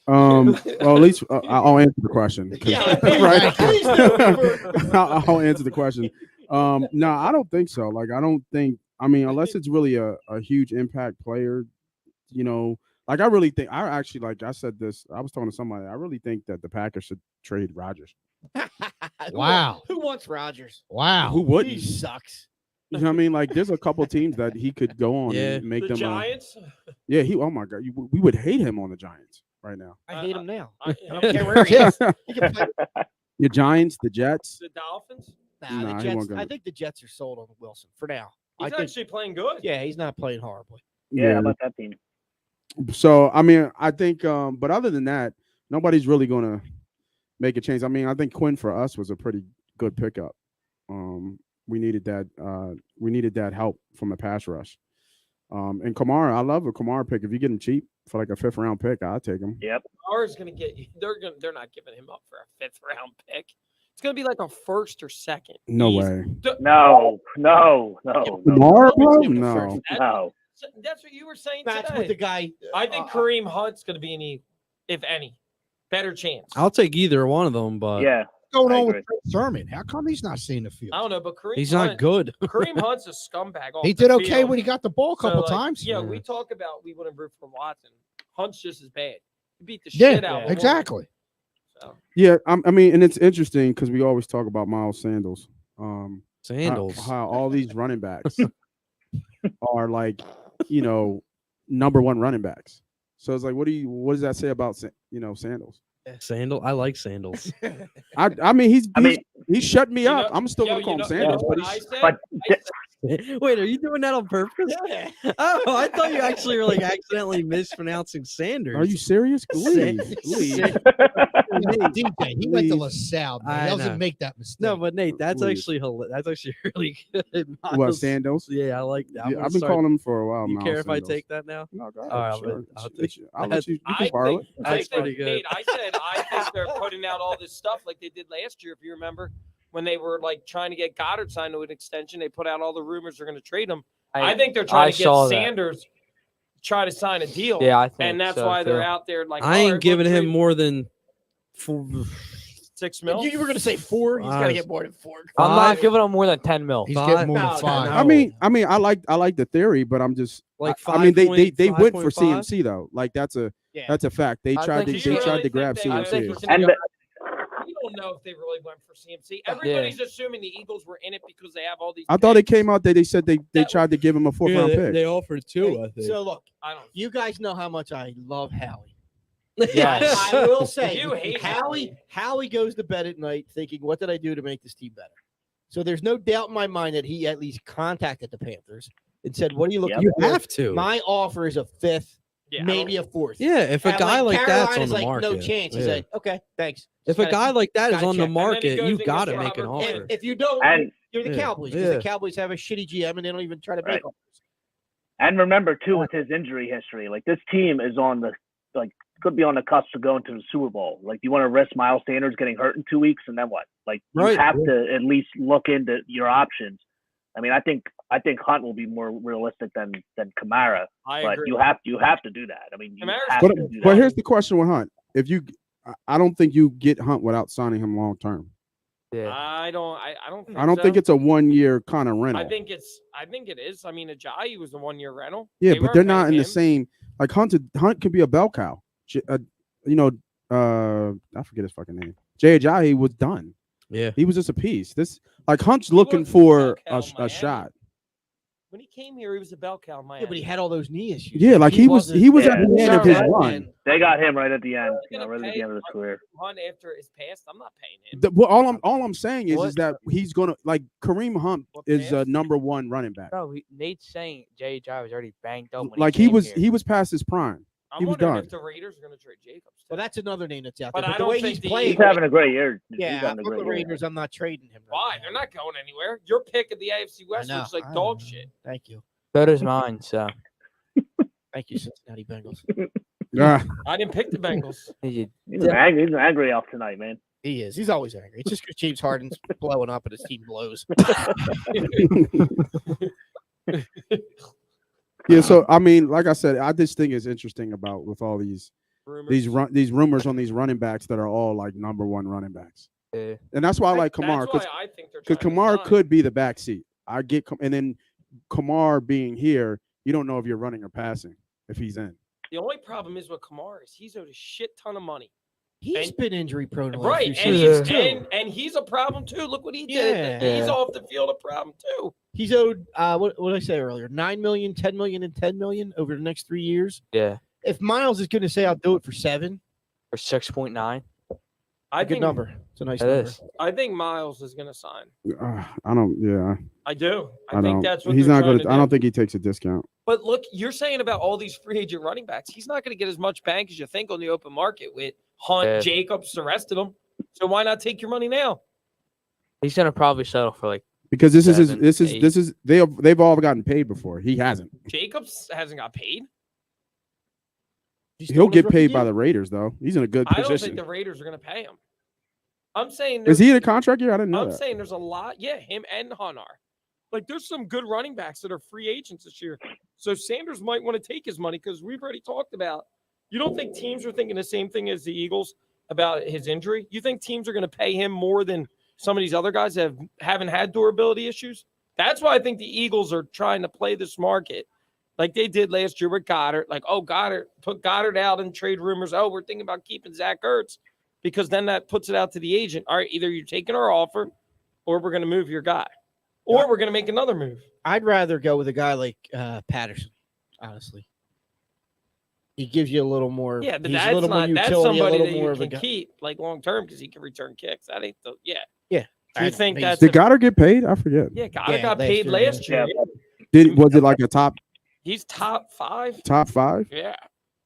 Speaker 5: Well, at least I'll answer the question. 'Cause-
Speaker 1: Yeah,
Speaker 5: right.
Speaker 1: please do.
Speaker 5: I'll answer the question. No, I don't think so. Like, I don't think. I mean, unless it's really a huge impact player, like I really think. I actually, like I said this. I was talking to somebody. I really think that the Packers should trade Rodgers.
Speaker 6: Wow.
Speaker 1: Who wants Rodgers?
Speaker 6: Wow.
Speaker 5: Who wouldn't?
Speaker 1: He sucks.
Speaker 5: You know what I mean? Like, there's a couple teams that he could go on
Speaker 3: Yeah.
Speaker 5: and make
Speaker 4: The
Speaker 5: them.
Speaker 4: Giants.
Speaker 5: Yeah, oh my God, we would hate him on the Giants right now.
Speaker 1: I hate him now.
Speaker 4: I-
Speaker 1: I don't care where he is. He can play.
Speaker 5: The Giants, the Jets.
Speaker 4: The Dolphins.
Speaker 1: Nah,
Speaker 5: Nah,
Speaker 1: the
Speaker 5: he
Speaker 1: Jets.
Speaker 5: won't go.
Speaker 1: I think the Jets are sold on Wilson for now.
Speaker 4: He's
Speaker 1: I think.
Speaker 4: actually playing good.
Speaker 1: Yeah, he's not playing horribly.
Speaker 9: Yeah, how about that team?
Speaker 5: So I mean, I think, but other than that, nobody's really gonna make a change. I mean, I think Quinn for us was a pretty good pickup. We needed that. We needed that help from a pass rush. And Kamara, I love a Kamara pick. If you get him cheap for like a 5th round pick, I'll take him.
Speaker 9: Yep.
Speaker 4: Ours going to get you. They're not giving him up for a 5th round pick. It's going to be like a 1st or 2nd.
Speaker 5: No
Speaker 4: Easy.
Speaker 5: way.
Speaker 9: No.
Speaker 5: Kamara, bro? No.
Speaker 9: No.
Speaker 4: That's what you were saying
Speaker 1: That's
Speaker 4: today.
Speaker 1: what the guy.
Speaker 4: I think Kareem Hunt's going to be an Eagle, if any. Better chance.
Speaker 3: I'll take either one of them, but
Speaker 9: Yeah.
Speaker 6: What's going
Speaker 9: I
Speaker 6: on with
Speaker 9: agree.
Speaker 6: Trey Sermon? How come he's not seeing the field?
Speaker 4: I don't know, but Kareem
Speaker 3: he's not
Speaker 4: Hunt,
Speaker 3: good.
Speaker 4: Kareem Hunt's a scumbag. Off
Speaker 6: He
Speaker 4: the
Speaker 6: did okay
Speaker 4: field.
Speaker 6: when he got the ball a couple
Speaker 4: So, like,
Speaker 6: times.
Speaker 4: Yeah,
Speaker 3: Yeah.
Speaker 4: we talk about we wouldn't root for Watson. Hunt's just as bad. He beat the
Speaker 6: Yeah,
Speaker 4: shit out of him.
Speaker 6: exactly.
Speaker 4: So,
Speaker 5: Yeah, I mean, and it's interesting because we always talk about Miles Sandals.
Speaker 3: Sandals.
Speaker 5: How all these running backs are like, number 1 running backs. So it's like, what does that say about Sandals?
Speaker 3: Sandal. I like sandals.
Speaker 5: I mean, he's shut me
Speaker 4: You
Speaker 5: up.
Speaker 4: know-
Speaker 5: I'm still gonna
Speaker 4: yo,
Speaker 5: call him
Speaker 4: you
Speaker 5: Sandals,
Speaker 4: know
Speaker 5: but
Speaker 4: what I
Speaker 5: he's
Speaker 4: said?
Speaker 9: But
Speaker 3: Wait, are you doing that on purpose? Oh, I thought you actually were like accidentally mispronouncing Sanders.
Speaker 5: Are you serious? Leave.
Speaker 6: DJ, he went to LaSalle. Man.
Speaker 3: I
Speaker 6: He doesn't
Speaker 3: know.
Speaker 6: make that mistake.
Speaker 3: No, but Nate, that's
Speaker 5: Please.
Speaker 3: actually that's actually really good.
Speaker 5: What,
Speaker 3: Miles.
Speaker 5: Sandals?
Speaker 3: Yeah, I like that. I'm
Speaker 5: Yeah,
Speaker 3: gonna
Speaker 5: I've been
Speaker 3: start-
Speaker 5: calling him for a while.
Speaker 3: You
Speaker 5: Miles
Speaker 3: care if I
Speaker 5: Sandals.
Speaker 3: take that now?
Speaker 5: No, go ahead.
Speaker 3: All right,
Speaker 5: Sure.
Speaker 3: I'll
Speaker 5: I'll let you. You can borrow it.
Speaker 3: That's
Speaker 4: I
Speaker 3: pretty
Speaker 4: think,
Speaker 3: good.
Speaker 4: Nate, I said I think they're putting out all this stuff like they did last year, if you remember, when they were like trying to get Goddard signed to an extension. They put out all the rumors they're going to trade him. I think they're trying to get Sanders try to sign a deal.
Speaker 7: Yeah, I think
Speaker 4: and that's
Speaker 7: so,
Speaker 4: why they're
Speaker 7: too.
Speaker 4: out there like
Speaker 3: I ain't giving him more than
Speaker 4: $6 million.
Speaker 1: You were going to say 4. He's got to get more than 4.
Speaker 7: I'm not giving him more than 10 mil.
Speaker 6: He's getting more
Speaker 1: No,
Speaker 6: than 5.
Speaker 5: I mean, I like the theory, but I'm just
Speaker 3: like.
Speaker 5: I mean, they went for
Speaker 3: 5.5?
Speaker 5: CMC though. Like that's a
Speaker 1: Yeah.
Speaker 5: fact. They
Speaker 7: I
Speaker 5: tried
Speaker 7: think
Speaker 5: to
Speaker 7: he
Speaker 5: they tried
Speaker 4: really
Speaker 5: to grab
Speaker 4: think they- I think
Speaker 5: CMC.
Speaker 4: he's
Speaker 9: And
Speaker 4: we don't know if they really went for CMC. Everybody's assuming the Eagles were in it because they have all these.
Speaker 5: I thought it
Speaker 4: picks.
Speaker 5: came out that they said they tried to give him a 4th round pick.
Speaker 3: They offered 2. I think.
Speaker 1: So look,
Speaker 4: I don't.
Speaker 1: you guys know how much I love Howie.
Speaker 7: Yes.
Speaker 1: I will say,
Speaker 4: You hate
Speaker 1: Howie goes to bed at night thinking, "What did I do to make this team better?" So there's no doubt in my mind that he at least contacted the Panthers and said, "What are you looking
Speaker 5: You
Speaker 1: for?"
Speaker 5: have to.
Speaker 1: My offer is a 5th,
Speaker 4: Yeah,
Speaker 1: maybe a 4th.
Speaker 3: Yeah, if a
Speaker 1: And,
Speaker 3: guy like that's on
Speaker 1: Carolina's
Speaker 3: the
Speaker 1: like,
Speaker 3: market,
Speaker 1: no chance. He's
Speaker 3: yeah.
Speaker 1: like, okay, thanks.
Speaker 3: If a guy like that is
Speaker 1: gotta
Speaker 3: on the
Speaker 1: check. And
Speaker 4: then he
Speaker 3: market,
Speaker 4: goes
Speaker 3: you
Speaker 4: and
Speaker 3: got to
Speaker 4: gets
Speaker 3: make an
Speaker 4: Robert
Speaker 3: offer.
Speaker 1: If you don't,
Speaker 9: And-
Speaker 1: you're the
Speaker 3: Yeah.
Speaker 1: Cowboys. Because
Speaker 3: Yeah.
Speaker 1: the Cowboys have a shitty GM and they don't even try to make
Speaker 9: Right.
Speaker 1: offers.
Speaker 9: And remember too, with his injury history, like this team is on the could be on the cusp of going to the Super Bowl. Like, you want to risk Miles Sanders getting hurt in 2 weeks, and then what? Like, you
Speaker 3: Right.
Speaker 9: have to at least look into your options. I mean, I think Hunt will be more realistic than Kamara,
Speaker 4: I
Speaker 9: but
Speaker 4: agree.
Speaker 9: you have to do that. I mean, you
Speaker 4: Kamara's
Speaker 9: have
Speaker 5: But,
Speaker 9: to do
Speaker 5: but
Speaker 9: that.
Speaker 5: here's the question with Hunt: I don't think you get Hunt without signing him long term.
Speaker 7: Yeah.
Speaker 4: I don't. Think
Speaker 5: I don't
Speaker 4: so.
Speaker 5: think it's a 1 year kind of rental.
Speaker 4: I think it is. I mean, Ajayi was a 1-year rental.
Speaker 5: Yeah,
Speaker 4: They
Speaker 5: but
Speaker 4: weren't
Speaker 5: they're not
Speaker 4: paying
Speaker 5: in the
Speaker 4: him.
Speaker 5: same. Like Hunt could be a bell cow. I forget his fucking name. Jay Ajayi was done.
Speaker 3: Yeah.
Speaker 5: He was just a piece. This Hunt's
Speaker 4: He
Speaker 5: looking
Speaker 4: was
Speaker 5: for
Speaker 4: bell cow
Speaker 5: a
Speaker 4: in Miami.
Speaker 5: shot.
Speaker 4: When he came here, he was a bell cow in Miami.
Speaker 1: Yeah, but he had all those knee issues.
Speaker 5: Yeah, like he was at
Speaker 9: Yeah.
Speaker 5: the end of his
Speaker 9: Yeah.
Speaker 5: run.
Speaker 9: They got him right at the end,
Speaker 4: They're gonna
Speaker 9: right at
Speaker 4: pay
Speaker 9: the end of his career.
Speaker 4: Hunt after his past. I'm not paying him.
Speaker 5: Well, all I'm saying is
Speaker 7: What?
Speaker 5: that he's gonna like Kareem Hunt
Speaker 4: What
Speaker 5: is a
Speaker 4: past?
Speaker 5: #1 running back.
Speaker 7: Bro, Nate's saying J.J. was already banged up. When
Speaker 5: Like
Speaker 7: he
Speaker 5: he
Speaker 7: came
Speaker 5: was
Speaker 7: here.
Speaker 5: past his prime.
Speaker 4: I'm
Speaker 5: He was
Speaker 4: wondering
Speaker 5: done.
Speaker 4: if the Raiders are going to trade Jacobs.
Speaker 1: Well, that's another name that's out
Speaker 4: But
Speaker 1: there.
Speaker 4: I
Speaker 1: But the
Speaker 4: don't
Speaker 1: way
Speaker 4: think
Speaker 1: he's
Speaker 4: the
Speaker 1: playing,
Speaker 9: He's having a great year. He's
Speaker 1: yeah,
Speaker 9: having a
Speaker 1: for
Speaker 9: great
Speaker 1: the
Speaker 9: year.
Speaker 1: Raiders, I'm not trading him. right
Speaker 4: Why?
Speaker 1: now.
Speaker 4: They're not going anywhere. Your pick of the AFC West
Speaker 1: I know,
Speaker 4: looks like
Speaker 1: I
Speaker 4: dog
Speaker 1: know.
Speaker 4: shit.
Speaker 1: Thank you.
Speaker 7: So does mine. So
Speaker 1: Thank you, Cincinnati Bengals.
Speaker 5: Yeah.
Speaker 4: I didn't pick the Bengals.
Speaker 9: He's angry. He's angry off tonight, man.
Speaker 1: He is. He's always angry. It's just because James Harden's blowing up and his team blows.
Speaker 5: Yeah, so I mean, like I said, I just think it's interesting about with all these
Speaker 4: Rumors.
Speaker 5: these rumors on these running backs that are all like #1 running backs,
Speaker 7: yeah.
Speaker 5: and that's why I like Kamar
Speaker 4: That's
Speaker 5: because
Speaker 4: why I think they're
Speaker 5: because
Speaker 4: trying to
Speaker 5: Kamar
Speaker 4: sign.
Speaker 5: could be the backseat. I get and then Kamar being here, you don't know if you're running or passing if he's in.
Speaker 4: The only problem is with Kamara is he's owed a shit ton of money.
Speaker 1: He's
Speaker 4: And-
Speaker 1: been injury prone.
Speaker 4: Right, and
Speaker 1: seasons,
Speaker 4: he's,
Speaker 1: too.
Speaker 4: and he's a problem too. Look what he did.
Speaker 1: Yeah.
Speaker 4: He's
Speaker 7: Yeah.
Speaker 4: off the field a problem too.
Speaker 1: He's owed what did I say earlier? 9 million, 10 million, and 10 million over the next 3 years.
Speaker 7: Yeah.
Speaker 1: If Miles is going to say I'll do it for 7,
Speaker 7: For 6.9.
Speaker 4: I
Speaker 1: a good
Speaker 4: think
Speaker 1: number. It's a nice
Speaker 7: It
Speaker 1: number.
Speaker 7: is.
Speaker 4: I think Miles is going to sign.
Speaker 5: I don't. Yeah,
Speaker 4: I do. I
Speaker 5: I
Speaker 4: think
Speaker 5: don't.
Speaker 4: that's what
Speaker 5: He's
Speaker 4: they're
Speaker 5: not
Speaker 4: trying
Speaker 5: going
Speaker 4: to
Speaker 5: to. I don't
Speaker 4: do.
Speaker 5: think he takes a discount.
Speaker 4: But look, you're saying about all these free agent running backs, he's not going to get as much bank as you think on the open market with Hunt,
Speaker 7: Yeah.
Speaker 4: Jacobs, the rest of them. So why not take your money now?
Speaker 7: He's gonna probably settle for like
Speaker 5: Because this is
Speaker 7: 7,
Speaker 5: this
Speaker 7: 8.
Speaker 5: is they've all gotten paid before. He hasn't.
Speaker 4: Jacobs hasn't got paid.
Speaker 1: He's still
Speaker 5: He'll
Speaker 1: on his
Speaker 5: get
Speaker 1: rookie
Speaker 5: paid
Speaker 1: deal?
Speaker 5: by the Raiders though. He's in a good
Speaker 4: I don't think
Speaker 5: position.
Speaker 4: the Raiders are going to pay him. I'm saying
Speaker 5: Is he in a contract year? I didn't know
Speaker 4: I'm
Speaker 5: that.
Speaker 4: saying there's a lot. Yeah, him and Hunt are. Like, there's some good running backs that are free agents this year. So Sanders might want to take his money because we've already talked about. You don't think teams are thinking the same thing as the Eagles about his injury? You think teams are going to pay him more than some of these other guys that haven't had durability issues? That's why I think the Eagles are trying to play this market like they did last year with Goddard. Like, oh, put Goddard out and trade rumors. Oh, we're thinking about keeping Zach Ertz because then that puts it out to the agent. All right, either you're taking our offer or we're going to move your guy or we're going to make another move.
Speaker 1: I'd rather go with a guy like Patterson, honestly. He gives you a little more.
Speaker 4: Yeah, but
Speaker 1: he's a
Speaker 4: that's
Speaker 1: little more
Speaker 4: not that's
Speaker 1: utility, a
Speaker 4: somebody
Speaker 1: little
Speaker 4: that
Speaker 1: more
Speaker 4: you
Speaker 1: of a
Speaker 4: can
Speaker 1: guy.
Speaker 4: keep like long term because he can return kicks. That ain't the
Speaker 1: Yeah.
Speaker 4: Do you think that's
Speaker 5: Did Goddard get paid? I forget.
Speaker 4: Goddard
Speaker 1: Yeah,
Speaker 4: got
Speaker 1: last
Speaker 4: paid
Speaker 1: year,
Speaker 4: last year.
Speaker 9: Yeah.
Speaker 5: Was it like a top
Speaker 4: He's top 5.
Speaker 5: 5?
Speaker 4: Yeah.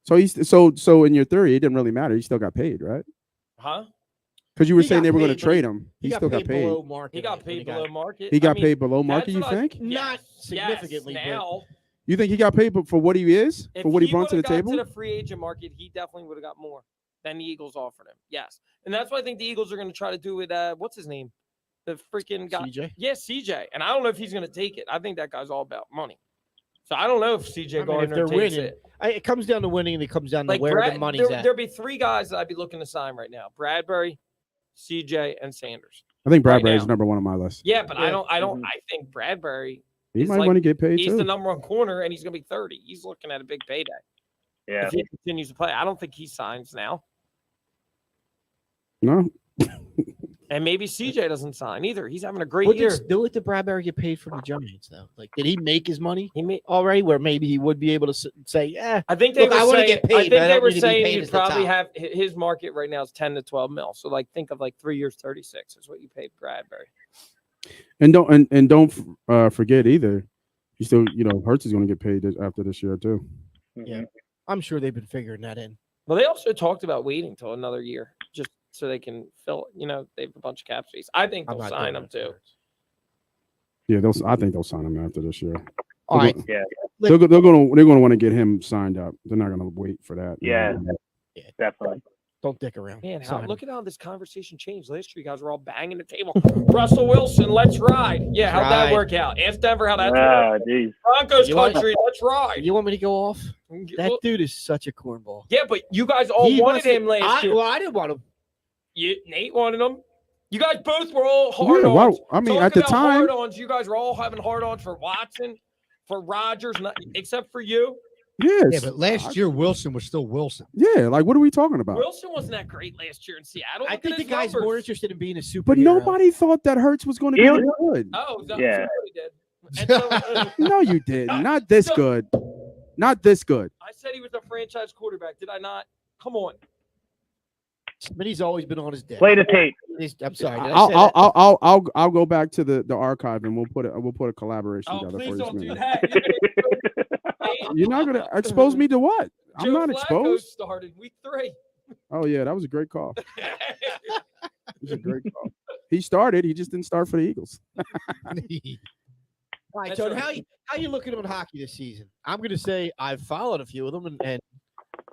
Speaker 5: So he's so in your theory, it didn't really matter. He still got paid, right?
Speaker 4: Huh?
Speaker 5: Because you were
Speaker 1: He
Speaker 5: saying
Speaker 1: got
Speaker 5: they were going to
Speaker 1: paid, but
Speaker 5: trade him. He still got paid.
Speaker 1: below market.
Speaker 4: He got
Speaker 1: when he
Speaker 4: paid below market.
Speaker 5: He got
Speaker 4: I mean,
Speaker 5: paid below market.
Speaker 4: that's
Speaker 5: You
Speaker 4: what I-
Speaker 5: think?
Speaker 1: Not
Speaker 4: yes,
Speaker 1: significantly, but-
Speaker 4: now.
Speaker 5: You think he got paid for what he is,
Speaker 4: If
Speaker 5: for what he
Speaker 4: he
Speaker 5: brought to the
Speaker 4: would've got
Speaker 5: table?
Speaker 4: to the free agent market, he definitely would have got more than the Eagles offered him. Yes. And that's what I think the Eagles are going to try to do with what's his name? The freaking guy.
Speaker 1: CJ?
Speaker 4: Yeah, CJ. And I don't know if he's going to take it. I think that guy's all about money. So I don't know if CJ
Speaker 1: I mean, if
Speaker 4: Gardner
Speaker 1: they're
Speaker 4: takes
Speaker 1: winning,
Speaker 4: it.
Speaker 1: it comes down to winning, and it comes down to
Speaker 4: Like
Speaker 1: where the money's at.
Speaker 4: There'd be 3 guys that I'd be looking to sign right now: Bradbury, CJ, and Sanders.
Speaker 5: I think
Speaker 4: Right
Speaker 5: Bradbury's
Speaker 4: now.
Speaker 5: number 1 on my list.
Speaker 4: Yeah, but I don't.
Speaker 9: Mhm.
Speaker 4: I think Bradbury.
Speaker 5: He
Speaker 4: He's
Speaker 5: might
Speaker 4: like-
Speaker 5: want to get paid
Speaker 4: He's
Speaker 5: too.
Speaker 4: the number 1 corner, and he's going to be 30. He's looking at a big payday
Speaker 9: Yeah.
Speaker 4: if he continues to play. I don't think he signs now,
Speaker 5: No,
Speaker 4: and maybe CJ doesn't sign either. He's having a great
Speaker 1: What
Speaker 4: year.
Speaker 1: did let the Bradbury get paid from the Giants though? Like, did he make his money
Speaker 4: He may,
Speaker 1: already? Where maybe he would be able to say, "Yeah,
Speaker 4: I think they
Speaker 1: Look,
Speaker 4: were
Speaker 1: I wanna
Speaker 4: saying.
Speaker 1: get paid,
Speaker 4: I
Speaker 1: but
Speaker 4: think
Speaker 1: I
Speaker 4: they
Speaker 1: don't
Speaker 4: were
Speaker 1: need to be
Speaker 4: saying
Speaker 1: paid
Speaker 4: you'd
Speaker 1: as the
Speaker 4: probably
Speaker 1: top.
Speaker 4: have his market right now is 10 to 12 mil. So like think of like 3 years, 36 is what you paid Bradbury.
Speaker 5: and don't forget either. You still, Hurts is going to get paid after this year too.
Speaker 1: Yeah. I'm sure they've been figuring that in."
Speaker 4: Well, they also talked about waiting till another year just so they can fill. They have a bunch of cap space. I think
Speaker 1: I'm
Speaker 4: they'll
Speaker 1: not
Speaker 4: sign
Speaker 1: doing
Speaker 4: him
Speaker 1: it
Speaker 4: too.
Speaker 1: for Hurts.
Speaker 5: Yeah, I think they'll sign him after this year.
Speaker 1: All right,
Speaker 5: They're going to want to get him signed up. They're not going to wait for that.
Speaker 9: Yeah. Definitely.
Speaker 1: don't dick around.
Speaker 4: Man,
Speaker 1: Sign him.
Speaker 4: look at how this conversation changed. Last year, you guys were all banging the table. Russell Wilson, let's ride. Yeah, how'd that
Speaker 1: Right.
Speaker 4: work out? Ask Denver how that's
Speaker 9: Ah, geez.
Speaker 4: Broncos
Speaker 1: You want-
Speaker 4: country, let's ride.
Speaker 1: You want me to go off? That
Speaker 4: Well,
Speaker 1: dude is such a cornball.
Speaker 4: yeah, but you guys all
Speaker 1: He
Speaker 4: wanted
Speaker 1: wants to-
Speaker 4: him last year.
Speaker 1: Well, I didn't want him.
Speaker 4: Nate wanted him. You guys both were all
Speaker 5: Yeah,
Speaker 4: hard-ons.
Speaker 5: well, I mean,
Speaker 4: Talk
Speaker 5: at the
Speaker 4: about
Speaker 5: time,
Speaker 4: hard-ons, you guys were all having hard-ons for Watson, for Rodgers, except for you.
Speaker 5: yes.
Speaker 6: Yeah, but last year Wilson was still Wilson.
Speaker 5: Yeah, like what are we talking about?
Speaker 4: Wilson wasn't that great last year in Seattle.
Speaker 1: I
Speaker 4: Look
Speaker 1: think
Speaker 4: at
Speaker 1: the
Speaker 4: his
Speaker 1: guy's
Speaker 4: numbers.
Speaker 1: more interested in being a superhero.
Speaker 5: But nobody thought that Hurts was going to be
Speaker 9: He
Speaker 5: good.
Speaker 4: Oh, no,
Speaker 9: Yeah.
Speaker 4: somebody did. And so,
Speaker 5: No, you didn't. Not this good. Not this good.
Speaker 4: I said he was a franchise quarterback. Did I not? Come on.
Speaker 1: Smitty's always been on his dick.
Speaker 9: Play the tape.
Speaker 1: I'm sorry. Did I say that?
Speaker 5: I'll go back to the archive and we'll put a collaboration
Speaker 4: Oh,
Speaker 5: together
Speaker 4: please
Speaker 5: for
Speaker 4: don't
Speaker 5: you.
Speaker 4: do
Speaker 5: Smitty.
Speaker 4: that.
Speaker 5: You're not gonna expose me to what? I'm
Speaker 4: Joe
Speaker 5: not
Speaker 4: Flacco
Speaker 5: exposed.
Speaker 4: started week 3.
Speaker 5: Oh yeah, that was a great call. It was a great call. He started. He just didn't start for the Eagles.
Speaker 1: All right,
Speaker 4: That's
Speaker 1: Tony,
Speaker 4: right.
Speaker 1: how you looking on hockey this season? I'm going to say I've followed a few of them, and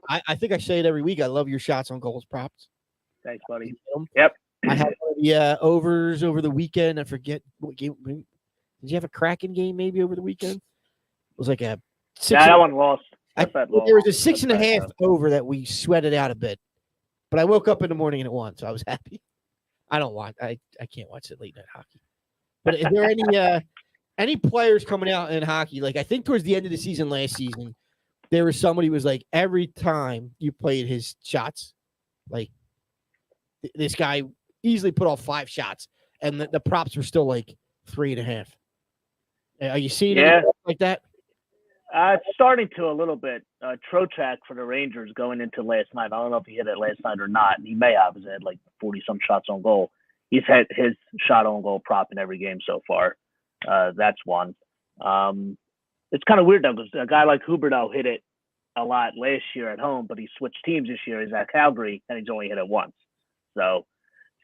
Speaker 1: I think I say it every week. I love your shots on goals props.
Speaker 9: Thanks, buddy.
Speaker 1: I had one of the overs over the weekend. I forget what game. Did you have a Kraken game maybe over the weekend? It was like a six.
Speaker 9: Yeah, that one lost.
Speaker 1: I,
Speaker 9: That's that
Speaker 1: there was a
Speaker 9: loss.
Speaker 1: 6.5
Speaker 9: That's
Speaker 1: over that we sweated out a bit, but I woke up in the morning and it won, so I was happy. I don't watch. I can't watch the late night hockey. But is there any players coming out in hockey? Like I think towards the end of the season last season, there was somebody who was like every time you played his shots, like this guy easily put off 5 shots, and the props were still like 3.5. Are you seeing anything like that?
Speaker 9: It's starting to a little bit. Trocheck for the Rangers going into last night. I don't know if he hit it last night or not. He may have. He's had like 40-some shots on goal. He's had his shot on goal prop in every game so far. That's one. It's kind of weird though, because a guy like Huberdeau hit it a lot last year at home, but he switched teams this year. He's at Calgary and he's only hit it once. So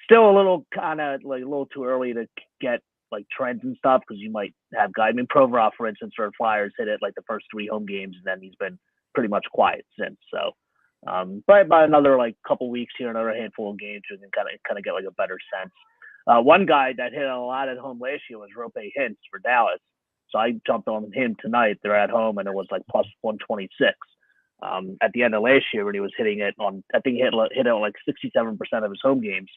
Speaker 9: still a little kind of like a little too early to get like trends and stuff, because you might have guys. I mean, Provorov, for instance, for Flyers hit it like the first 3 home games, and then he's been pretty much quiet since. So, but by another like couple weeks here, another handful of games, you can kind of get like a better sense. One guy that hit a lot at home last year was Rope Hintz for Dallas. So I jumped on him tonight. They're at home, and it was like plus 126. At the end of last year, when he was hitting it on, I think he hit it on like 67% of his home games.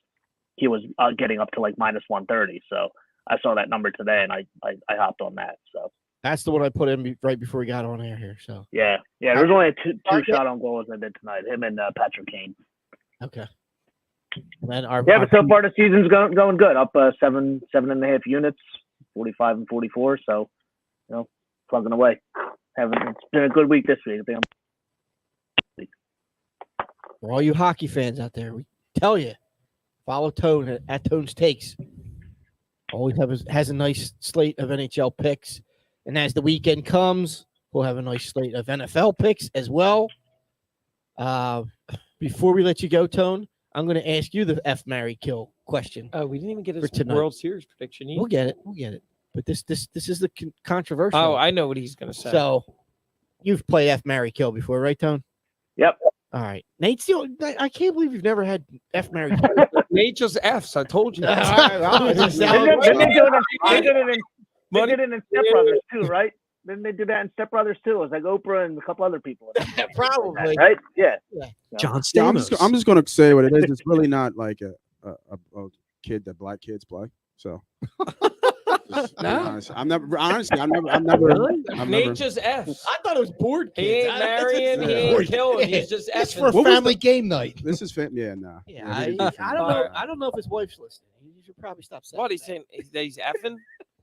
Speaker 9: He was getting up to like minus 130. So I saw that number today, and I hopped on that. So
Speaker 1: That's the one I put in right before we got on air here. So
Speaker 9: yeah. There's only a two shot on goal as I did tonight. Him and Patrick Kane.
Speaker 1: okay. And then our
Speaker 9: But so far the season's going good. Up 7.5 units, 45 and 44. So plugging away. It's been a good week this week. I think
Speaker 1: for all you hockey fans out there, we tell you, follow Tone at Tone's Takes. Always has a nice slate of NHL picks. And as the weekend comes, we'll have a nice slate of NFL picks as well. Before we let you go, Tone, I'm going to ask you the F, marry, kill question.
Speaker 4: Oh, we didn't even get
Speaker 1: For
Speaker 4: his
Speaker 1: tonight.
Speaker 4: World Series prediction.
Speaker 1: We'll get it. But this is the controversial.
Speaker 4: Oh, I know what he's going to say.
Speaker 1: So you've played F, marry, kill before, right, Tone?
Speaker 9: Yep.
Speaker 1: All right, Nate. Still, I can't believe you've never had F Mary.
Speaker 4: Nate just F's. I told you.
Speaker 1: All right, well, it's just how it
Speaker 9: Didn't they
Speaker 1: works.
Speaker 9: do it in they
Speaker 4: Money-
Speaker 9: did it in Step Brothers too, right? Didn't they do that in Step Brothers too? It was like Oprah and a couple other people.
Speaker 1: Probably.
Speaker 9: Right? Yeah.
Speaker 3: John
Speaker 5: Yeah,
Speaker 3: Stamos.
Speaker 5: I'm just gonna say what it is. It's really not like a kid that black kids play. So just to be honest. I'm never
Speaker 4: Nate just F's.
Speaker 1: I thought it was bored
Speaker 4: He
Speaker 1: kids.
Speaker 4: ain't marrying. He ain't killing. He's just
Speaker 6: It's
Speaker 4: F's.
Speaker 6: for family game night.
Speaker 5: This is yeah, nah.
Speaker 1: Yeah,
Speaker 5: Yeah,
Speaker 1: I
Speaker 5: he's
Speaker 1: don't
Speaker 5: different.
Speaker 1: know. I don't know if his wife's listening. You should probably stop saying.
Speaker 4: What he's saying? That he's effing.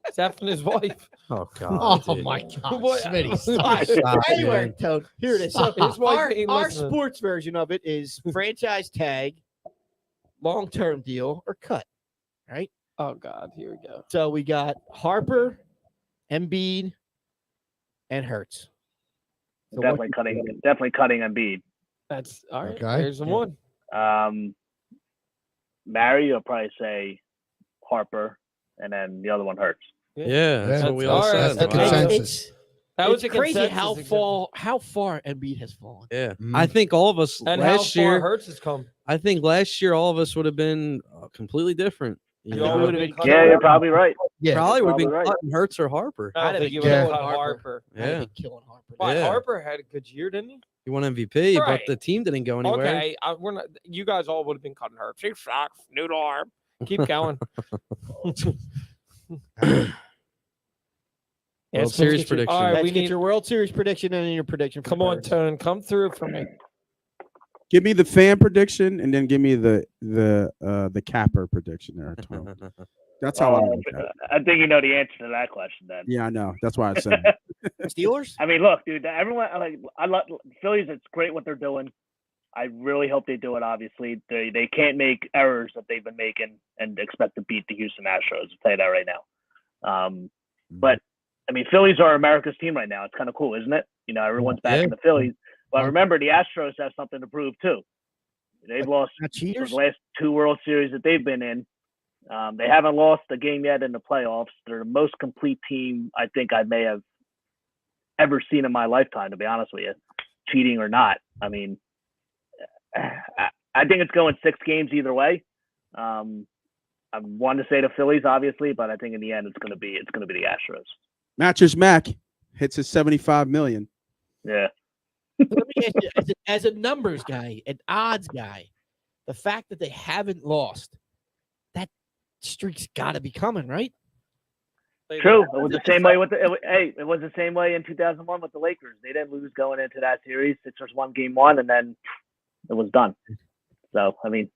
Speaker 4: He's effing his wife.
Speaker 3: Oh God.
Speaker 6: Oh
Speaker 3: dude.
Speaker 6: my God,
Speaker 4: What-
Speaker 6: Smitty,
Speaker 1: All
Speaker 6: stop.
Speaker 1: right,
Speaker 3: Stop,
Speaker 1: anyway,
Speaker 3: man.
Speaker 1: Toad, here it is. So
Speaker 4: His wife
Speaker 1: our,
Speaker 4: ain't
Speaker 1: our
Speaker 4: listening.
Speaker 1: sports version of it is franchise tag, long-term deal, or cut. Right.
Speaker 4: Oh God, here we go.
Speaker 1: So we got Harper, Embiid, and Hurts. So
Speaker 9: Definitely cutting Embiid.
Speaker 4: That's all right.
Speaker 6: Okay.
Speaker 4: There's the one.
Speaker 9: Barry, you'll probably say Harper, and then the other one Hurts.
Speaker 3: Yeah, that's what we all
Speaker 4: all right,
Speaker 3: said.
Speaker 4: that's
Speaker 6: a
Speaker 3: Wow.
Speaker 6: consensus.
Speaker 1: It's,
Speaker 4: That was
Speaker 1: it's
Speaker 4: a
Speaker 1: crazy
Speaker 4: consensus
Speaker 1: how far Embiid has fallen.
Speaker 3: Yeah,
Speaker 6: Mm.
Speaker 3: I think all of us
Speaker 4: And how
Speaker 3: last
Speaker 4: far
Speaker 3: year.
Speaker 4: Hurts has come.
Speaker 3: I think last year all of us would have been completely different. You
Speaker 4: You
Speaker 3: know?
Speaker 4: all would have been cutting
Speaker 9: Yeah, you're
Speaker 4: Harper.
Speaker 9: probably right.
Speaker 6: Yeah,
Speaker 3: Probably would have been
Speaker 9: probably right.
Speaker 3: cutting Hurts or Harper.
Speaker 4: I don't
Speaker 1: I'd
Speaker 4: think you
Speaker 1: have
Speaker 4: would have
Speaker 6: been
Speaker 4: cut
Speaker 1: killing
Speaker 4: Harper.
Speaker 1: I'd have
Speaker 3: Yeah.
Speaker 1: been killing Harper.
Speaker 4: Why,
Speaker 3: Yeah.
Speaker 4: Harper had a good year, didn't he?
Speaker 3: He won MVP,
Speaker 4: Right.
Speaker 3: but the team didn't go anywhere.
Speaker 4: Okay, we're not. You guys all would have been cutting Hurts. He sucks. Noodle arm. Keep going. Yeah,
Speaker 3: World
Speaker 4: Smith,
Speaker 3: Series
Speaker 4: get your-
Speaker 3: prediction.
Speaker 4: All right,
Speaker 1: Let's
Speaker 4: we
Speaker 1: get
Speaker 4: need.
Speaker 1: your World Series prediction and then your prediction. For
Speaker 4: Come on,
Speaker 1: Birds.
Speaker 4: Tone. Come through for me.
Speaker 5: Give me the fan prediction and then give me the capper prediction there. Tom. That's how I look at it.
Speaker 9: I think you know the answer to that question then.
Speaker 5: Yeah, I know. That's why I said it.
Speaker 1: Steelers.
Speaker 9: I mean, look, dude. Everyone, I love Phillies. It's great what they're doing. I really hope they do it. Obviously, they can't make errors that they've been making and expect to beat the Houston Astros. I'll tell you that right now. But I mean, Phillies are America's team right now. It's kind of cool, isn't it? You know, everyone's backing the Phillies. But remember, the Astros have something to prove too. They've lost
Speaker 1: Not
Speaker 9: for
Speaker 1: cheaters.
Speaker 9: the last 2 World Series that they've been in. They haven't lost a game yet in the playoffs. They're the most complete team I think I may have ever seen in my lifetime, to be honest with you, cheating or not. I mean, I think it's going 6 games either way. I want to say the Phillies, obviously, but I think in the end it's going to be the Astros.
Speaker 5: Mattress Mac hits his 75 million.
Speaker 9: Yeah.
Speaker 1: Let me ask you, as a numbers guy, an odds guy, the fact that they haven't lost, that streak's got to be coming, right?
Speaker 9: True. It was the same way with it was the same way in 2001 with the Lakers. They didn't lose going into that series. Sixers won game 1, and then it was done. So I mean,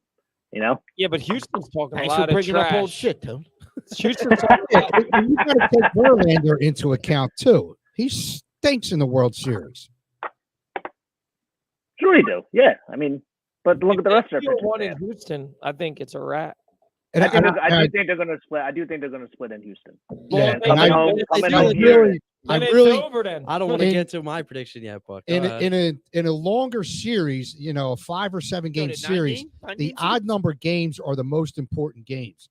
Speaker 9: you know.
Speaker 4: Yeah, but Houston's talking
Speaker 1: Thanks
Speaker 4: a
Speaker 1: for
Speaker 4: lot of
Speaker 1: bringing up old
Speaker 4: trash.
Speaker 1: shit, Tone.
Speaker 4: Houston's talking
Speaker 6: Yeah, and you got to take Verlander into account too. He stinks in the World Series.
Speaker 9: Sure, you do. Yeah, I mean, but look at the rest of their pitching
Speaker 4: one in
Speaker 9: staff.
Speaker 4: Houston. I think it's a rat.
Speaker 6: And
Speaker 9: I do think they're going to split. I do think they're going to split in Houston.
Speaker 6: Yeah,
Speaker 4: Well,
Speaker 6: and I-
Speaker 9: coming
Speaker 6: I
Speaker 9: home here.
Speaker 6: really, I
Speaker 4: Then it's
Speaker 6: really,
Speaker 4: over then.
Speaker 3: I don't want to
Speaker 6: In-
Speaker 3: get to my prediction yet, Buck. Go
Speaker 6: in
Speaker 3: ahead.
Speaker 6: a longer series, you know, a 5 or 7 game
Speaker 1: What, a
Speaker 6: series,
Speaker 1: 9
Speaker 6: the
Speaker 1: game
Speaker 6: odd
Speaker 1: series?
Speaker 6: number games are the most important games.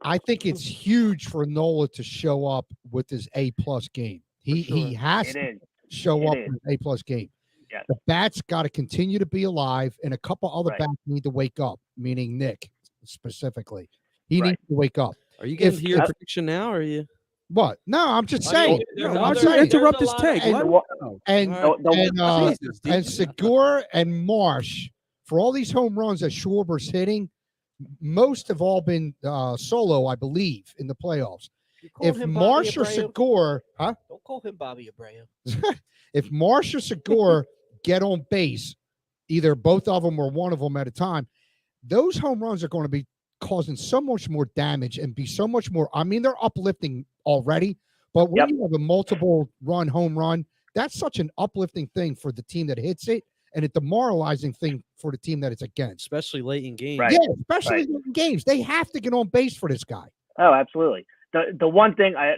Speaker 6: I think it's huge for Nola to show up with his A+ game. He has
Speaker 9: It
Speaker 6: to
Speaker 9: is.
Speaker 6: show
Speaker 9: It
Speaker 6: up
Speaker 9: is.
Speaker 6: with an A+ game.
Speaker 9: Yeah.
Speaker 6: The bats got to continue to be alive, and a couple other
Speaker 9: Right.
Speaker 6: bats need to wake up, meaning Nick specifically. He
Speaker 9: Right.
Speaker 6: needs to wake up.
Speaker 3: Are you getting
Speaker 6: if-
Speaker 3: to your
Speaker 6: if-
Speaker 3: prediction now, or are you?
Speaker 6: What? No, I'm just
Speaker 4: I mean,
Speaker 6: saying.
Speaker 4: there's
Speaker 5: why
Speaker 6: I'm
Speaker 5: don't you
Speaker 6: saying.
Speaker 5: interrupt
Speaker 4: there's
Speaker 5: his
Speaker 4: a lot of-
Speaker 5: take?
Speaker 6: And-
Speaker 5: What?
Speaker 6: And
Speaker 3: All right.
Speaker 5: Jesus,
Speaker 6: and
Speaker 5: dude.
Speaker 6: Segura and Marsh, for all these home runs that Schwarber's hitting, most have all been solo, I believe, in the playoffs.
Speaker 1: You call
Speaker 6: If
Speaker 1: him Bobby
Speaker 6: Marsh or
Speaker 1: Abreu?
Speaker 6: Segura,
Speaker 1: Don't call him Bobby Abreu.
Speaker 6: if Marsh or Segura get on base, either both of them or one of them at a time, those home runs are going to be causing so much more damage and be so much more. I mean, they're uplifting already, but when
Speaker 9: Yep.
Speaker 6: you have a multiple run home run, that's such an uplifting thing for the team that hits it and a demoralizing thing for the team that it's against.
Speaker 3: Especially late in games.
Speaker 9: Right.
Speaker 6: Yeah, especially in games. They have to get on base for this guy.
Speaker 9: Oh, absolutely. The one thing I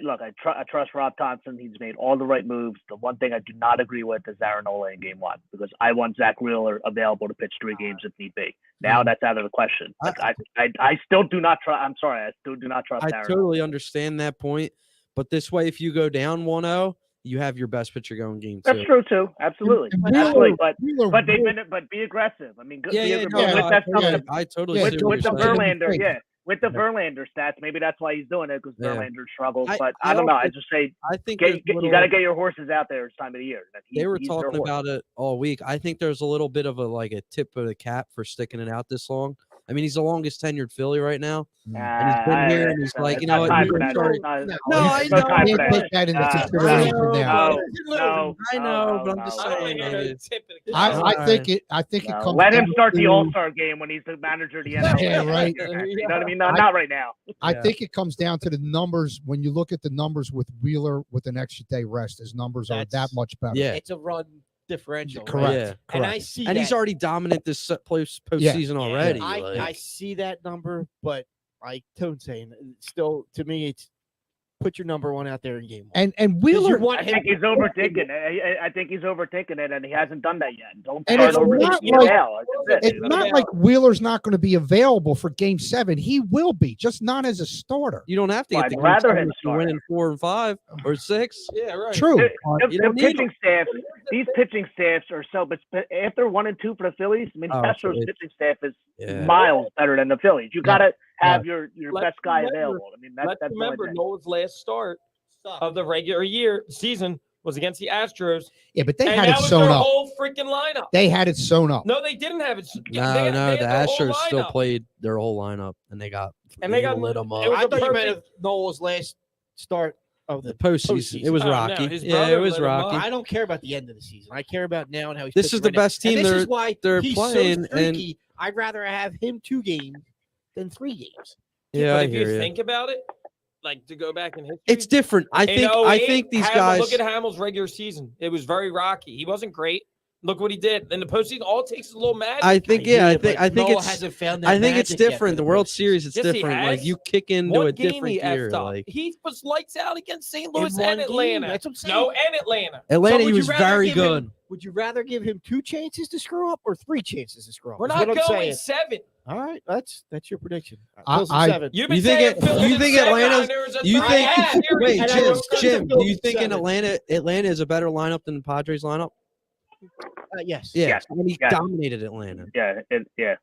Speaker 9: trust Rob Thompson. He's made all the right moves. The one thing I do not agree with is Aaron Nola in game 1 because I want Zach Wheeler available to pitch 3 games if need be. Now that's out of the question. Like, I still do not trust. I'm sorry, I still do not trust
Speaker 3: I
Speaker 9: Aaron.
Speaker 3: totally understand that point, but this way, if you go down 1-0 you have your best pitcher going game
Speaker 9: That's
Speaker 3: 2.
Speaker 9: true too. Absolutely.
Speaker 6: And
Speaker 9: Absolutely.
Speaker 6: Wheeler
Speaker 9: But they've
Speaker 6: will-
Speaker 9: been, but be aggressive. I mean,
Speaker 3: Yeah, yeah,
Speaker 9: with
Speaker 3: no,
Speaker 9: that stuff,
Speaker 6: yeah.
Speaker 3: I totally
Speaker 6: Yeah,
Speaker 3: see
Speaker 9: with
Speaker 3: what
Speaker 9: the
Speaker 3: you're saying.
Speaker 9: Verlander,
Speaker 6: saying.
Speaker 9: with the Verlander stats, maybe that's why he's doing it, because
Speaker 3: Yeah.
Speaker 9: Verlander struggles.
Speaker 3: I-
Speaker 9: But
Speaker 3: I
Speaker 9: I don't know. I
Speaker 3: also-
Speaker 9: just say
Speaker 3: I think
Speaker 9: you
Speaker 3: there's
Speaker 9: got to
Speaker 3: little-
Speaker 9: get your horses out there this time of the year.
Speaker 3: they were
Speaker 9: He's their
Speaker 3: talking
Speaker 9: horse.
Speaker 3: about it all week. I think there's a little bit of a tip of the cap for sticking it out this long. I mean, he's the longest tenured Philly right now. And he's been here, and he's like, you know what?
Speaker 9: Time
Speaker 3: you're
Speaker 9: for that.
Speaker 3: sorry.
Speaker 9: No,
Speaker 3: I
Speaker 9: there's no
Speaker 3: know.
Speaker 9: time
Speaker 6: You
Speaker 9: for
Speaker 6: can't
Speaker 9: that.
Speaker 6: take that into
Speaker 9: Uh,
Speaker 6: consideration now.
Speaker 9: No,
Speaker 3: I know, but I'm
Speaker 9: no,
Speaker 3: just
Speaker 9: no.
Speaker 3: saying.
Speaker 6: I think it. I think it
Speaker 9: No,
Speaker 6: comes.
Speaker 9: let him
Speaker 6: down
Speaker 9: start the
Speaker 6: to-
Speaker 9: All-Star game when he's the manager of the NFL.
Speaker 6: Yeah, right.
Speaker 9: You know what I mean? No, not right now.
Speaker 6: I
Speaker 3: Yeah.
Speaker 6: think it comes down to the numbers. When you look at the numbers with Wheeler with an extra day rest, his numbers are that
Speaker 1: That's-
Speaker 6: much better.
Speaker 3: Yeah.
Speaker 1: It's a run differential. right?
Speaker 6: Correct.
Speaker 3: Yeah.
Speaker 1: And I
Speaker 6: Correct.
Speaker 1: see
Speaker 3: And he's
Speaker 1: that.
Speaker 3: already dominant this postseason already.
Speaker 1: I
Speaker 3: like-
Speaker 1: see that number, but like Tone's saying, still to me, it's put your number one out there in game 1.
Speaker 6: And
Speaker 1: 'Cause
Speaker 6: Wheeler,
Speaker 1: you want
Speaker 9: I
Speaker 1: him
Speaker 9: think he's overtaking it. I think he's overtaking it, and he hasn't done that yet. Don't
Speaker 6: And
Speaker 9: start
Speaker 6: it's
Speaker 9: overtaking
Speaker 6: not
Speaker 9: it
Speaker 6: like-
Speaker 9: now. That's it.
Speaker 6: it's not like Wheeler's not going to be available for Game 7. He will be, just not as a starter.
Speaker 3: You don't have to
Speaker 9: Well,
Speaker 3: get the
Speaker 9: I'd rather
Speaker 3: game
Speaker 9: him
Speaker 3: if you're winning 4 and 5 or 6.
Speaker 4: Yeah, right.
Speaker 6: True.
Speaker 9: The,
Speaker 6: but-
Speaker 3: you
Speaker 9: the
Speaker 3: don't need
Speaker 9: pitching staff, these pitching staffs are so. But after 1 and 2 for the Phillies, I mean,
Speaker 3: Oh,
Speaker 9: Astros
Speaker 3: Phillies.
Speaker 9: pitching staff is
Speaker 3: Yeah.
Speaker 9: miles better than the Phillies. You got to have your
Speaker 4: Let's
Speaker 9: best guy
Speaker 4: remember-
Speaker 9: available. I mean,
Speaker 4: Let's
Speaker 9: that's the only
Speaker 4: remember
Speaker 9: thing.
Speaker 4: Nolan's last start of the regular year season was against the Astros.
Speaker 6: Yeah, but they
Speaker 4: and
Speaker 6: had
Speaker 4: that
Speaker 6: it
Speaker 4: was
Speaker 6: sewn
Speaker 4: their
Speaker 6: up.
Speaker 4: whole freaking lineup.
Speaker 6: They had it sewn up.
Speaker 4: No, they didn't have it.
Speaker 3: No,
Speaker 4: they
Speaker 3: no,
Speaker 4: had
Speaker 3: the
Speaker 4: their whole
Speaker 3: Astros still
Speaker 4: lineup.
Speaker 3: played their whole lineup, and they got lit them up.
Speaker 4: it was
Speaker 1: I
Speaker 4: a
Speaker 1: thought you meant
Speaker 4: perfect-
Speaker 1: Noel's last start of the
Speaker 3: The postseason, it was
Speaker 4: Oh, no,
Speaker 3: rocky.
Speaker 4: his
Speaker 3: Yeah,
Speaker 4: brother
Speaker 3: it was
Speaker 4: lit 'em up.
Speaker 3: rocky.
Speaker 1: I don't care about the end of the season. I care about now and how he's.
Speaker 3: This
Speaker 1: pitching
Speaker 3: is the
Speaker 1: right now.
Speaker 3: best team
Speaker 1: And this
Speaker 3: they're-
Speaker 1: is why
Speaker 3: they're
Speaker 1: he's
Speaker 3: playing,
Speaker 1: so
Speaker 3: and-
Speaker 1: streaky. I'd rather have him 2 games than 3 games.
Speaker 3: Yeah,
Speaker 4: but
Speaker 3: I
Speaker 4: if
Speaker 3: hear
Speaker 4: you
Speaker 3: you.
Speaker 4: think about it, like to go back in history,
Speaker 3: It's different. I
Speaker 4: in
Speaker 3: think
Speaker 4: 08,
Speaker 3: these
Speaker 4: Hamill-
Speaker 3: guys.
Speaker 4: Look at Hamill's regular season. It was very rocky. He wasn't great. Look what he did in the postseason. All it takes is a little magic.
Speaker 3: I think
Speaker 1: hear
Speaker 3: I
Speaker 1: you,
Speaker 3: think
Speaker 1: but
Speaker 3: I think
Speaker 1: Noel
Speaker 3: it's
Speaker 1: hasn't found that
Speaker 3: I think it's
Speaker 1: magic yet for
Speaker 3: different.
Speaker 1: the
Speaker 3: The World
Speaker 1: postseason.
Speaker 3: Series, it's
Speaker 4: Yes, he
Speaker 3: different. Like
Speaker 4: has.
Speaker 3: you kick into
Speaker 4: One
Speaker 3: a
Speaker 4: game
Speaker 3: different
Speaker 4: he effed
Speaker 3: gear.
Speaker 4: up.
Speaker 3: Like
Speaker 4: He was lights out against St.
Speaker 1: In
Speaker 4: Louis
Speaker 1: one
Speaker 4: and
Speaker 1: game,
Speaker 4: Atlanta.
Speaker 1: that's what I'm saying.
Speaker 4: No, and Atlanta.
Speaker 3: Atlanta,
Speaker 1: So
Speaker 3: he
Speaker 1: would you
Speaker 3: was
Speaker 1: rather
Speaker 3: very
Speaker 1: give him-
Speaker 3: good.
Speaker 1: Would you rather give him 2 chances to screw up or 3 chances to screw up?
Speaker 4: We're
Speaker 1: Is
Speaker 4: not
Speaker 1: what I'm
Speaker 4: going
Speaker 1: saying.
Speaker 4: 7.
Speaker 1: All right, that's your prediction.
Speaker 6: I-
Speaker 1: Phil's at
Speaker 6: I-
Speaker 1: 7.
Speaker 4: You've been
Speaker 3: You think
Speaker 4: saying
Speaker 3: it-
Speaker 4: Phillies
Speaker 3: you
Speaker 4: at
Speaker 3: think
Speaker 4: 7,
Speaker 3: Atlanta's-
Speaker 4: Niners at
Speaker 3: You
Speaker 4: 3.
Speaker 3: think?
Speaker 4: Yeah, here
Speaker 3: Wait,
Speaker 1: and I
Speaker 3: Jim,
Speaker 1: was gonna
Speaker 3: Jim,
Speaker 1: say
Speaker 3: do you
Speaker 1: Phillies
Speaker 3: think in
Speaker 1: 7.
Speaker 3: Atlanta is a better lineup than the Padres lineup?
Speaker 1: Yes.
Speaker 3: Yeah,
Speaker 9: Yes,
Speaker 3: and he
Speaker 9: yes.
Speaker 3: dominated Atlanta.
Speaker 9: Yeah,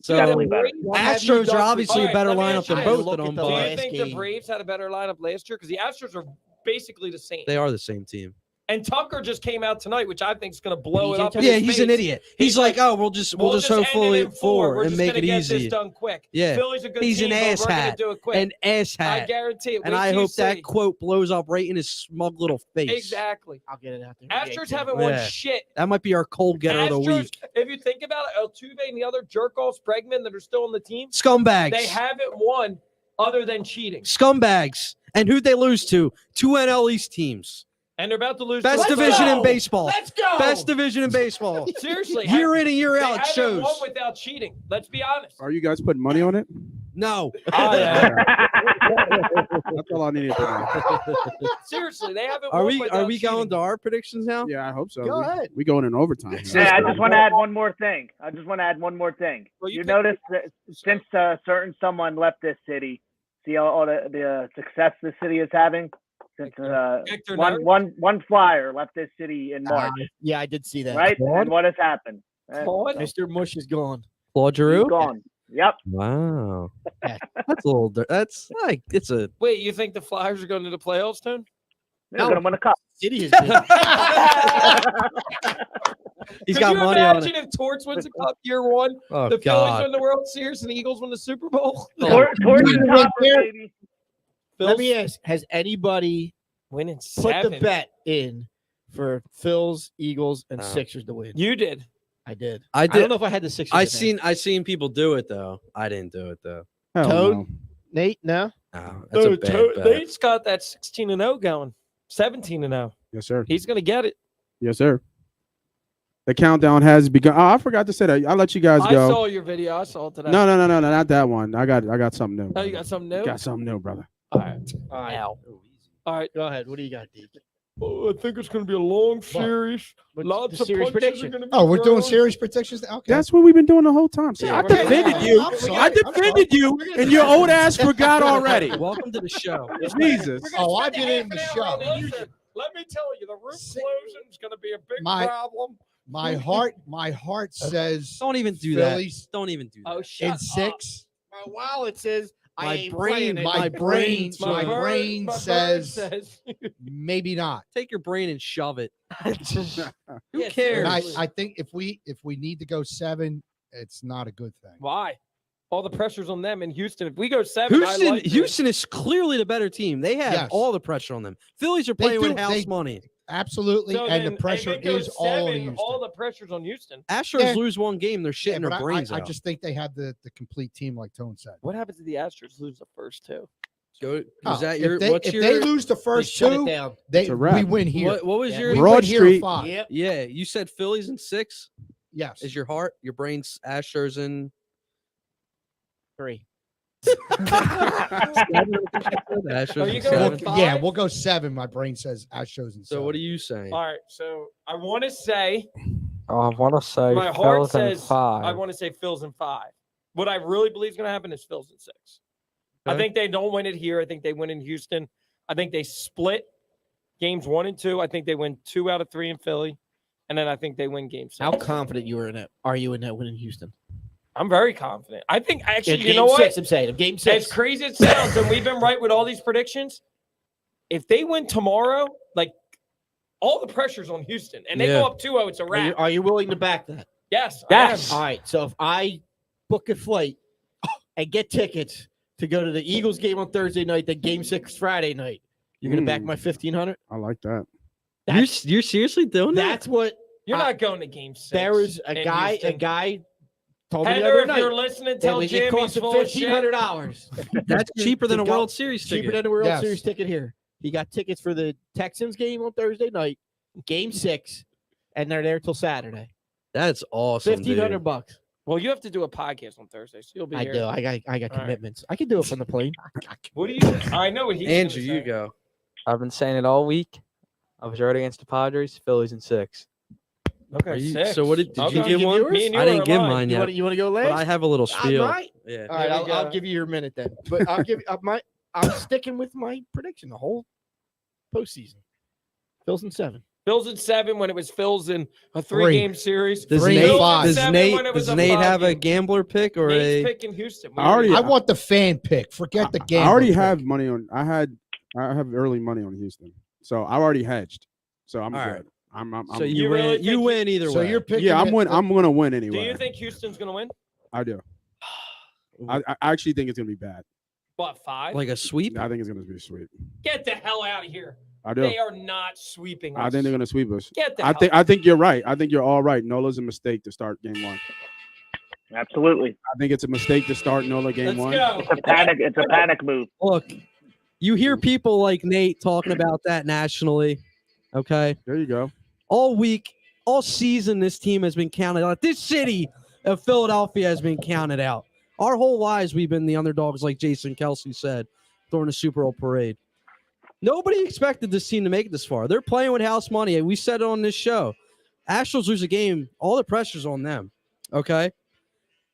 Speaker 3: So
Speaker 9: Definitely better.
Speaker 1: What have you
Speaker 3: Astros
Speaker 1: done
Speaker 3: are
Speaker 1: for-
Speaker 3: obviously
Speaker 4: All
Speaker 3: a
Speaker 4: right,
Speaker 3: better
Speaker 4: let me
Speaker 3: lineup
Speaker 4: ask you
Speaker 3: than
Speaker 1: this.
Speaker 3: both
Speaker 1: Look
Speaker 3: of
Speaker 1: at
Speaker 3: them,
Speaker 1: the
Speaker 4: Do you
Speaker 3: but
Speaker 1: last
Speaker 4: think the
Speaker 1: game.
Speaker 4: Braves had a better lineup last year? Because the Astros are basically the same.
Speaker 3: they are the same team.
Speaker 4: And Tucker just came out tonight, which I think is going to blow it
Speaker 1: PJ
Speaker 4: up. in
Speaker 1: Tucker-
Speaker 3: Yeah,
Speaker 4: his
Speaker 3: he's an
Speaker 4: face.
Speaker 3: idiot.
Speaker 4: He's
Speaker 3: He's like,
Speaker 4: like,
Speaker 3: oh, we'll just hope
Speaker 4: end
Speaker 3: for
Speaker 4: it in
Speaker 3: it
Speaker 4: 4. We're
Speaker 3: and
Speaker 4: just
Speaker 3: make
Speaker 4: gonna
Speaker 3: it
Speaker 4: get
Speaker 3: easy.
Speaker 4: This done quick.
Speaker 3: Yeah.
Speaker 4: Philly's a good
Speaker 3: He's
Speaker 4: team,
Speaker 3: an
Speaker 4: but we're gonna
Speaker 3: asshat.
Speaker 4: do it quick.
Speaker 3: An ass
Speaker 4: I
Speaker 3: hat.
Speaker 4: guarantee it.
Speaker 3: And
Speaker 4: Wait
Speaker 3: I
Speaker 4: till you
Speaker 3: hope that
Speaker 4: see.
Speaker 3: quote blows up right in his smug little face.
Speaker 4: Exactly.
Speaker 1: I'll get it out there.
Speaker 4: Astros
Speaker 1: Yeah,
Speaker 4: haven't won
Speaker 3: Yeah.
Speaker 4: shit.
Speaker 3: That might be our cold getter of the
Speaker 4: Astros,
Speaker 3: week.
Speaker 4: if you think about it, Altuve and the other jerk-offs, Bregman, that are still on the team,
Speaker 3: Scumbags.
Speaker 4: they haven't won other than cheating.
Speaker 3: Scumbags. And who'd they lose to? 2 NL East teams.
Speaker 4: And they're about to lose.
Speaker 3: Best
Speaker 4: to
Speaker 3: division in
Speaker 4: go!
Speaker 3: baseball.
Speaker 4: Let's go.
Speaker 3: Best division in baseball.
Speaker 4: Seriously.
Speaker 3: Year in and year
Speaker 4: they
Speaker 3: out, it
Speaker 4: haven't
Speaker 3: shows.
Speaker 4: won without cheating. Let's be honest.
Speaker 5: Are you guys putting money on it?
Speaker 3: No.
Speaker 4: Oh, yeah.
Speaker 5: That's all I needed to know.
Speaker 4: Seriously, they haven't
Speaker 3: Are
Speaker 4: won
Speaker 3: we
Speaker 4: without
Speaker 3: going
Speaker 4: cheating.
Speaker 3: to our predictions now?
Speaker 5: Yeah, I hope so.
Speaker 1: Go ahead.
Speaker 5: We going in overtime.
Speaker 9: Hey, I just want to add one more thing.
Speaker 4: Well, you
Speaker 9: You
Speaker 4: picked-
Speaker 9: notice that since certain someone left this city, see all the success this city is having? Since
Speaker 4: Hector Neris?
Speaker 9: one flyer left this city in March,
Speaker 1: Yeah, I did see that.
Speaker 9: right?
Speaker 1: Claude?
Speaker 9: And what has happened?
Speaker 4: Claude?
Speaker 1: Mr. Mush is gone.
Speaker 3: Claude
Speaker 9: He's
Speaker 3: Giroux?
Speaker 9: gone. Yep.
Speaker 3: Wow.
Speaker 1: Yeah.
Speaker 3: That's a little that's like it's a
Speaker 4: Wait, you think the Flyers are going to the playoffs, Tone?
Speaker 9: They're going to win a cup.
Speaker 1: City is good.
Speaker 3: he's
Speaker 4: Could
Speaker 3: got
Speaker 4: you
Speaker 3: money on
Speaker 4: imagine
Speaker 3: it.
Speaker 4: if Torts wins a cup year 1,
Speaker 3: Oh
Speaker 4: the Phillies
Speaker 3: god.
Speaker 4: win the World Series, and the Eagles win the Super Bowl?
Speaker 9: Torch is topper, baby.
Speaker 1: Let me ask: has anybody
Speaker 4: winning
Speaker 1: put
Speaker 4: 7.
Speaker 1: the bet in for Phil's, Eagles, and
Speaker 3: No.
Speaker 1: Sixers to win?
Speaker 4: You did.
Speaker 1: I did.
Speaker 3: I
Speaker 1: I
Speaker 3: did
Speaker 1: don't know if I had the Sixers.
Speaker 3: I seen people do it though. I didn't do it though.
Speaker 5: Hell
Speaker 1: Toad?
Speaker 5: no.
Speaker 1: Nate. No.
Speaker 3: No, that's a bad bet.
Speaker 4: Nate's got that 16-0 going. 17-0.
Speaker 5: Yes, sir.
Speaker 4: He's going to get it.
Speaker 5: Yes, sir. The countdown has begun. Oh, I forgot to say that. I'll let you guys
Speaker 4: I
Speaker 5: go.
Speaker 4: saw your video. I saw it today.
Speaker 5: No, not that one. I got something new.
Speaker 4: Oh, you got something new?
Speaker 5: Got something new, brother.
Speaker 4: All right.
Speaker 1: All right.
Speaker 4: Ow. All right.
Speaker 1: Go ahead. What do you got, Deke?
Speaker 4: Oh, I think it's going to be a long series.
Speaker 1: What's
Speaker 4: Lots
Speaker 1: the
Speaker 4: of
Speaker 1: series
Speaker 4: punches
Speaker 1: prediction?
Speaker 4: are going to be
Speaker 6: Oh, we're doing
Speaker 4: thrown.
Speaker 6: series predictions. Okay.
Speaker 5: That's what we've been doing the whole time. See,
Speaker 1: Yeah,
Speaker 5: I
Speaker 1: we're getting
Speaker 5: defended
Speaker 1: it.
Speaker 5: you.
Speaker 6: I'm sorry.
Speaker 5: I defended you, and your old ass forgot already.
Speaker 3: Welcome to the show.
Speaker 5: Jesus.
Speaker 6: Oh, I did it in the show.
Speaker 4: Let me tell you, the roof
Speaker 6: Si-
Speaker 4: closing is going to be a big
Speaker 6: My-
Speaker 4: problem.
Speaker 6: My heart says
Speaker 3: Don't even do
Speaker 6: Phillies
Speaker 3: that. Don't even do that.
Speaker 4: Oh, shut
Speaker 6: in
Speaker 4: up.
Speaker 6: 6.
Speaker 1: My wallet says I
Speaker 3: My
Speaker 1: ain't
Speaker 3: brain-
Speaker 1: playing it.
Speaker 6: My brain
Speaker 4: bird
Speaker 6: says maybe not.
Speaker 3: Take your brain and shove it. Who
Speaker 4: Yeah,
Speaker 3: cares?
Speaker 6: And
Speaker 4: seriously.
Speaker 6: I think if we need to go 7, it's not a good thing.
Speaker 4: Why? All the pressure's on them in Houston. If we go 7, I
Speaker 3: Houston,
Speaker 4: like it.
Speaker 3: Houston is clearly the better team. They have
Speaker 6: Yes.
Speaker 3: all the pressure on them. Phillies are
Speaker 6: They
Speaker 3: playing with
Speaker 6: do.
Speaker 3: house
Speaker 6: They-
Speaker 3: money.
Speaker 6: Absolutely,
Speaker 4: So
Speaker 6: and
Speaker 4: then,
Speaker 6: the pressure
Speaker 4: if it goes
Speaker 6: is all on
Speaker 4: 7,
Speaker 6: Houston.
Speaker 4: all the pressure's on Houston.
Speaker 3: Astros
Speaker 6: Yeah.
Speaker 3: lose one game, they're shitting
Speaker 6: Yeah,
Speaker 3: their
Speaker 6: but
Speaker 3: brains
Speaker 6: I
Speaker 3: out.
Speaker 6: just think they have the complete team, like Tone said.
Speaker 4: What happens if the Astros lose the first 2?
Speaker 3: Go. Is
Speaker 6: Oh,
Speaker 3: that
Speaker 6: if
Speaker 3: your?
Speaker 6: they,
Speaker 3: What's
Speaker 6: if
Speaker 3: your?
Speaker 6: they lose the
Speaker 1: They
Speaker 6: first
Speaker 1: shut it
Speaker 6: 2,
Speaker 1: down.
Speaker 5: It's a wrap.
Speaker 6: we win here.
Speaker 3: what was
Speaker 1: Yeah.
Speaker 3: your?
Speaker 6: We
Speaker 5: Broad
Speaker 6: win here in
Speaker 5: Street.
Speaker 6: 5.
Speaker 1: Yep.
Speaker 3: Yeah, you said Phillies in 6.
Speaker 6: Yes.
Speaker 3: Is your heart? Your brain's Astros in
Speaker 1: 3.
Speaker 3: Astros
Speaker 4: Are you
Speaker 3: in
Speaker 4: going
Speaker 6: We'll-
Speaker 3: 7.
Speaker 4: 5?
Speaker 6: yeah, we'll go 7. My brain says Astros and 7.
Speaker 3: So what are you saying?
Speaker 4: All right, so I want to say
Speaker 7: Oh, I want to say
Speaker 4: my heart
Speaker 7: Phillies in
Speaker 4: says
Speaker 7: 5.
Speaker 4: I want to say Phil's in 5. What I really believe is going to happen is Phil's in 6. I
Speaker 3: Okay.
Speaker 4: think they don't win it here. I think they win in Houston. I think they split games 1 and 2. I think they win 2 out of 3 in Philly, and then I think they win game 6.
Speaker 1: How confident you are in it? Are you in that win in Houston?
Speaker 4: I'm very confident. I think actually,
Speaker 1: In
Speaker 4: you
Speaker 1: game
Speaker 4: know what?
Speaker 1: 6, I'm saying. In game 6.
Speaker 4: As crazy as it sounds, and we've been right with all these predictions. If they win tomorrow, like all the pressure's on Houston, and they
Speaker 3: Yeah.
Speaker 4: go up 2-0, it's a
Speaker 1: Are you,
Speaker 4: wrap.
Speaker 1: are you willing to back that?
Speaker 4: Yes.
Speaker 7: Yes.
Speaker 1: All right. So if I book a flight and get tickets to go to the Eagles game on Thursday night, then game 6 Friday night, you're going to back my 1,500?
Speaker 5: I like that.
Speaker 3: You're seriously doing that?
Speaker 1: That's what
Speaker 4: You're
Speaker 1: I-
Speaker 4: not going to game 6.
Speaker 1: there was a
Speaker 4: in
Speaker 1: guy.
Speaker 4: Houston.
Speaker 1: A guy told me the
Speaker 4: Heather,
Speaker 1: other
Speaker 4: if
Speaker 1: night.
Speaker 4: you're listening,
Speaker 1: that
Speaker 4: tell
Speaker 1: it
Speaker 4: Jim he's
Speaker 1: cost him
Speaker 4: full of shit.
Speaker 1: $1,500.
Speaker 3: That's cheaper than
Speaker 1: to
Speaker 3: a
Speaker 1: go-
Speaker 3: World Series
Speaker 1: Cheaper
Speaker 3: ticket.
Speaker 1: than a World
Speaker 6: Yes.
Speaker 1: Series ticket here. He got tickets for the Texans game on Thursday night, game 6, and they're there till Saturday.
Speaker 3: That's awesome,
Speaker 1: $1,500
Speaker 3: dude.
Speaker 1: bucks.
Speaker 4: Well, you have to do a podcast on Thursday, so you'll be
Speaker 1: I
Speaker 4: here.
Speaker 1: do. I got
Speaker 4: All right.
Speaker 1: commitments. I can do it from the plane.
Speaker 4: What do you? I know what he's gonna
Speaker 3: Andrew, you
Speaker 4: say.
Speaker 3: go.
Speaker 7: I've been saying it all week. I was right against the Padres. Phillies in 6.
Speaker 4: Okay,
Speaker 3: Are you-
Speaker 4: 6.
Speaker 3: so what did you
Speaker 4: Okay.
Speaker 3: give
Speaker 1: give
Speaker 3: one?
Speaker 1: yours?
Speaker 4: Me and you
Speaker 3: I
Speaker 4: are
Speaker 3: didn't give
Speaker 4: aligned.
Speaker 3: mine
Speaker 1: You
Speaker 3: yet,
Speaker 1: want to go last?
Speaker 3: but I have a little
Speaker 1: I
Speaker 3: spiel.
Speaker 1: might.
Speaker 3: Yeah.
Speaker 1: All right,
Speaker 4: Here we
Speaker 1: I'll
Speaker 4: go.
Speaker 1: give you your minute then. But I'll give I'm sticking with my prediction the whole postseason. Phil's in 7.
Speaker 4: Phil's in 7 when it was Phil's in a
Speaker 6: 3.
Speaker 4: 3-game series.
Speaker 3: Does
Speaker 6: 3 and
Speaker 3: Nate,
Speaker 6: 5.
Speaker 3: does
Speaker 4: 7
Speaker 3: Nate,
Speaker 4: when it was
Speaker 3: does
Speaker 4: a
Speaker 3: Nate have a
Speaker 4: 5-game.
Speaker 3: gambler pick or
Speaker 4: Nate's
Speaker 3: a?
Speaker 4: picking Houston. We
Speaker 5: I already-
Speaker 6: I
Speaker 4: already-
Speaker 6: want the fan pick. Forget the game.
Speaker 5: I already have money on. I have early money on Houston, so I already hedged. So I'm
Speaker 3: All
Speaker 5: good.
Speaker 3: right.
Speaker 5: I'm
Speaker 3: So you
Speaker 4: You
Speaker 3: win.
Speaker 4: really
Speaker 3: You
Speaker 4: think
Speaker 3: win either
Speaker 6: So
Speaker 3: way.
Speaker 6: you're picking.
Speaker 5: yeah,
Speaker 6: it-
Speaker 5: I'm gonna win
Speaker 4: Do
Speaker 5: anyway.
Speaker 4: you think Houston's going to win?
Speaker 5: I do. I actually think it's gonna be bad.
Speaker 4: What, 5?
Speaker 3: like a sweep.
Speaker 5: I think it's gonna be sweet.
Speaker 4: Get the hell out of here.
Speaker 5: I do.
Speaker 4: They are not sweeping us.
Speaker 5: I think they're gonna sweep us.
Speaker 4: Get the
Speaker 5: I think you're right. I think you're all right. Nola's a mistake to start game 1.
Speaker 9: Absolutely.
Speaker 5: I think it's a mistake to start Nola game
Speaker 4: Let's
Speaker 5: 1.
Speaker 4: go.
Speaker 9: It's a panic. It's a panic move.
Speaker 3: Look, you hear people like Nate talking about that nationally. Okay,
Speaker 5: There you go.
Speaker 3: all week, all season, this team has been counted out. This city of Philadelphia has been counted out. Our whole lives, we've been the underdogs, like Jason Kelsey said during the Super Bowl parade. Nobody expected this team to make it this far. They're playing with house money, and we said it on this show. Astros lose a game, all the pressure's on them. Okay,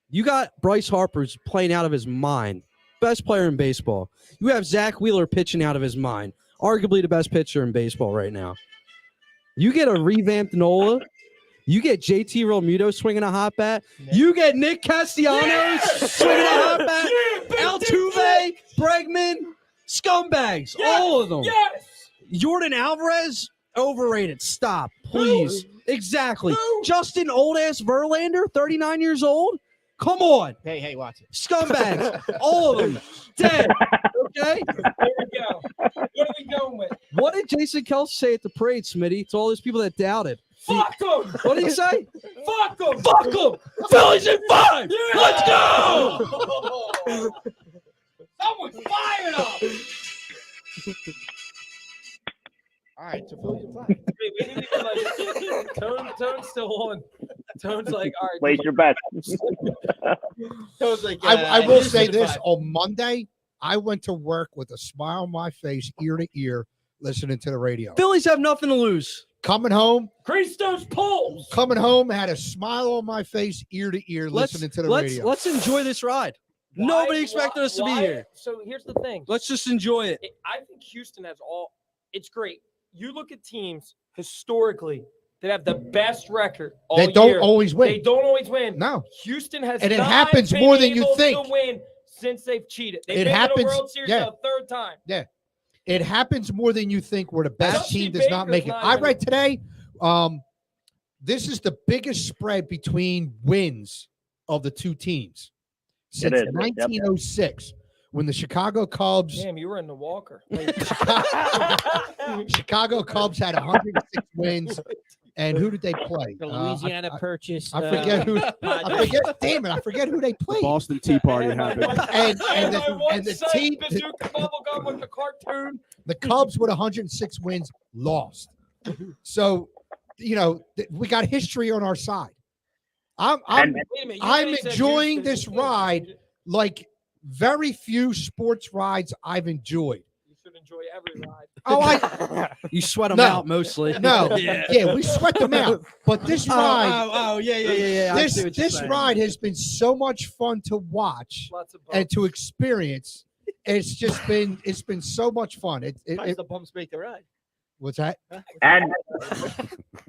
Speaker 3: you got Bryce Harper who's playing out of his mind, best player in baseball. You have Zach Wheeler pitching out of his mind, arguably the best pitcher in baseball right now. You get a revamped Nola. You get JT Realmuto swinging a hot bat. You get Nick Castellanos swinging a hot bat. Altuve, Bregman, scumbags, all of them.
Speaker 4: Yes.
Speaker 3: Jordan Alvarez, overrated. Stop, please. Exactly. Justin old-ass Verlander, 39 years old. Come on.
Speaker 1: Hey, watch it.
Speaker 3: Scumbags, all of them. Dead. Okay?
Speaker 4: There we go. What are we going with?
Speaker 3: What did Jason Kelsey say at the parade, Smitty, to all those people that doubted?
Speaker 4: Fuck them.
Speaker 3: What did he say?
Speaker 4: Fuck them.
Speaker 3: Fuck them. Phillies in 5. Let's go.
Speaker 4: Someone's fired up.
Speaker 1: All right, so Phil's in 5.
Speaker 4: Wait, we didn't even like Tone's still on. Tone's like, all right.
Speaker 9: Place your bet.
Speaker 1: Phil's like,
Speaker 6: I will
Speaker 1: Houston
Speaker 6: say
Speaker 1: in
Speaker 6: this:
Speaker 1: 5.
Speaker 6: on Monday, I went to work with a smile on my face, ear to ear, listening to the radio.
Speaker 3: Phillies have nothing to lose.
Speaker 6: Coming home,
Speaker 4: Grease those poles.
Speaker 6: had a smile on my face, ear to ear, listening to the radio.
Speaker 3: Let's enjoy this ride. Nobody expected us to be here.
Speaker 4: So here's the thing.
Speaker 3: Let's just enjoy it.
Speaker 4: I think Houston has all. It's great. you look at teams historically that have the best record all
Speaker 6: They don't
Speaker 4: year.
Speaker 6: always win.
Speaker 4: They don't always win.
Speaker 6: No.
Speaker 4: Houston has
Speaker 6: And it
Speaker 4: not
Speaker 6: happens
Speaker 4: been
Speaker 6: more than you
Speaker 4: able
Speaker 6: think.
Speaker 4: to win since they've cheated. They've
Speaker 6: It
Speaker 4: been
Speaker 6: happens-
Speaker 4: in the World Series
Speaker 6: yeah.
Speaker 4: a third time.
Speaker 6: It happens more than you think where the best
Speaker 4: Dusty
Speaker 6: team does not
Speaker 4: Baker's
Speaker 6: make it.
Speaker 4: not
Speaker 6: I
Speaker 4: even-
Speaker 6: read today, this is the biggest spread between wins of the two teams since
Speaker 9: is, yep.
Speaker 6: 1906 when the Chicago Cubs
Speaker 4: Damn, you were in the Walker.
Speaker 6: Chicago Cubs had 106 wins. And who did they play?
Speaker 1: The Louisiana Purchase.
Speaker 6: I forget who. I forget. Damn it! I forget who they
Speaker 5: The
Speaker 6: played.
Speaker 5: Boston Tea Party happened.
Speaker 6: And
Speaker 4: the
Speaker 6: the team,
Speaker 4: Bazooka Bubblegum with the cartoon.
Speaker 6: the Cubs with 106 wins lost. So, we got history on our side. I'm
Speaker 4: Wait a minute, you
Speaker 6: I'm
Speaker 4: already said
Speaker 6: enjoying
Speaker 4: Houston.
Speaker 6: this ride like very few sports rides I've enjoyed.
Speaker 4: You should enjoy every ride.
Speaker 6: Oh,
Speaker 3: You sweat them
Speaker 6: No.
Speaker 3: out mostly.
Speaker 6: no, yeah, we sweat them out. But this ride,
Speaker 3: yeah. I see what you're
Speaker 6: this
Speaker 3: saying.
Speaker 6: ride has been so much fun to watch
Speaker 4: Lots of
Speaker 6: and to experience. It's been so much fun.
Speaker 1: Sometimes the bumps make the ride.
Speaker 6: What's that?
Speaker 9: And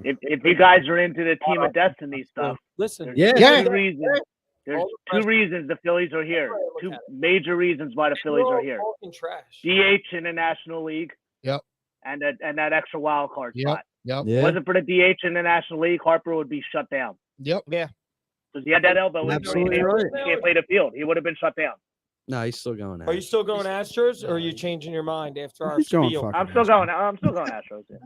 Speaker 9: if you guys are into the Team of Destiny stuff,
Speaker 4: Listen,
Speaker 3: Yeah.
Speaker 6: Yeah.
Speaker 9: two reasons. There's two reasons the Phillies are here. Two major reasons why the Phillies are here.
Speaker 4: Talking trash.
Speaker 9: DH in the National League.
Speaker 6: Yep.
Speaker 9: And that extra wild card
Speaker 6: Yep.
Speaker 9: spot.
Speaker 6: Yep.
Speaker 3: Yeah.
Speaker 9: Wasn't for the DH in the National League, Harper would be shut down.
Speaker 6: Yep.
Speaker 9: Because he had that elbow injury.
Speaker 3: Absolutely
Speaker 9: He
Speaker 3: right.
Speaker 9: can't play the field. He would have been shut down.
Speaker 3: No, he's still going.
Speaker 4: Are you still going Astros, or are you changing your mind after our
Speaker 5: He's going
Speaker 4: spiel?
Speaker 5: fucking
Speaker 9: I'm still going Astros. Yeah.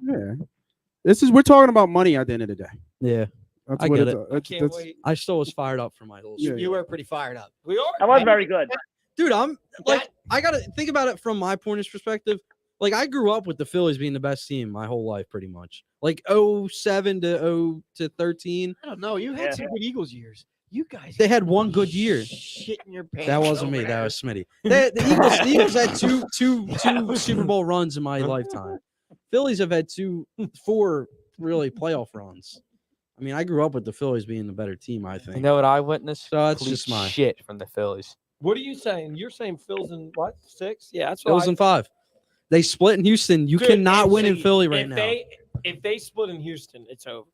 Speaker 5: Yeah. We're talking about money at the end of the day.
Speaker 3: Yeah.
Speaker 5: That's
Speaker 3: I
Speaker 5: what
Speaker 3: get
Speaker 5: it's,
Speaker 3: it.
Speaker 4: I
Speaker 5: that's,
Speaker 4: can't
Speaker 5: that's,
Speaker 4: wait.
Speaker 3: I still was fired up for my little.
Speaker 5: Yeah.
Speaker 3: spiel.
Speaker 1: You were pretty fired up.
Speaker 4: We are.
Speaker 9: That was very good.
Speaker 3: Dude, I'm like, I gotta think about it from my point of perspective. Like, I grew up with the Phillies being the best team my whole life, pretty much. Like 07 to 13,
Speaker 1: I don't know. You had
Speaker 9: Yeah.
Speaker 1: some good Eagles years. You guys.
Speaker 3: they had one good year.
Speaker 1: Shit in your pants.
Speaker 3: That wasn't
Speaker 1: over
Speaker 3: me.
Speaker 1: there.
Speaker 3: That was Smitty. The Eagles had two Super Bowl runs in my lifetime. Phillies have had four really playoff runs. I mean, I grew up with the Phillies being the better team, I think.
Speaker 7: You know what I witnessed?
Speaker 3: So that's
Speaker 7: Complete
Speaker 3: just my
Speaker 7: shit from the Phillies.
Speaker 4: What are you saying? You're saying Phil's in what? 6? Yeah, that's what
Speaker 3: Phillies
Speaker 4: I
Speaker 3: in 5. They split in Houston. You
Speaker 4: Dude,
Speaker 3: cannot
Speaker 4: and
Speaker 3: win in
Speaker 4: see,
Speaker 3: Philly right
Speaker 4: if
Speaker 3: now.
Speaker 4: If they split in Houston, it's over.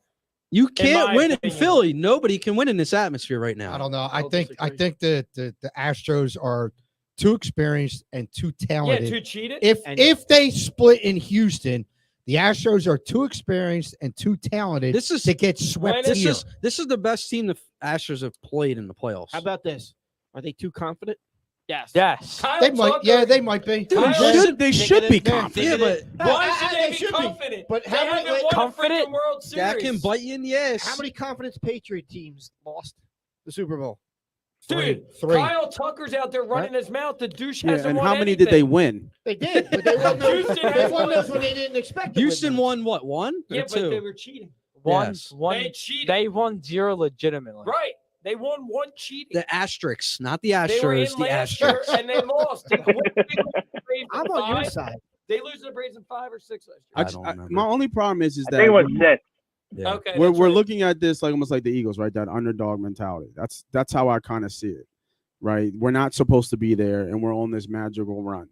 Speaker 3: You can't
Speaker 4: my
Speaker 3: win in
Speaker 4: opinion.
Speaker 3: Philly. Nobody can win in this atmosphere right now.
Speaker 6: I don't know. I
Speaker 4: don't
Speaker 6: think
Speaker 4: disagree.
Speaker 6: the Astros are too experienced and too
Speaker 4: Yeah,
Speaker 6: talented.
Speaker 4: too cheated.
Speaker 6: If they split in Houston, the Astros are too experienced and too talented
Speaker 3: This is
Speaker 6: to get swept
Speaker 4: When
Speaker 6: here.
Speaker 3: this is the best team the Astros have played in the playoffs.
Speaker 1: How about this? Are they too confident?
Speaker 4: yes.
Speaker 7: Yes.
Speaker 4: Kyle
Speaker 6: They might,
Speaker 4: Tucker,
Speaker 6: yeah, they might be.
Speaker 3: Dude,
Speaker 4: Kyle-
Speaker 5: they should be
Speaker 6: Yeah.
Speaker 5: confident.
Speaker 3: Yeah, but
Speaker 4: Why should they be
Speaker 1: should be.
Speaker 4: confident?
Speaker 1: But
Speaker 4: they
Speaker 1: how many-
Speaker 4: haven't won
Speaker 7: confident?
Speaker 4: a freaking World Series.
Speaker 3: that can bite you in the ass.
Speaker 1: How many confidence Patriot teams lost the Super Bowl?
Speaker 4: Dude,
Speaker 6: Three.
Speaker 4: Kyle Tucker's out there running his mouth. The douche
Speaker 5: Yeah,
Speaker 4: hasn't
Speaker 5: and
Speaker 4: won
Speaker 5: how many did they
Speaker 4: anything.
Speaker 5: win?
Speaker 1: They did, but they won those,
Speaker 4: Houston
Speaker 1: they
Speaker 4: has
Speaker 1: won
Speaker 4: won.
Speaker 1: those when they didn't expect to win
Speaker 3: Houston
Speaker 1: them.
Speaker 3: won what? One
Speaker 4: Yeah,
Speaker 3: or
Speaker 4: but
Speaker 3: two?
Speaker 4: they were cheating.
Speaker 3: Yes.
Speaker 4: They cheated.
Speaker 7: They won 0 legitimately.
Speaker 4: Right. They won one cheating.
Speaker 3: The asterisks, not the
Speaker 4: They were in
Speaker 3: Astros. The
Speaker 4: last year
Speaker 3: asterisks.
Speaker 4: and they lost. What did they lose to the Braves
Speaker 1: I'm
Speaker 4: in
Speaker 1: on your
Speaker 4: 5?
Speaker 1: side.
Speaker 4: They lose to the Braves in 5 or 6 last year.
Speaker 3: I don't remember.
Speaker 5: My only problem is
Speaker 9: I
Speaker 5: that
Speaker 9: think it was 6.
Speaker 3: Yeah.
Speaker 4: Okay.
Speaker 5: we're
Speaker 4: that's
Speaker 5: we're
Speaker 4: right.
Speaker 5: looking at this like almost like the Eagles, right? That underdog mentality. That's how I kind of see it, right? We're not supposed to be there, and we're on this magical run.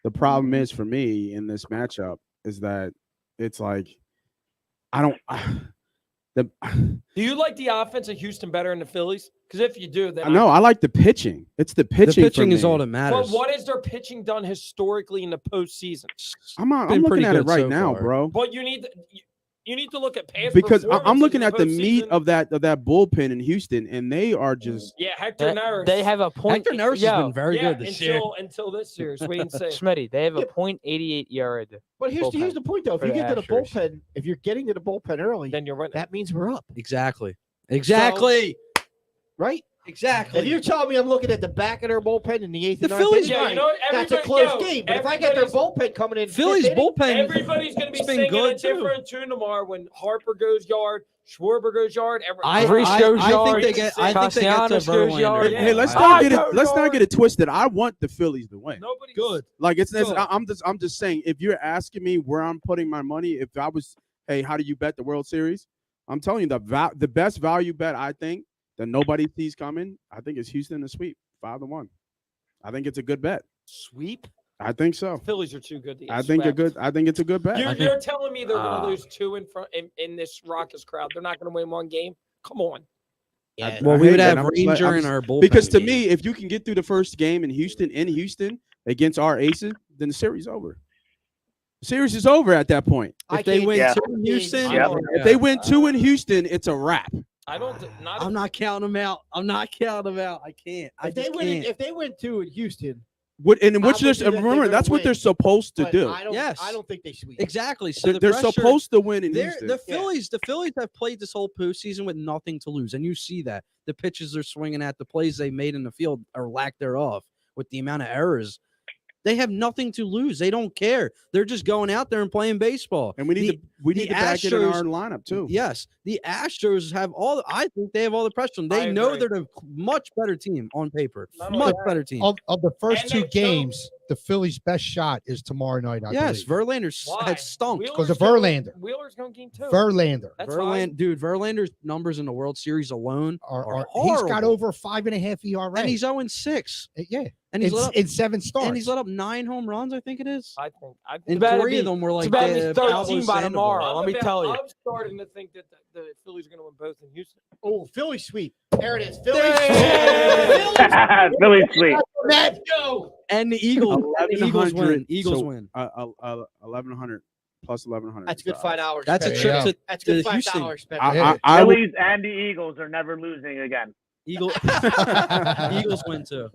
Speaker 5: The problem is for me in this matchup is that it's like I don't.
Speaker 4: Do you like the offense of Houston better than the Phillies? Because if you do, then
Speaker 5: I like the pitching. It's the
Speaker 3: The
Speaker 5: pitching.
Speaker 3: pitching
Speaker 5: for
Speaker 3: is
Speaker 5: me.
Speaker 3: all that
Speaker 4: But
Speaker 3: matters.
Speaker 4: what has their pitching done historically in the postseason?
Speaker 5: I'm
Speaker 3: been
Speaker 5: looking
Speaker 3: pretty
Speaker 5: at it
Speaker 3: good
Speaker 5: right
Speaker 3: so
Speaker 5: now,
Speaker 3: far.
Speaker 5: bro.
Speaker 4: But you need to look at past
Speaker 5: Because I'm
Speaker 4: performances
Speaker 5: looking
Speaker 4: in
Speaker 5: at the meat
Speaker 4: postseason.
Speaker 5: of that bullpen in Houston, and they are just
Speaker 4: Yeah, Hector Neris.
Speaker 7: They have a point.
Speaker 3: Hector Neris has been very
Speaker 4: yeah,
Speaker 3: good this year.
Speaker 4: until this series. Wait and see.
Speaker 7: Smitty, they have a
Speaker 1: Yeah.
Speaker 7: .88 ERA.
Speaker 1: But here's
Speaker 7: Bullpen
Speaker 1: the point, though. If
Speaker 7: for
Speaker 1: you
Speaker 7: the
Speaker 1: get to the
Speaker 7: Astros.
Speaker 1: bullpen, if you're getting to the bullpen early,
Speaker 4: Then you're winning.
Speaker 1: that means we're up,
Speaker 3: Exactly.
Speaker 1: right?
Speaker 3: Exactly.
Speaker 1: If you're telling me I'm looking at the back of their bullpen in the 8th
Speaker 3: The
Speaker 1: and 9th
Speaker 3: Phillies-
Speaker 1: inning,
Speaker 4: Yeah, you know what?
Speaker 1: that's a
Speaker 4: Everybody-
Speaker 1: close
Speaker 4: yo,
Speaker 1: game. But if I get their
Speaker 4: everybody's-
Speaker 1: bullpen coming in,
Speaker 3: Phillies
Speaker 1: fifth inning,
Speaker 3: bullpen.
Speaker 4: Everybody's going to be
Speaker 3: It's been
Speaker 4: singing
Speaker 3: good,
Speaker 4: a
Speaker 3: too.
Speaker 4: different tune tomorrow when Harper goes yard, Schwarber goes yard.
Speaker 3: I
Speaker 7: Reese
Speaker 3: think
Speaker 7: goes
Speaker 3: they
Speaker 7: yard,
Speaker 3: get. I think they get to
Speaker 7: Castellanos goes
Speaker 3: Verlander.
Speaker 7: yard.
Speaker 4: Yeah.
Speaker 5: hey, let's
Speaker 4: I
Speaker 5: not get it.
Speaker 4: go
Speaker 5: Let's not
Speaker 4: yard.
Speaker 5: get it twisted. I want the Phillies to win.
Speaker 4: Nobody's
Speaker 3: Good.
Speaker 5: Like it's
Speaker 3: Good.
Speaker 5: I'm just saying, if you're asking me where I'm putting my money, if I was, hey, how do you bet the World Series? I'm telling you the best value bet I think that nobody sees coming, I think is Houston to sweep 5-1. I think it's a good bet.
Speaker 1: sweep.
Speaker 5: I think so.
Speaker 4: Phillies are too good to get
Speaker 5: I think
Speaker 4: swept.
Speaker 5: I think it's a good bet.
Speaker 4: You're telling me they're going to lose 2 in this raucous crowd. They're not going to win 1 game. Come on.
Speaker 1: Yeah.
Speaker 3: Well,
Speaker 5: I
Speaker 3: we
Speaker 5: hate
Speaker 3: would
Speaker 5: that.
Speaker 3: have
Speaker 5: I'm just
Speaker 3: Ranger
Speaker 5: like-
Speaker 3: in our bullpen.
Speaker 5: Because to
Speaker 3: game.
Speaker 5: me, if you can get through the first game in Houston against our aces, then the series over. The series is over at that point.
Speaker 3: if they win
Speaker 9: Yeah.
Speaker 3: 2 in Houston,
Speaker 9: Yep.
Speaker 5: If they win 2 in Houston, it's a wrap.
Speaker 4: I don't.
Speaker 3: I'm not counting them out. I'm not counting them out. I can't. I
Speaker 1: If they
Speaker 3: just
Speaker 1: win,
Speaker 3: can't.
Speaker 1: if they win 2 in Houston,
Speaker 5: Which
Speaker 1: I would
Speaker 5: they're,
Speaker 1: do that they're
Speaker 5: remember,
Speaker 1: gonna
Speaker 5: that's what they're
Speaker 1: win.
Speaker 5: supposed to
Speaker 1: but
Speaker 5: do.
Speaker 1: I don't.
Speaker 3: Yes.
Speaker 1: I don't think they sweep.
Speaker 3: Exactly. So
Speaker 5: They're
Speaker 3: the pressure,
Speaker 5: supposed to win in
Speaker 3: they're-
Speaker 5: Houston.
Speaker 3: the Phillies have played this whole postseason with nothing to lose, and you see that the pitches they're swinging at, the plays they made in the field, or lack thereof, with the amount of errors. They have nothing to lose. They don't care. They're just going out there and playing baseball.
Speaker 5: And we need
Speaker 3: the
Speaker 5: to back it in
Speaker 3: Astros-
Speaker 5: our lineup too.
Speaker 3: Yes, the Astros have all. I think they have all the pressure. They
Speaker 4: I
Speaker 3: know
Speaker 4: agree.
Speaker 3: they're the much better team on paper.
Speaker 4: Not only
Speaker 3: Much
Speaker 4: that,
Speaker 3: better team.
Speaker 6: Of the first
Speaker 4: And
Speaker 6: 2
Speaker 4: they
Speaker 6: games, the Phillies' best shot is tomorrow night. I
Speaker 3: Yes,
Speaker 6: believe.
Speaker 3: Verlander
Speaker 4: Why?
Speaker 3: has stunk.
Speaker 6: Because of
Speaker 4: Wheeler's
Speaker 6: Verlander.
Speaker 4: Wheeler's going game 2.
Speaker 6: Verlander.
Speaker 4: That's fine.
Speaker 3: Verlander's numbers in the World Series alone
Speaker 6: He's got
Speaker 3: horrible.
Speaker 6: over 5.5 ERA.
Speaker 3: and he's 0-6.
Speaker 6: yeah,
Speaker 3: And he's let up,
Speaker 6: in 7 starts.
Speaker 3: and he's let up 9 home runs, I think it is.
Speaker 4: I think
Speaker 3: And
Speaker 4: better
Speaker 3: 3
Speaker 4: be-
Speaker 3: of them were like
Speaker 4: it's about to be
Speaker 3: the
Speaker 4: 13
Speaker 3: Pablo
Speaker 4: by
Speaker 3: Sandoval.
Speaker 4: tomorrow. Let me tell you.
Speaker 3: I'm
Speaker 4: starting to think that the Phillies are going to win both in Houston.
Speaker 1: Oh, Philly sweep. There it is. Philly
Speaker 9: Philly sweep.
Speaker 1: Let's go.
Speaker 3: And the Eagles, win. Eagles
Speaker 5: so,
Speaker 3: win.
Speaker 5: 1,100 plus 1,100.
Speaker 1: That's good $5.
Speaker 3: That's a
Speaker 1: spent.
Speaker 3: trip
Speaker 6: Yeah.
Speaker 3: to
Speaker 1: That's good
Speaker 3: to Houston.
Speaker 1: $5 spent.
Speaker 5: I would,
Speaker 9: Phillies and the Eagles are never losing again.
Speaker 3: Eagles win too.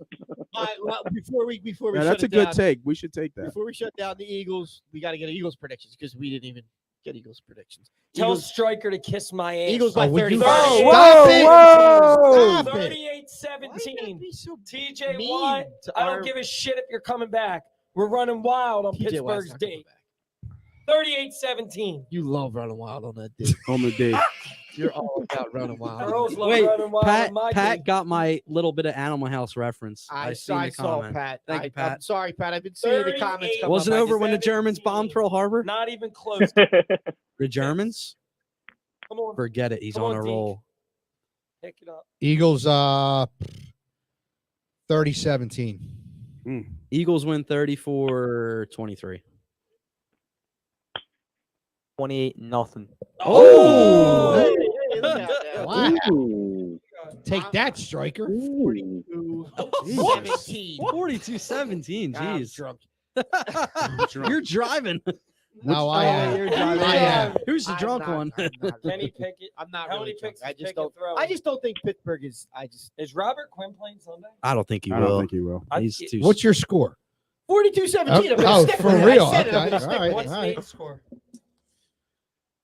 Speaker 1: All right, well, before we
Speaker 5: yeah,
Speaker 1: shut
Speaker 5: that's a
Speaker 1: it
Speaker 5: good
Speaker 1: down,
Speaker 5: take. We should take that.
Speaker 1: before we shut down the Eagles, we got to get Eagles predictions because we didn't even get Eagles predictions.
Speaker 4: Tell
Speaker 1: Eagles,
Speaker 4: Stryker to kiss my ass.
Speaker 1: Eagles by
Speaker 6: Oh, would
Speaker 1: 30.
Speaker 6: you-
Speaker 1: Stop it.
Speaker 6: Whoa!
Speaker 1: Stop it.
Speaker 4: 38-17.
Speaker 1: Be so
Speaker 4: TJ
Speaker 1: mean
Speaker 4: Watt,
Speaker 1: to
Speaker 4: I
Speaker 1: our-
Speaker 4: don't give a shit if you're coming back. We're running wild on
Speaker 1: TJ Watt's
Speaker 4: Pittsburgh's
Speaker 1: not coming
Speaker 4: date.
Speaker 1: back.
Speaker 4: 38-17.
Speaker 1: You love running wild on that day.
Speaker 5: On the day.
Speaker 1: You're all about running wild.
Speaker 4: Girls love
Speaker 3: Wait,
Speaker 4: running wild
Speaker 3: Pat,
Speaker 4: on my
Speaker 3: Pat
Speaker 4: date.
Speaker 3: got my little bit of Animal House reference.
Speaker 1: I
Speaker 3: seen the
Speaker 1: saw
Speaker 3: comment.
Speaker 1: Pat.
Speaker 3: Thank you,
Speaker 1: I'm
Speaker 3: Pat.
Speaker 1: sorry, Pat. I've been seeing the comments come
Speaker 3: Wasn't
Speaker 1: up. I
Speaker 3: over
Speaker 1: just-
Speaker 3: when the Germans bombed Pearl Harbor.
Speaker 4: Not even close.
Speaker 3: The Germans?
Speaker 4: Come on.
Speaker 3: Forget it. He's
Speaker 4: Come
Speaker 3: on
Speaker 4: on,
Speaker 3: a
Speaker 4: Deke.
Speaker 3: roll.
Speaker 4: Pick it up.
Speaker 6: Eagles 30-17.
Speaker 3: Eagles win 34-23.
Speaker 7: 28-0.
Speaker 3: Oh!
Speaker 1: Hey, look out now.
Speaker 6: Wow.
Speaker 9: Ooh.
Speaker 6: Take that, Stryker.
Speaker 1: 42-17.
Speaker 3: 42-17.
Speaker 1: I'm
Speaker 3: Jeez.
Speaker 1: drunk.
Speaker 3: You're driving.
Speaker 6: No, I am.
Speaker 1: You're
Speaker 6: I
Speaker 1: driving.
Speaker 6: am.
Speaker 3: Who's the
Speaker 1: I'm
Speaker 3: drunk
Speaker 1: not-
Speaker 3: one?
Speaker 1: I'm not
Speaker 4: Kenny
Speaker 1: really-
Speaker 4: Pickett.
Speaker 1: I'm not
Speaker 4: How
Speaker 1: really
Speaker 4: many
Speaker 1: drunk.
Speaker 4: picks
Speaker 1: I
Speaker 4: is
Speaker 1: just
Speaker 4: Pickett
Speaker 1: don't.
Speaker 4: throwing?
Speaker 1: I just don't think Pittsburgh is. I just
Speaker 4: Is Robert Quinn playing Sunday?
Speaker 3: I don't think he
Speaker 5: I
Speaker 3: will.
Speaker 5: don't think he will.
Speaker 4: I-
Speaker 3: He's too.
Speaker 6: What's your score?
Speaker 1: 42-17. I'm gonna
Speaker 6: Oh,
Speaker 1: stick
Speaker 6: for
Speaker 1: with it.
Speaker 6: real?
Speaker 1: I said it. I'm
Speaker 6: Okay,
Speaker 1: gonna stick
Speaker 6: all right.
Speaker 1: with
Speaker 4: What's
Speaker 1: it.
Speaker 4: Nate's score?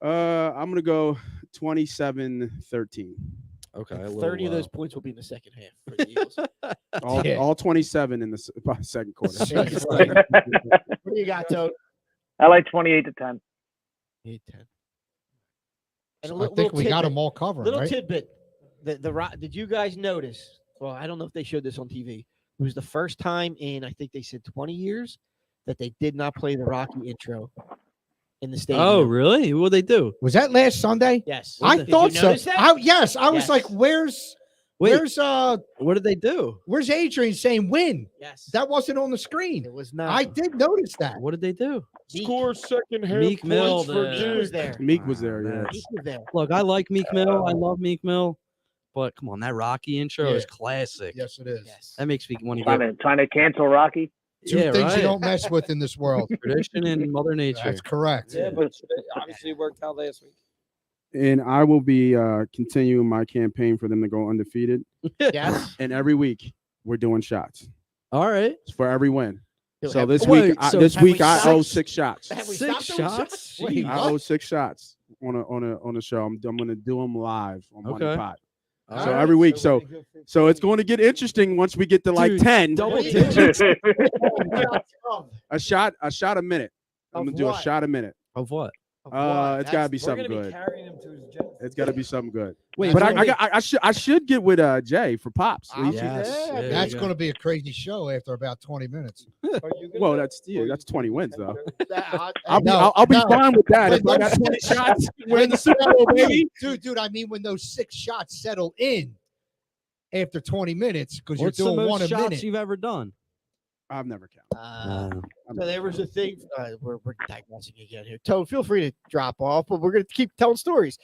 Speaker 5: I'm gonna go 27-13.
Speaker 3: Okay. a
Speaker 1: 30
Speaker 3: little
Speaker 1: of
Speaker 3: low.
Speaker 1: those points will be in the second half for the Eagles.
Speaker 5: All, all 27 in the second quarter.
Speaker 1: What do you got, Toad?
Speaker 9: I like 28-10.
Speaker 1: 8-10. And a
Speaker 6: I
Speaker 1: little
Speaker 6: think we got
Speaker 1: tidbit.
Speaker 6: them all covered,
Speaker 1: Little
Speaker 6: right?
Speaker 1: tidbit. Did you guys notice? Well, I don't know if they showed this on TV. It was the first time in, I think they said 20 years, that they did not play the Rocky intro in the stadium.
Speaker 3: Oh, really? What they do?
Speaker 6: Was that last Sunday?
Speaker 1: Yes.
Speaker 6: I
Speaker 1: Did
Speaker 6: thought
Speaker 1: you
Speaker 6: so.
Speaker 1: notice that?
Speaker 6: Yes, I was
Speaker 1: Yes.
Speaker 6: like, where's
Speaker 3: What did they do?
Speaker 6: where's Adrian saying win?
Speaker 1: Yes.
Speaker 6: That wasn't on the screen.
Speaker 1: It was not.
Speaker 6: I did notice that.
Speaker 3: What did they do?
Speaker 4: Score second half
Speaker 3: Meek Mill,
Speaker 4: points for
Speaker 3: the-
Speaker 1: Meek was there.
Speaker 5: Meek was there, yeah.
Speaker 1: Meek was there.
Speaker 3: Look, I like Meek Mill. I love Meek Mill. But come on, that Rocky intro is
Speaker 6: Yeah.
Speaker 3: classic.
Speaker 6: Yes, it is.
Speaker 1: Yes.
Speaker 3: That makes me want to
Speaker 9: Trying
Speaker 3: go.
Speaker 9: to, trying to cancel Rocky.
Speaker 6: Two
Speaker 3: Yeah,
Speaker 6: things
Speaker 3: right.
Speaker 6: you don't mess with in this world.
Speaker 3: Tradition and Mother Nature.
Speaker 6: That's correct.
Speaker 4: Yeah, but it obviously worked out last week.
Speaker 5: And I will be continuing my campaign for them to go undefeated.
Speaker 1: Yes.
Speaker 5: And every week we're doing shots
Speaker 3: All right.
Speaker 5: for every win. So
Speaker 1: Have-
Speaker 5: this
Speaker 3: Wait,
Speaker 5: week,
Speaker 3: so
Speaker 5: this
Speaker 1: have we
Speaker 5: week I
Speaker 1: stopped?
Speaker 5: owe 6 shots.
Speaker 1: Have we
Speaker 3: 6
Speaker 1: stopped doing
Speaker 3: shots?
Speaker 6: Wait,
Speaker 5: I
Speaker 6: what?
Speaker 5: owe 6 shots on a show. I'm going to do them live on Money
Speaker 3: Okay.
Speaker 5: Pot.
Speaker 3: All
Speaker 5: So
Speaker 3: right.
Speaker 5: every week,
Speaker 1: we're
Speaker 5: so
Speaker 1: gonna go for
Speaker 5: so it's
Speaker 1: 15.
Speaker 5: going to get interesting once we get to like
Speaker 3: Dude,
Speaker 5: 10.
Speaker 3: double
Speaker 1: What do you
Speaker 3: digits.
Speaker 1: Of
Speaker 5: A shot a minute. I'm
Speaker 1: Of
Speaker 5: gonna do a
Speaker 1: what?
Speaker 5: shot a minute.
Speaker 3: Of what?
Speaker 1: what?
Speaker 5: It's gotta be
Speaker 4: We're
Speaker 5: something
Speaker 4: gonna be
Speaker 5: good.
Speaker 4: carrying him to his jet.
Speaker 5: It's gotta be something good.
Speaker 3: Wait,
Speaker 5: But
Speaker 3: wait,
Speaker 5: I should get with Jay for pops.
Speaker 1: I'm-
Speaker 3: Yes.
Speaker 1: Yeah,
Speaker 3: there you
Speaker 6: That's
Speaker 3: go.
Speaker 6: going to be a crazy show after about 20 minutes.
Speaker 4: Are you gonna
Speaker 5: Well,
Speaker 4: go?
Speaker 5: that's
Speaker 4: Or you-
Speaker 5: 20 wins though.
Speaker 1: that.
Speaker 5: I'll be
Speaker 6: No,
Speaker 5: I'll be
Speaker 6: no.
Speaker 5: fine with that.
Speaker 6: When
Speaker 5: If I got
Speaker 6: those
Speaker 5: 20
Speaker 6: six-
Speaker 5: shots, win the Super Bowl, baby.
Speaker 6: Dude, I mean when those 6 shots settle in after 20 minutes because you're
Speaker 3: What's the
Speaker 6: doing
Speaker 3: most
Speaker 6: one a
Speaker 3: shots
Speaker 6: minute.
Speaker 3: you've ever done?
Speaker 5: I've never counted.
Speaker 1: So there was a thing. We're digressing again here. Toad, feel free to drop off, but we're going to keep telling stories.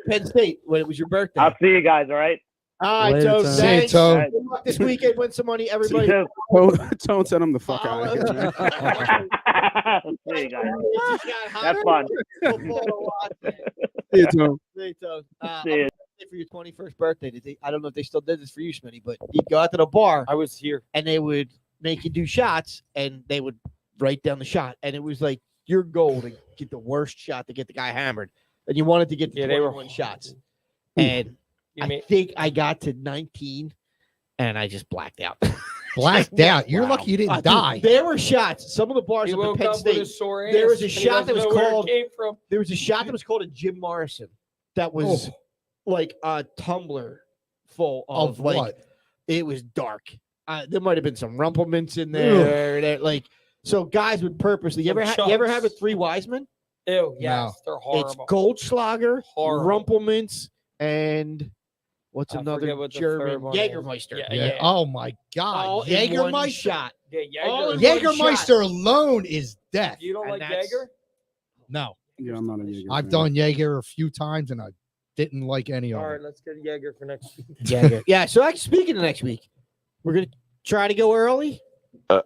Speaker 1: Penn State, when it was your birthday.
Speaker 9: I'll see you guys. All right.
Speaker 1: All right,
Speaker 3: Later,
Speaker 1: Toad.
Speaker 3: Toad.
Speaker 6: See you,
Speaker 1: Thanks.
Speaker 6: Toad.
Speaker 1: Good luck this weekend. Win some money, everybody.
Speaker 9: You too.
Speaker 5: Tone sent him the fuck out of here, man.
Speaker 9: See you guys.
Speaker 1: It just got
Speaker 9: Have
Speaker 1: hotter.
Speaker 9: fun.
Speaker 1: Football a lot.
Speaker 5: See you, Tone.
Speaker 1: See you, Toad.
Speaker 9: See you.
Speaker 1: For your 21st birthday, I don't know if they still did this for you, Smitty, but you'd go out to the bar
Speaker 4: I was here.
Speaker 1: and they would make you do shots and they would write down the shot. And it was like your goal to get the worst shot to get the guy hammered. And you wanted to get the
Speaker 4: Yeah, they were
Speaker 1: 21 shots. And
Speaker 4: You
Speaker 1: I
Speaker 4: mean
Speaker 1: think I got to 19 and I just blacked out.
Speaker 6: Blacked out. You're lucky you didn't
Speaker 1: Dude,
Speaker 6: die.
Speaker 1: there were shots. Some of the bars
Speaker 4: he
Speaker 1: up in
Speaker 4: woke
Speaker 1: Penn
Speaker 4: up with a
Speaker 1: State.
Speaker 4: sore ass.
Speaker 1: There was a
Speaker 4: and he
Speaker 1: shot that
Speaker 4: doesn't
Speaker 1: was
Speaker 4: know where it
Speaker 1: called-
Speaker 4: came from.
Speaker 1: There was a shot that was called a Jim Morrison that was
Speaker 6: Oh.
Speaker 1: like a tumbler full
Speaker 6: Of
Speaker 1: like
Speaker 6: what?
Speaker 1: it was dark. There might have been some rumplements in there. That, like so, guys would purposely. You
Speaker 4: Some
Speaker 1: ever have a
Speaker 4: chunks.
Speaker 1: Three Wiseman?
Speaker 4: Ew, yes, they're
Speaker 1: It's
Speaker 4: horrible.
Speaker 1: Goldschlager,
Speaker 4: Horrible.
Speaker 1: rumplements, and what's
Speaker 4: I
Speaker 1: another
Speaker 4: forget what the
Speaker 1: German
Speaker 4: third one is.
Speaker 1: Jägermeister?
Speaker 4: Yeah,
Speaker 6: Yeah.
Speaker 4: yeah.
Speaker 6: Oh my God.
Speaker 1: All in one
Speaker 6: Jägermeister.
Speaker 1: shot.
Speaker 4: Yeah,
Speaker 1: All in
Speaker 4: Jaeger.
Speaker 1: one
Speaker 6: Jägermeister alone is death.
Speaker 4: You don't
Speaker 1: And
Speaker 4: like
Speaker 1: that's-
Speaker 4: Jaeger?
Speaker 6: No,
Speaker 5: Yeah, I'm not a Jaeger
Speaker 6: I've
Speaker 5: fan.
Speaker 6: done Jaeger a few times and I didn't like any of
Speaker 4: All right,
Speaker 6: them.
Speaker 4: let's get Jaeger for next week.
Speaker 1: Jäger. Yeah. So speaking of next week, we're gonna try to go early. All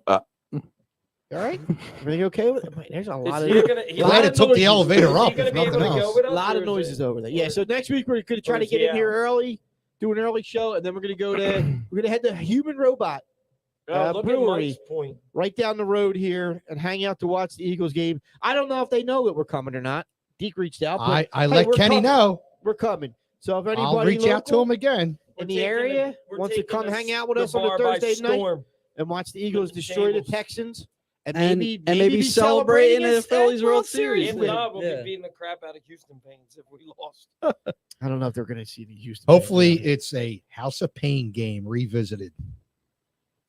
Speaker 1: right. Everything okay with it? Wait, there's a lot
Speaker 4: Is
Speaker 1: of
Speaker 4: he gonna, he
Speaker 6: Glad it took the
Speaker 1: noises.
Speaker 6: elevator
Speaker 4: is he
Speaker 6: up,
Speaker 4: gonna
Speaker 6: if
Speaker 4: be able
Speaker 6: nothing
Speaker 4: to go
Speaker 6: else.
Speaker 4: with
Speaker 1: A
Speaker 4: us,
Speaker 1: lot
Speaker 4: or
Speaker 1: of
Speaker 4: is
Speaker 1: noises
Speaker 4: it-
Speaker 1: over there. Yeah. So next week we're going to try to
Speaker 4: is
Speaker 1: get
Speaker 4: he
Speaker 1: in here
Speaker 4: out?
Speaker 1: early, do an early show, and then we're going to go to we're going to head to Human Robot
Speaker 4: Oh, look at
Speaker 1: Brewery
Speaker 4: Mike's point.
Speaker 1: right down the road here and hang out to watch the Eagles game. I don't know if they know that we're coming or not. Deke reached out. But
Speaker 6: I
Speaker 1: hey,
Speaker 6: let
Speaker 1: we're
Speaker 6: Kenny
Speaker 1: coming.
Speaker 6: know.
Speaker 1: We're coming. So if anybody
Speaker 6: I'll reach out to
Speaker 1: local
Speaker 6: him again.
Speaker 1: in
Speaker 4: We're
Speaker 1: the
Speaker 4: taking
Speaker 1: area
Speaker 4: we're
Speaker 1: wants to
Speaker 4: taking
Speaker 1: come
Speaker 4: the-
Speaker 1: hang out with
Speaker 4: the
Speaker 1: us on a
Speaker 4: bar by
Speaker 1: Thursday night
Speaker 4: storm.
Speaker 1: and watch the Eagles
Speaker 4: the
Speaker 1: destroy the
Speaker 4: tables.
Speaker 1: Texans and
Speaker 3: And
Speaker 1: maybe
Speaker 3: maybe
Speaker 1: be
Speaker 3: celebrating the
Speaker 1: a
Speaker 3: Phillies World Series
Speaker 4: If
Speaker 3: win.
Speaker 4: not, we'll
Speaker 3: Yeah.
Speaker 4: be beating the crap out of Houston fans if we lost.
Speaker 1: I don't know if they're going to see the Houston.
Speaker 6: Hopefully,
Speaker 1: fans.
Speaker 6: it's a House of Pain game revisited.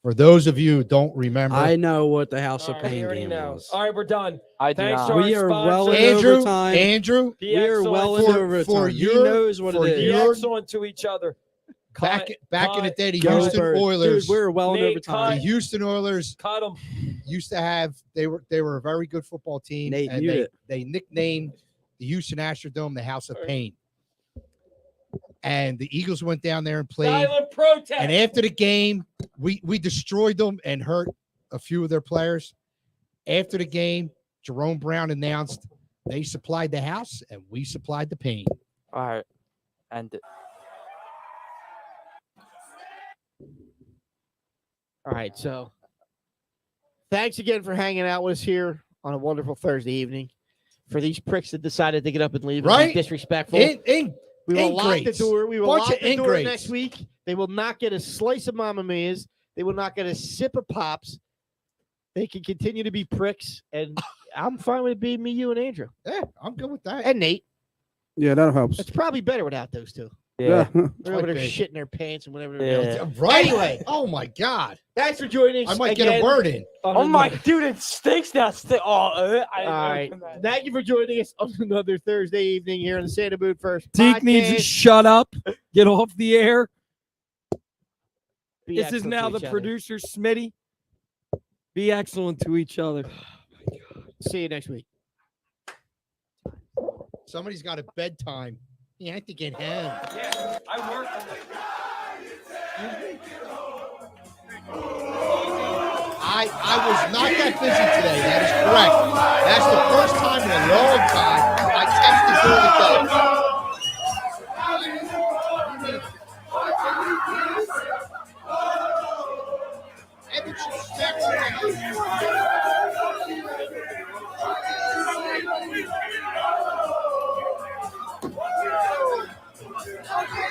Speaker 6: For those of you who don't remember,
Speaker 3: I know what the House
Speaker 4: All
Speaker 3: of
Speaker 4: right, he
Speaker 3: Pain
Speaker 4: already
Speaker 3: game
Speaker 4: knows.
Speaker 3: was.
Speaker 4: All right, we're done.
Speaker 7: I do
Speaker 4: Thanks,
Speaker 7: not.
Speaker 4: George.
Speaker 3: We are well in
Speaker 6: Andrew,
Speaker 3: overtime.
Speaker 6: Andrew,
Speaker 3: We are
Speaker 4: Excellent.
Speaker 3: well in
Speaker 6: For-
Speaker 3: overtime.
Speaker 6: for
Speaker 3: He
Speaker 6: your-
Speaker 3: knows what
Speaker 6: for
Speaker 3: it
Speaker 4: Be
Speaker 3: is.
Speaker 6: your-
Speaker 4: excellent to each other.
Speaker 6: back in the day, the
Speaker 3: Go
Speaker 6: Houston
Speaker 3: Birds.
Speaker 6: Oilers,
Speaker 3: Dude, we're well in
Speaker 4: Nate,
Speaker 6: the
Speaker 3: overtime.
Speaker 6: Houston Oilers
Speaker 4: Cut them.
Speaker 6: used to have they were a very good football team,
Speaker 3: Nate,
Speaker 6: and
Speaker 3: mute
Speaker 6: they
Speaker 3: it.
Speaker 6: nicknamed the Houston Astrodome the House of Pain. And the Eagles went down there and played.
Speaker 4: Silent protest.
Speaker 6: And after the game, we destroyed them and hurt a few of their players. After the game, Jerome Brown announced they supplied the house and we supplied the pain.
Speaker 7: All right. And
Speaker 1: All right, so thanks again for hanging out with us here on a wonderful Thursday evening. For these pricks that decided to get up and leave and
Speaker 6: Right?
Speaker 1: be disrespectful,
Speaker 6: In
Speaker 1: we will lock the
Speaker 6: ingrates.
Speaker 1: door. We will
Speaker 6: Bunch
Speaker 1: lock
Speaker 6: of
Speaker 1: the door
Speaker 6: ingrates.
Speaker 1: next week. They will not get a slice of Mamma Mia's. They will not get a sip of Pops. They can continue to be pricks, and I'm fine with it being me, you, and Andrew,
Speaker 6: Yeah, I'm good with that.
Speaker 1: and Nate.
Speaker 5: Yeah, that helps.
Speaker 1: It's probably better without those two.
Speaker 7: yeah.
Speaker 1: They're over there
Speaker 6: big.
Speaker 1: shitting their pants and whatever. they're doing.
Speaker 7: Yeah.
Speaker 6: Right?
Speaker 1: Anyway.
Speaker 6: Oh my God.
Speaker 1: Thanks for joining us.
Speaker 6: I might get
Speaker 1: again
Speaker 6: a word in.
Speaker 1: on
Speaker 4: Oh my,
Speaker 1: another-
Speaker 4: dude, it stinks now.
Speaker 1: All right. Thank you for joining us on another Thursday evening here on the Santa Boot First
Speaker 4: Deke needs to
Speaker 1: Podcast.
Speaker 4: shut up. Get off the air.
Speaker 1: Be
Speaker 4: This is
Speaker 1: excellent
Speaker 4: now
Speaker 1: to
Speaker 4: the
Speaker 1: each other.
Speaker 4: producer, Smitty. Be excellent to each other.
Speaker 1: See you next week.
Speaker 6: Somebody's got a bedtime. Yeah, I have to get home.
Speaker 4: Yeah, I work.
Speaker 6: I was not that busy today. That is correct. That's the first